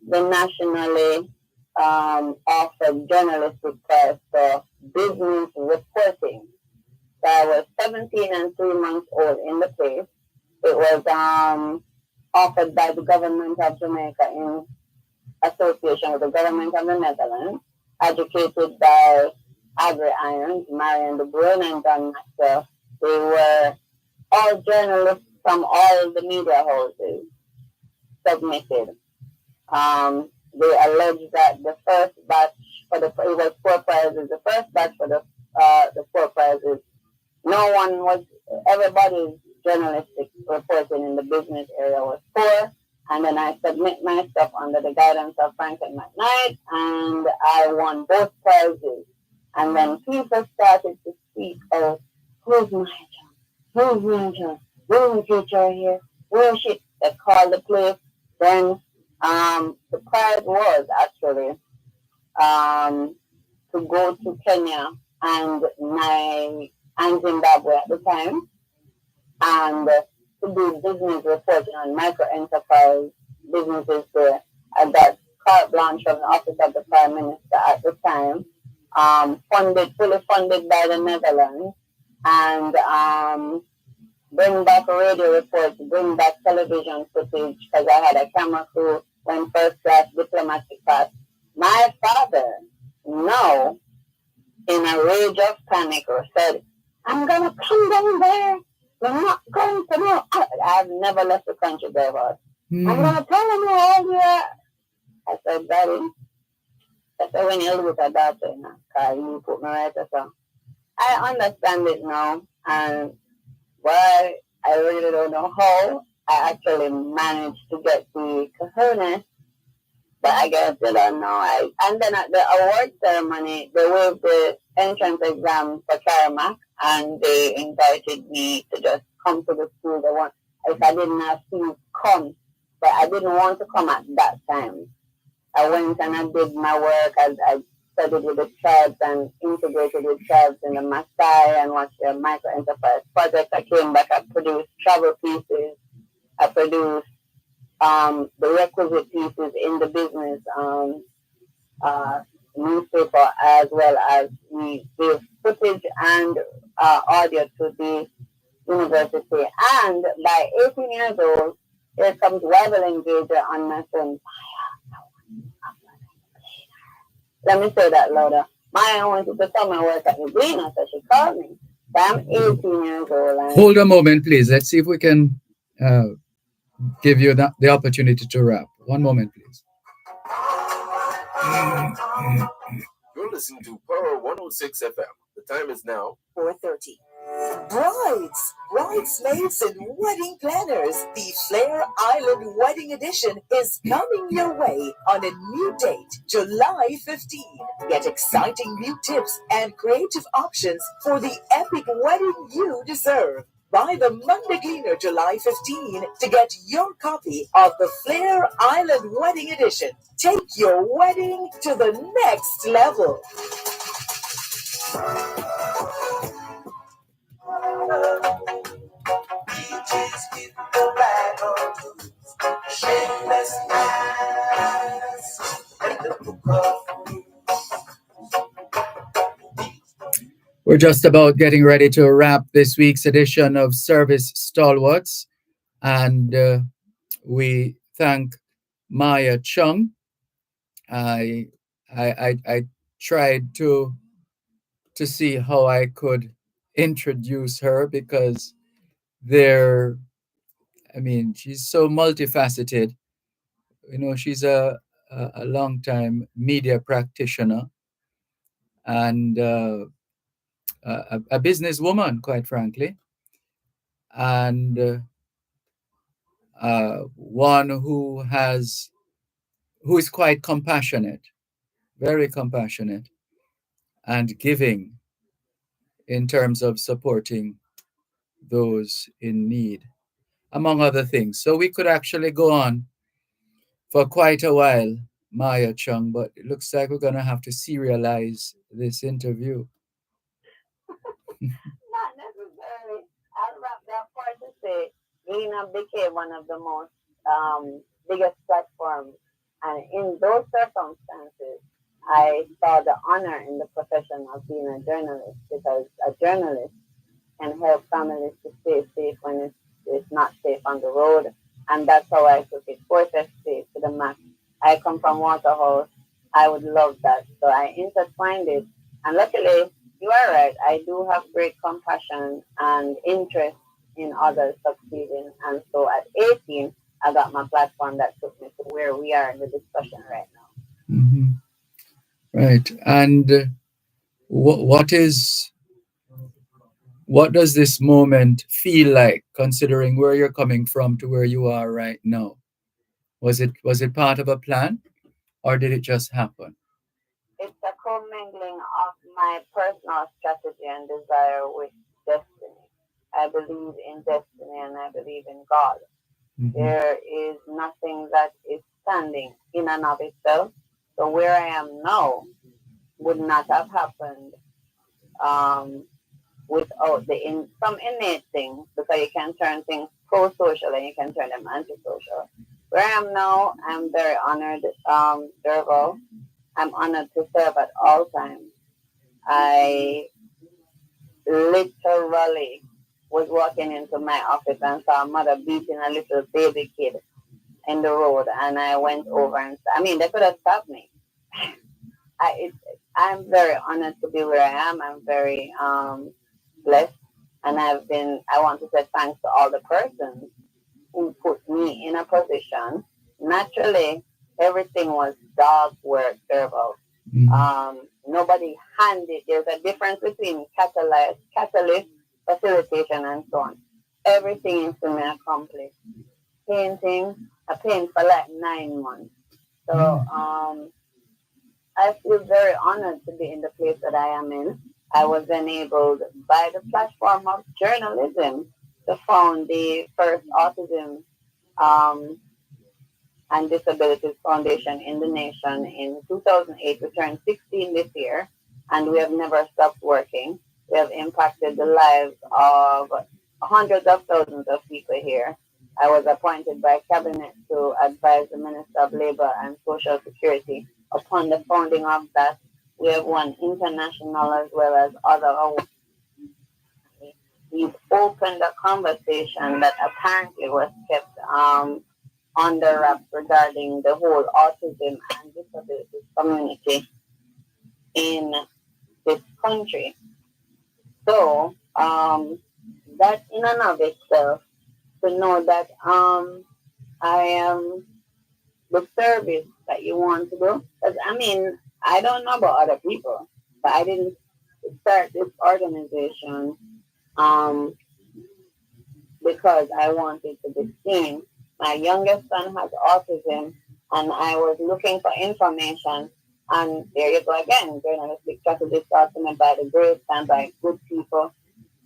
the nationally offered journalistic prize for business reporting. So I was 17 and 3 months old in the place. It was offered by the government of Jamaica in association with the government of the Netherlands, educated by Agri Irons, Marion De Bruin and John Maxwell. They were all journalists from all the media houses submitted. They alleged that the first batch it was 4 prizes. The first batch for the 4 prizes, everybody's journalistic reporting in the business area was poor, And then I submit my stuff under the guidance of Franklin McKnight, and I won both prizes. And then people started to speak of, who's my job? Who's my job? Where's the teacher here? Where is she? They called the place. Then the prize was actually to go to Kenya and Zimbabwe at the time, and to do business reporting on micro enterprise businesses there. I got carte blanche from the office of the Prime Minister at the time, fully funded by the Netherlands, and bring back radio reports, bring back television footage, because I had a camera crew when first class diplomatic class. My father, now, in a rage of panic, said, I'm going to come down there. We're not going to know. I've never left the country, Dervan. I'm going to tell them all you are. I said, Daddy, I said, when you look at that, you put me right or something. I understand it now, and why I really don't know how I actually managed to get the cojones, but I guess I don't know. And then at the award ceremony, they waived the entrance exam for Karamak, and they invited me to just come to the school. If I didn't have to come, but I didn't want to come at that time. I went and I did my work. I studied with the tribes and integrated with tribes in the Maasai and watched their micro enterprise project. I came back, I produced travel pieces, I produced the requisite pieces in the business newspaper, as well as we gave footage and audio to the university. And by 18 years old, here comes Rival Engager on my phone. Let me say that louder. Maya wanted to come and work at the Gleaner, so she called me. So I'm 18 years old. Hold a moment, please. Let's see if we can give you the opportunity to rap. One moment, please. You're listening to Pearl 106 FM. The time is now 4:30. Bridesmaids, and wedding planners. The Flair Island Wedding Edition is coming your way on a new date, July 15. Get exciting new tips and creative options for the epic wedding you deserve. Buy the Monday Gleaner July 15 to get your copy of the Flair Island Wedding Edition. Take your wedding to the next level. Beaches with the raggle, shameless ass, and the book of We're just about getting ready to wrap this week's edition of Service Stalwarts, and we thank Maya Chung. I tried to see how I could introduce her, because she's so multifaceted. She's a long-time media practitioner and a businesswoman, quite frankly, and one who is quite compassionate, very compassionate, and giving in terms of supporting those in need, among other things. So we could actually go on for quite a while, Maya Chung, but it looks like we're going to have to serialize this interview. Not necessarily. I'll wrap that part to say Gleaner became one of the most biggest platforms, and in those circumstances, I saw the honor in the profession of being a journalist, because a journalist can help families to stay safe when it's not safe on the road, and that's how I took it. Fortress State to the max. I come from Waterhouse. I would love that, so I intertwined it, and luckily, you are right. I do have great compassion and interest in others succeeding. And so at 18, I got my platform that took me to where we are in the discussion right now. Mm-hmm. Right. And what does this moment feel like, considering where you're coming from to where you are right now? Was it part of a plan, or did it just happen? It's a commingling of my personal strategy and desire with destiny. I believe in destiny and I believe in God. There is nothing that is standing in and of itself. So where I am now would not have happened without some innate things, because you can turn things pro-social and you can turn them anti-social. Where I am now, I'm very honored, Derval. I'm honored to serve at all times. I literally was walking into my office and saw a mother beating a little baby kid in the road, and I went over and they could have stopped me. I'm very honored to be where I am. I'm very blessed, and I want to say thanks to all the persons who put me in a position. Naturally, everything was dog work, Derval. Nobody handed. There's a difference between catalyst, facilitation, and so on. Everything is to me accomplished. Painting, I paint for like 9 months. So I feel very honored to be in the place that I am in. I was enabled by the platform of journalism to found the first autism and Disabilities Foundation in the nation in 2008. We turned 16 this year, and we have never stopped working. We have impacted the lives of hundreds of thousands of people here. I was appointed by Cabinet to advise the Minister of Labor and Social Security. Upon the founding of that, we have won international as well as other awards. We've opened a conversation that apparently was kept under wraps regarding the whole autism and disabilities community in this country. So that in and of itself, to know that I am the service that you want to do. Because I don't know about other people, but I didn't start this organization because I wanted to be seen. My youngest son has autism, and I was looking for information. And there you go again, journalistic strategy taught to me by the great and by good people.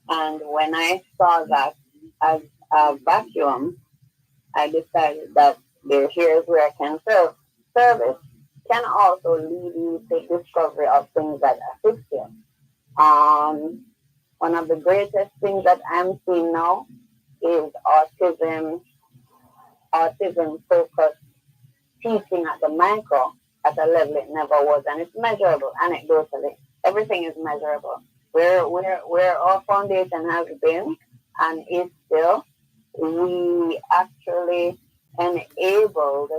And when I saw that as a vacuum, I decided that here's where I can serve. Service can also lead you to discovery of things that assist you. One of the greatest things that I'm seeing now is autism focused teaching at the micro at a level it never was, and it's measurable anecdotally. Everything is measurable. Where our foundation has been and is still, we actually enabled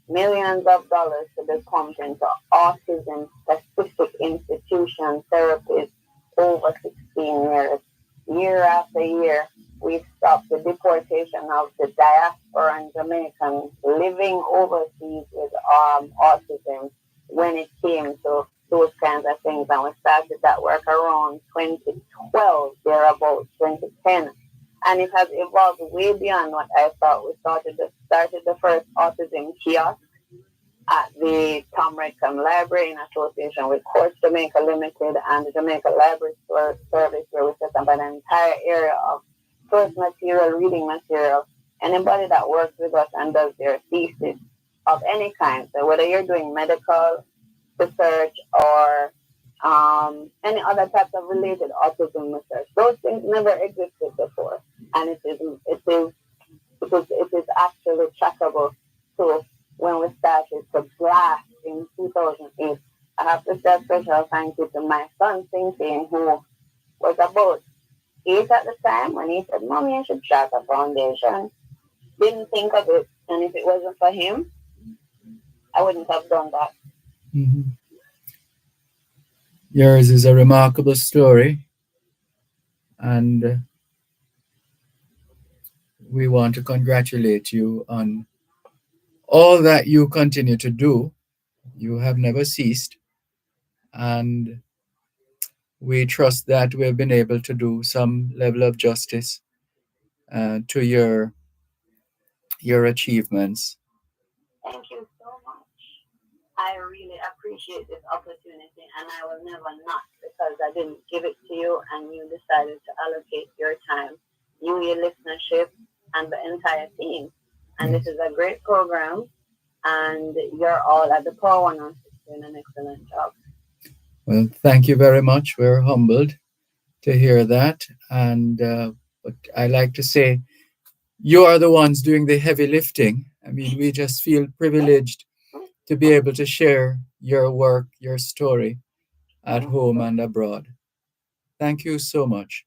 millions of dollars to be pumped into autism specific institution therapies over 16 years. Year after year, we stopped the deportation of the diaspora and Jamaicans living overseas with autism when it came to those kinds of things. And we started that work around 2012, thereabouts 2010. And it has evolved way beyond what I thought. We started the first autism kiosk at the Tom Redcom Library in association with Courts Jamaica Limited and the Jamaica Library Service, where we set up an entire area of source material, reading material. Anybody that works with us and does their thesis of any kind, so whether you're doing medical research or any other types of related autism research, those things never existed before, and it is actually trackable. So when we started to blast in 2008, I have to say a special thank you to my son, Sing, who was about 8 at the time, when he said, "Mommy, you should start a foundation." Didn't think of it, and if it wasn't for him, I wouldn't have done that. Mm-hmm. Yours is a remarkable story, and we want to congratulate you on all that you continue to do. You have never ceased, and we trust that we have been able to do some level of justice to your achievements. Thank you so much. I really appreciate this opportunity, and I will never not because I didn't give it to you and you decided to allocate your time, you, your listenership, and the entire team. And this is a great program, and you're all at the Power 106 doing an excellent job. Well, thank you very much. We're humbled to hear that. And but I like to say, you are the ones doing the heavy lifting. I mean, we just feel privileged to be able to share your work, your story at home and abroad. Thank you so much.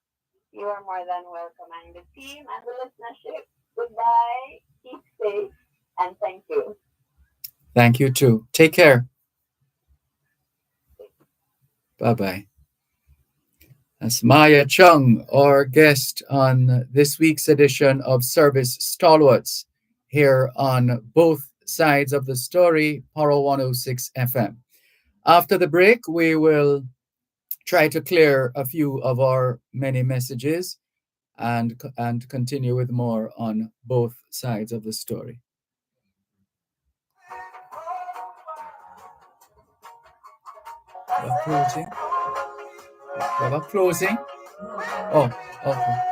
You are more than welcome. And the team and the listenership, goodbye, keep safe, and thank you. Thank you too. Take care. Bye bye. That's Maya Chung, our guest on this week's edition of Service Stalwarts here on both sides of the story, Paro 106 FM. After the break, we will try to clear a few of our many messages and continue with more on both sides of the story. Closing? We have a closing? Oh, okay.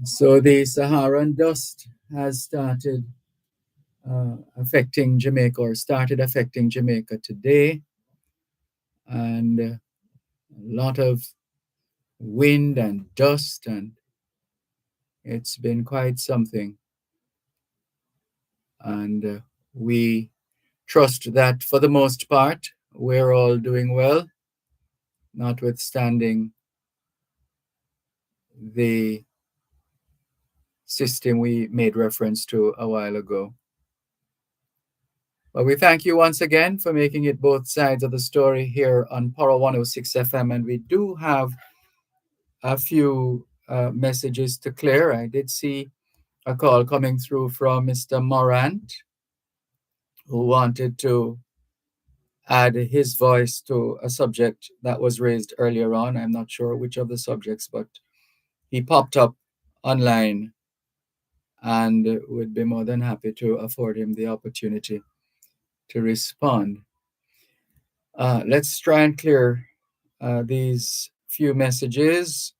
So the Saharan dust has started affecting Jamaica, or started affecting Jamaica today, and a lot of wind and dust, and it's been quite something. And we trust that for the most part, we're all doing well, notwithstanding the system we made reference to a while ago. But we thank you once again for making it both sides of the story here on Paro 106 FM. And we do have a few messages to clear. I did see a call coming through from Mr. Morant, who wanted to add his voice to a subject that was raised earlier on. I'm not sure which of the subjects, but he popped up online and would be more than happy to afford him the opportunity to respond. Let's try and clear these few messages.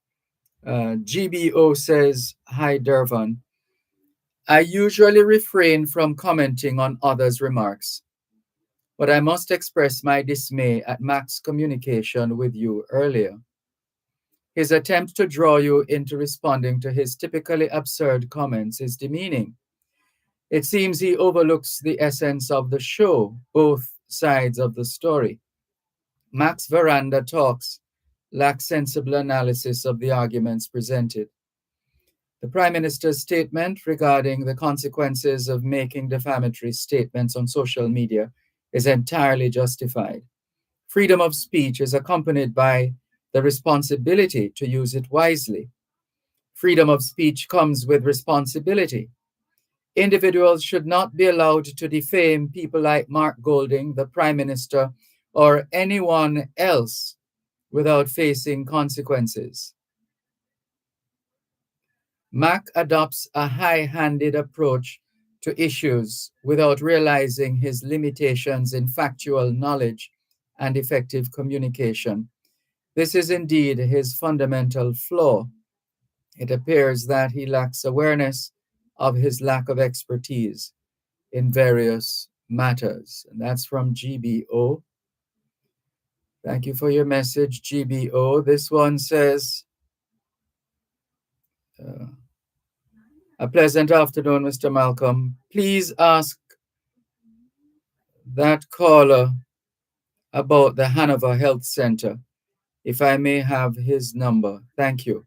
GBO says, "Hi, Dervan. I usually refrain from commenting on others' remarks, but I must express my dismay at Mac's communication with you earlier. His attempt to draw you into responding to his typically absurd comments is demeaning. It seems he overlooks the essence of the show, both sides of the story. Mac's veranda talks lack sensible analysis of the arguments presented. The Prime Minister's statement regarding the consequences of making defamatory statements on social media is entirely justified. Freedom of speech is accompanied by the responsibility to use it wisely. Freedom of speech comes with responsibility. Individuals should not be allowed to defame people like Mark Golding, the Prime Minister, or anyone else without facing consequences. Mac adopts a high-handed approach to issues without realizing his limitations in factual knowledge and effective communication. This is indeed his fundamental flaw. It appears that he lacks awareness of his lack of expertise in various matters. And that's from GBO. Thank you for your message, GBO. This one says, a pleasant afternoon, Mr. Malcolm. Please ask that caller about the Hanover Health Center, if I may have his number. Thank you.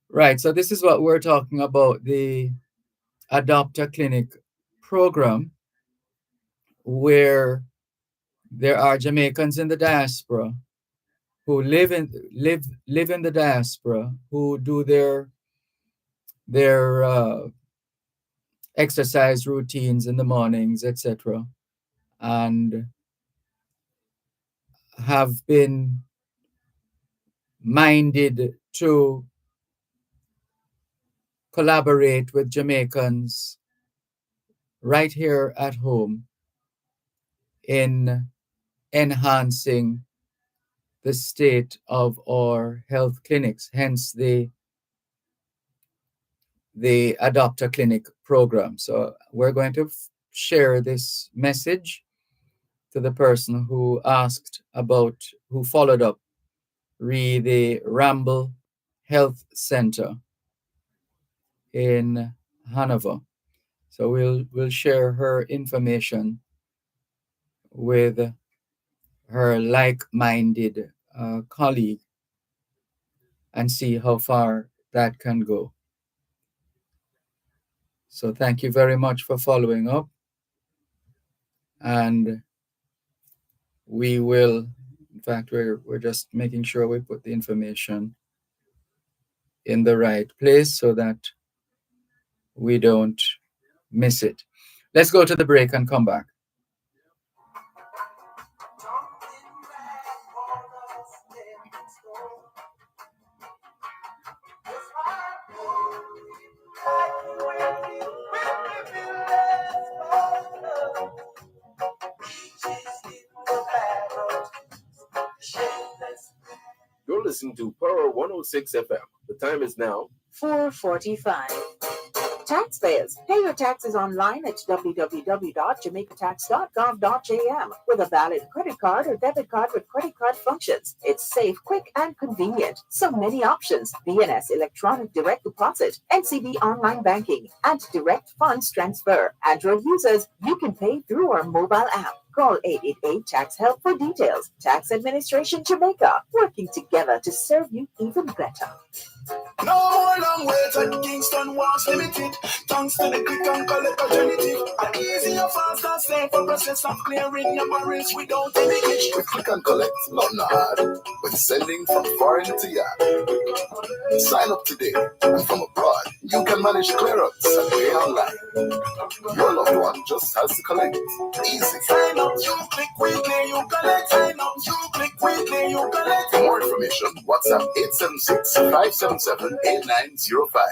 Right, so this is what we're talking about, the Adopter Clinic program, where there are Jamaicans in the diaspora who live in the diaspora, who do their exercise routines in the mornings, etc., and have been minded to collaborate with Jamaicans right here at home in enhancing the state of our health clinics, hence the Adopter Clinic program. So we're going to share this message to the person who asked about, who followed up, the Ramble Health Center in Hanover. So we'll share her information with her like-minded colleague and see how far that can go. So thank you very much for following up, and we will, in fact, we're just making sure we put the information in the right place so that we don't miss it. Let's go to the break and come back. You're listening to Power 106 FM. The time is now 4:45. Taxpayers, pay your taxes online at www.jamaicatax.gov.jm with a valid credit card or debit card with credit card functions. It's safe, quick, and convenient. So many options: BNS electronic direct deposit, NCB online banking, and direct funds transfer. Android users, you can pay through our mobile app. Call 888 Tax Help for details. Tax Administration Jamaica, working together to serve you even better. No more long wait at Kingston was limited. Thanks to the click and collect alternative. An easier, faster, safer process of clearing your barrels without any glitch. with click and collect, not hard. When sending from foreign to yard. Sign up today, and from abroad, you can manage clearance and pay online. Your loved one just has to collect. Easy. Sign up, you click, we clear, you collect. Sign up, you click, we clear, you collect. For more information, WhatsApp 876-577-8905.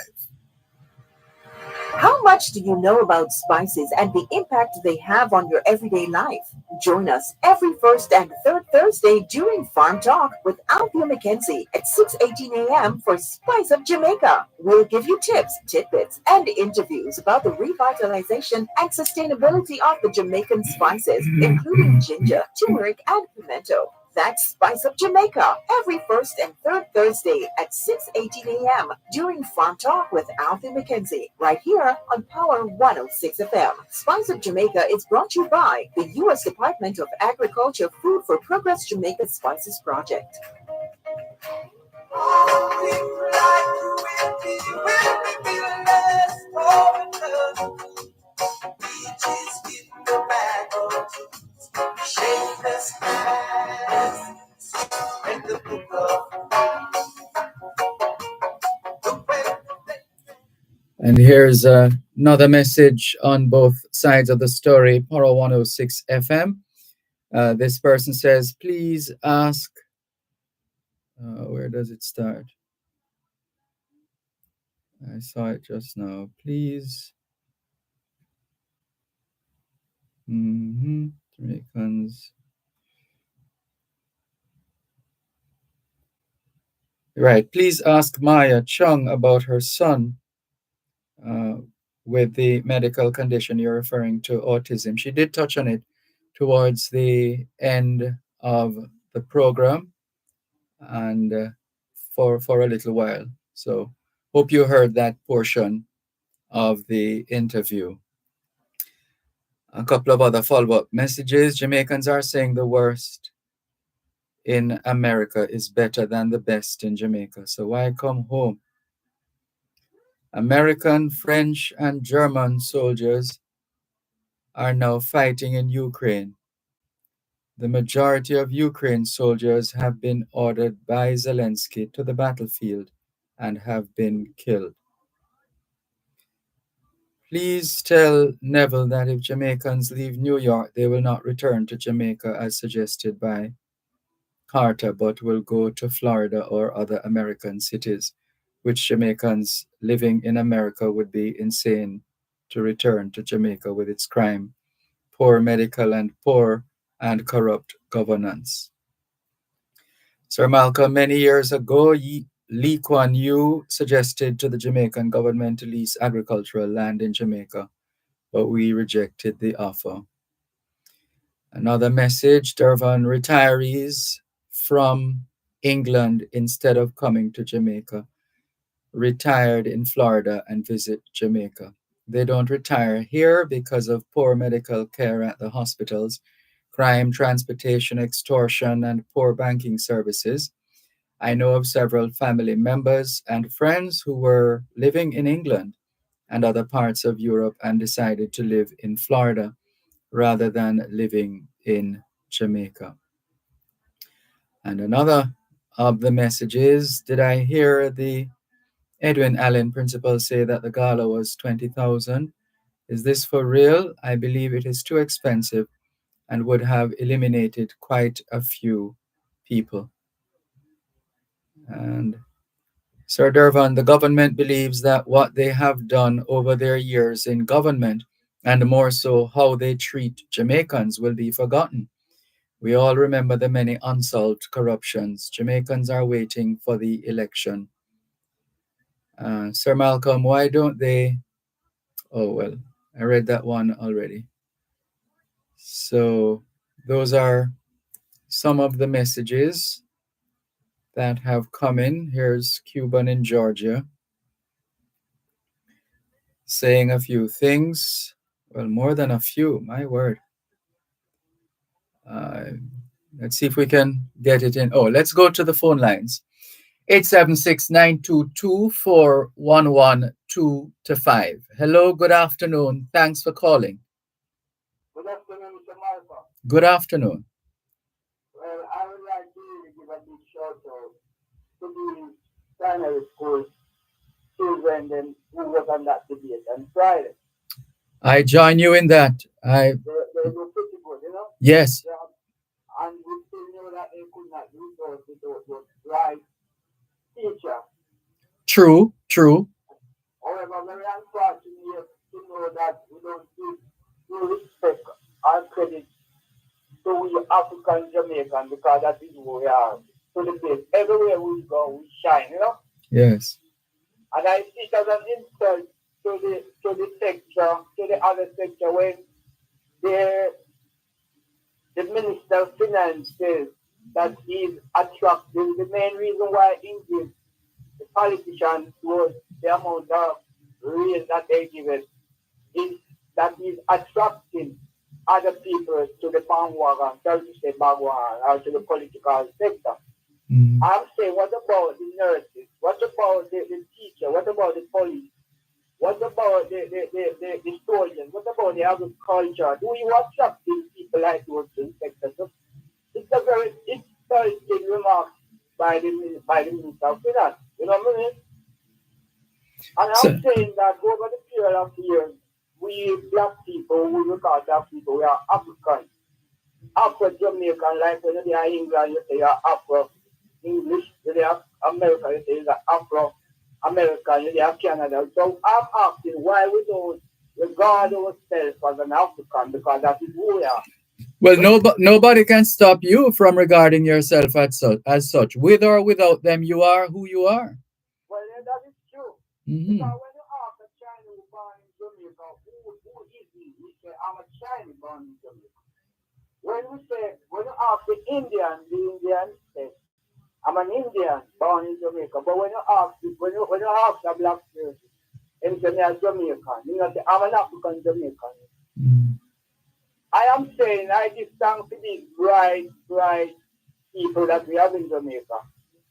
How much do you know about spices and the impact they have on your everyday life? Join us every first and third Thursday during Farm Talk with Althea McKenzie at 6:18 a.m. for Spice of Jamaica. We'll give you tips, tidbits, and interviews about the revitalization and sustainability of the Jamaican spices, including ginger, turmeric, and pimento. That's Spice of Jamaica every first and third Thursday at 6:18 a.m. during Farm Talk with Althea McKenzie, right here on Power 106 FM. Spice of Jamaica is brought to you by the U.S. Department of Agriculture Food for Progress Jamaica Spices Project. And here's another message on both sides of the story, Poro 106 FM. This person says, please ask, where does it start? I saw it just now. Please. Jamaicans. Right. Please ask Maya Chung about her son with the medical condition you're referring to, autism. She did touch on it towards the end of the program and for a little while. So hope you heard that portion of the interview. A couple of other follow-up messages. Jamaicans are saying the worst in America is better than the best in Jamaica. So why come home? American, French, and German soldiers are now fighting in Ukraine. The majority of Ukraine soldiers have been ordered by Zelensky to the battlefield and have been killed. Please tell Neville that if Jamaicans leave New York, they will not return to Jamaica as suggested by Carter, but will go to Florida or other American cities, which Jamaicans living in America would be insane to return to Jamaica with its crime, poor medical and corrupt governance. Sir Malcolm, many years ago, Lee Kuan Yew suggested to the Jamaican government to lease agricultural land in Jamaica, but we rejected the offer. Another message, Dervan, retirees from England, instead of coming to Jamaica, retired in Florida and visit Jamaica. They don't retire here because of poor medical care at the hospitals, crime, transportation, extortion, and poor banking services. I know of several family members and friends who were living in England and other parts of Europe and decided to live in Florida rather than living in Jamaica. And another of the messages, did I hear the Edwin Allen principal say that the gala was 20,000? Is this for real? I believe it is too expensive and would have eliminated quite a few people. And Sir Dervan, the government believes that what they have done over their years in government, and more so how they treat Jamaicans, will be forgotten. We all remember the many unsolved corruptions. Jamaicans are waiting for the election. Sir Malcolm, why don't they? Oh, well, I read that one already. So those are some of the messages that have come in. Here's Cuban in Georgia saying a few things. Well, more than a few, my word. Let's see if we can get it in. Oh, let's go to the phone lines. 876-922-4112-5. Hello, good afternoon. Thanks for calling. Good afternoon, Mr. Malcolm. Good afternoon. Well, I would like to give a big shout out to the primary school children and who was on that debate on Friday. I join you in that. They do pretty good, you know? Yes. And we still know that they could not do so without the right teacher. True. However, very unfortunate to know that we don't give due respect and credit to we African Jamaican, because that is who we are. To the place, everywhere we go, we shine, you know? Yes. And I see it as an insult to the sector, to the other sector, when the Minister of Finance says that he's attractive. The main reason why he gives the politicians was the amount of raise that they give it is that he's attracting other people to the bandwagon, sorry to say bandwagon, or to the political sector. I'm saying, what about the nurses? What about the teacher? What about the police? What about the soldiers? What about the agriculture? Do you attract these people like those two sectors? So it's a very interesting remark by the Minister of Finance. You know what I mean? And I'm saying that over the period of years, we black people, we regard black people, we are African. Afro-Jamaican, like when they are England, you say you are Afro-English, when they are American, you say you are Afro-American, you are Canada. So I'm asking why we don't regard ourselves as an African, because that is who we are. Well, nobody can stop you from regarding yourself as such. With or without them, you are who you are. Well, that is true. Because when you ask a Chinese born in Jamaica, who is he? We say, I'm a Chinese born in Jamaica. When you ask the Indian says, I'm an Indian born in Jamaica. But when you ask a black person, and say, I'm Jamaican, you know, say, I'm an African Jamaican. I am saying I give thanks to these bright people that we have in Jamaica.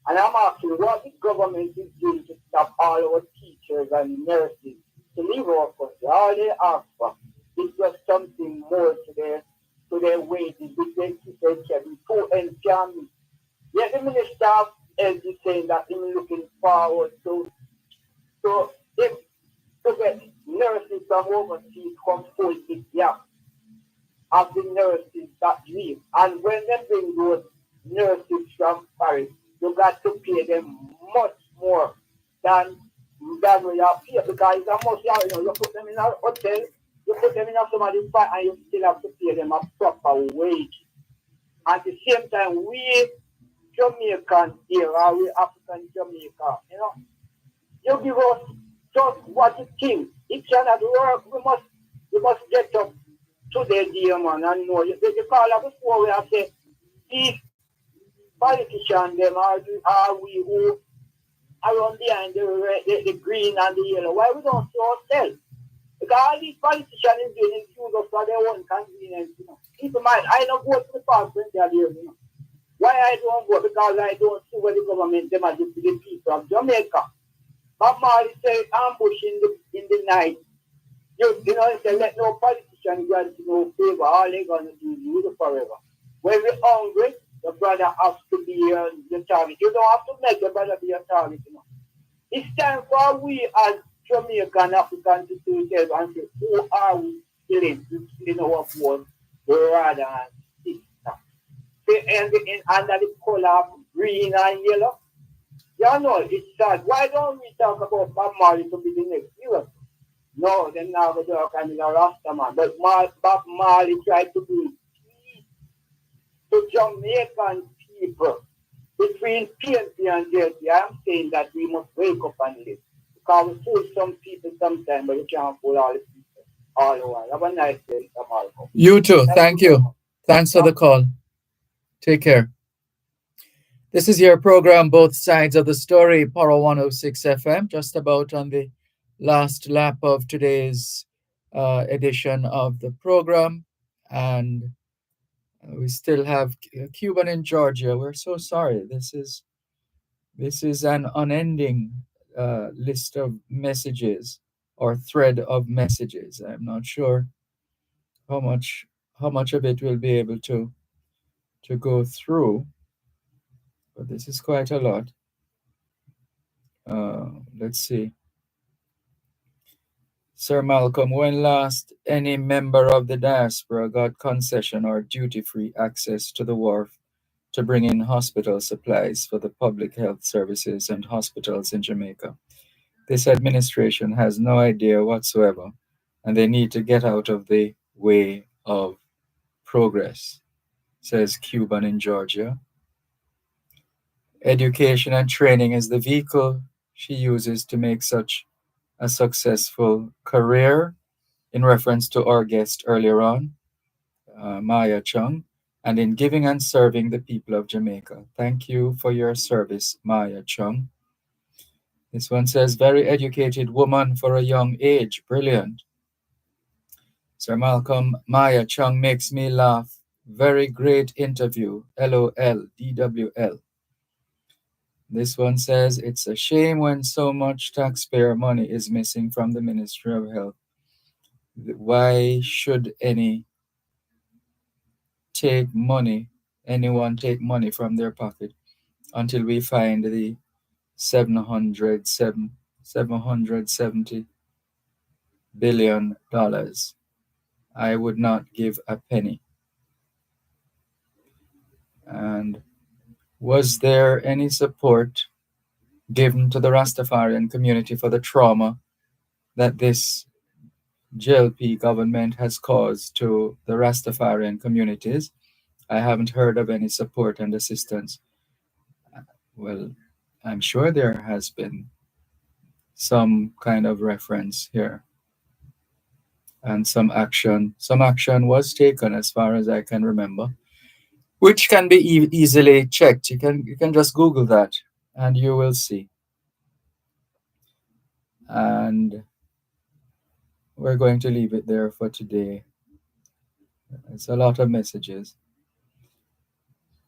And I'm asking what the government is doing to stop all our teachers and nurses to leave our country. All they ask for is just something more to their wages, which they keep their checking to and family. Yet the Minister of Health is saying that he's looking forward to if to get nurses from overseas come full this year of the nurses that leave. And when they bring those nurses from Paris, you got to pay them much more than what you have paid because it's a must, you put them in a hotel, you put them in a somebody's spot and you still have to pay them a proper wage. At the same time, we Jamaicans here, or we African Jamaica, you give us just what you think. It cannot work. We must get up today, dear man, and know. They call us before we have said, these politicians, them are we who are on behind the green and the yellow. Why we don't show ourselves? Because all these politicians is doing is use us for their own convenience. Keep in mind, I don't go to the park when they're there. Why I don't go? Because I don't see what the government them are doing to the people of Jamaica. But Marley say ambush in the night. Say let no politician get no favor. All they gonna do is use it forever. When we're hungry, the brother has to be the target. You don't have to make your brother be a target. It's time for we as Jamaican Africans to do it and say, who are we killing? In our board, rather than sister. And under the color of green and yellow. It's sad. Why don't we talk about Bob Marley to be the next hero? No, then now we talk about a Rasta man. But Bob Marley tried to do peace to Jamaican people between PNP and JLP. I'm saying that we must wake up and live. Because we fool some people sometimes, but we can't fool all the people all the while. Have a nice day, Mr. Malcolm. You too. Thank you. Thanks for the call. Take care. This is your program, Both Sides of the Story, Power 106 FM, just about on the last lap of today's edition of the program. And we still have Cuban in Georgia. We're so sorry. This is an unending list of messages or thread of messages. I'm not sure how much of it we'll be able to go through, but this is quite a lot. Let's see. Sir Malcolm, when last any member of the diaspora got concession or duty-free access to the wharf to bring in hospital supplies for the public health services and hospitals in Jamaica? This administration has no idea whatsoever, and they need to get out of the way of progress, says Cuban in Georgia. Education and training is the vehicle she uses to make such a successful career, in reference to our guest earlier on, Maya Chung, and in giving and serving the people of Jamaica. Thank you for your service, Maya Chung. This one says, very educated woman for a young age. Brilliant. Sir Malcolm, Maya Chung makes me laugh. Very great interview. LOL, DWL. This one says, it's a shame when so much taxpayer money is missing from the Ministry of Health. Why should anyone take money from their pocket until we find the $770 billion? I would not give a penny. And was there any support given to the Rastafarian community for the trauma that this JLP government has caused to the Rastafarian communities? I haven't heard of any support and assistance. Well, I'm sure there has been some kind of reference here, and some action was taken, as far as I can remember, which can be easily checked. You can just Google that and you will see. And we're going to leave it there for today. It's a lot of messages.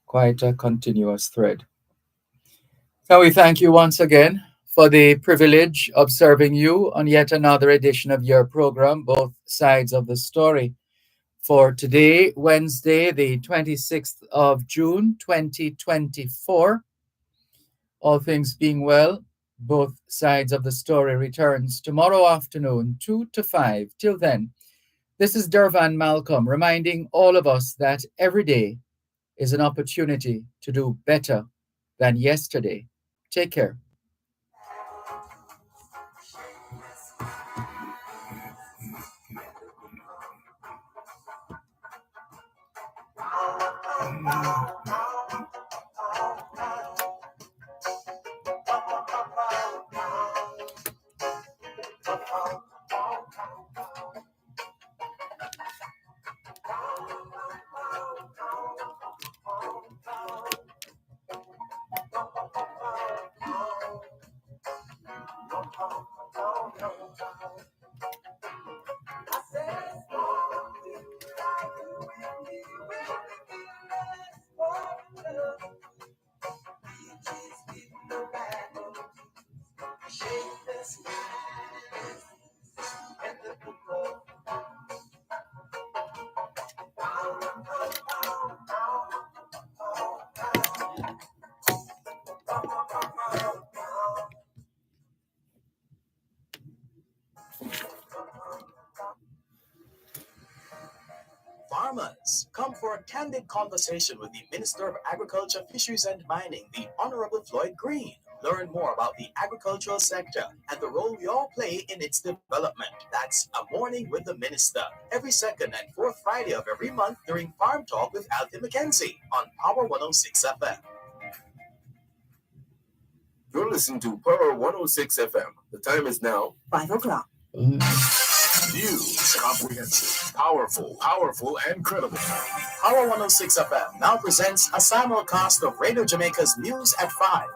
Quite a continuous thread. So we thank you once again for the privilege of serving you on yet another edition of your program, Both Sides of the Story. For today, Wednesday, the 26th of June, 2024, all things being well, Both Sides of the Story returns tomorrow afternoon, 2 to 5. Till then, this is Dervan Malcolm reminding all of us that every day is an opportunity to do better than yesterday. Take care. Farmers, come for a candid conversation with the Minister of Agriculture, Fisheries and Mining, the Honorable Floyd Green. Learn more about the agricultural sector and the role we all play in its development. That's A Morning with the Minister, every second and fourth Friday of every month during Farm Talk with Alfie McKenzie on Power 106 FM. You're listening to Power 106 FM. The time is now 5 o'clock. News, comprehensive, powerful, and credible. Power 106 FM now presents a simulcast of Radio Jamaica's News at 5.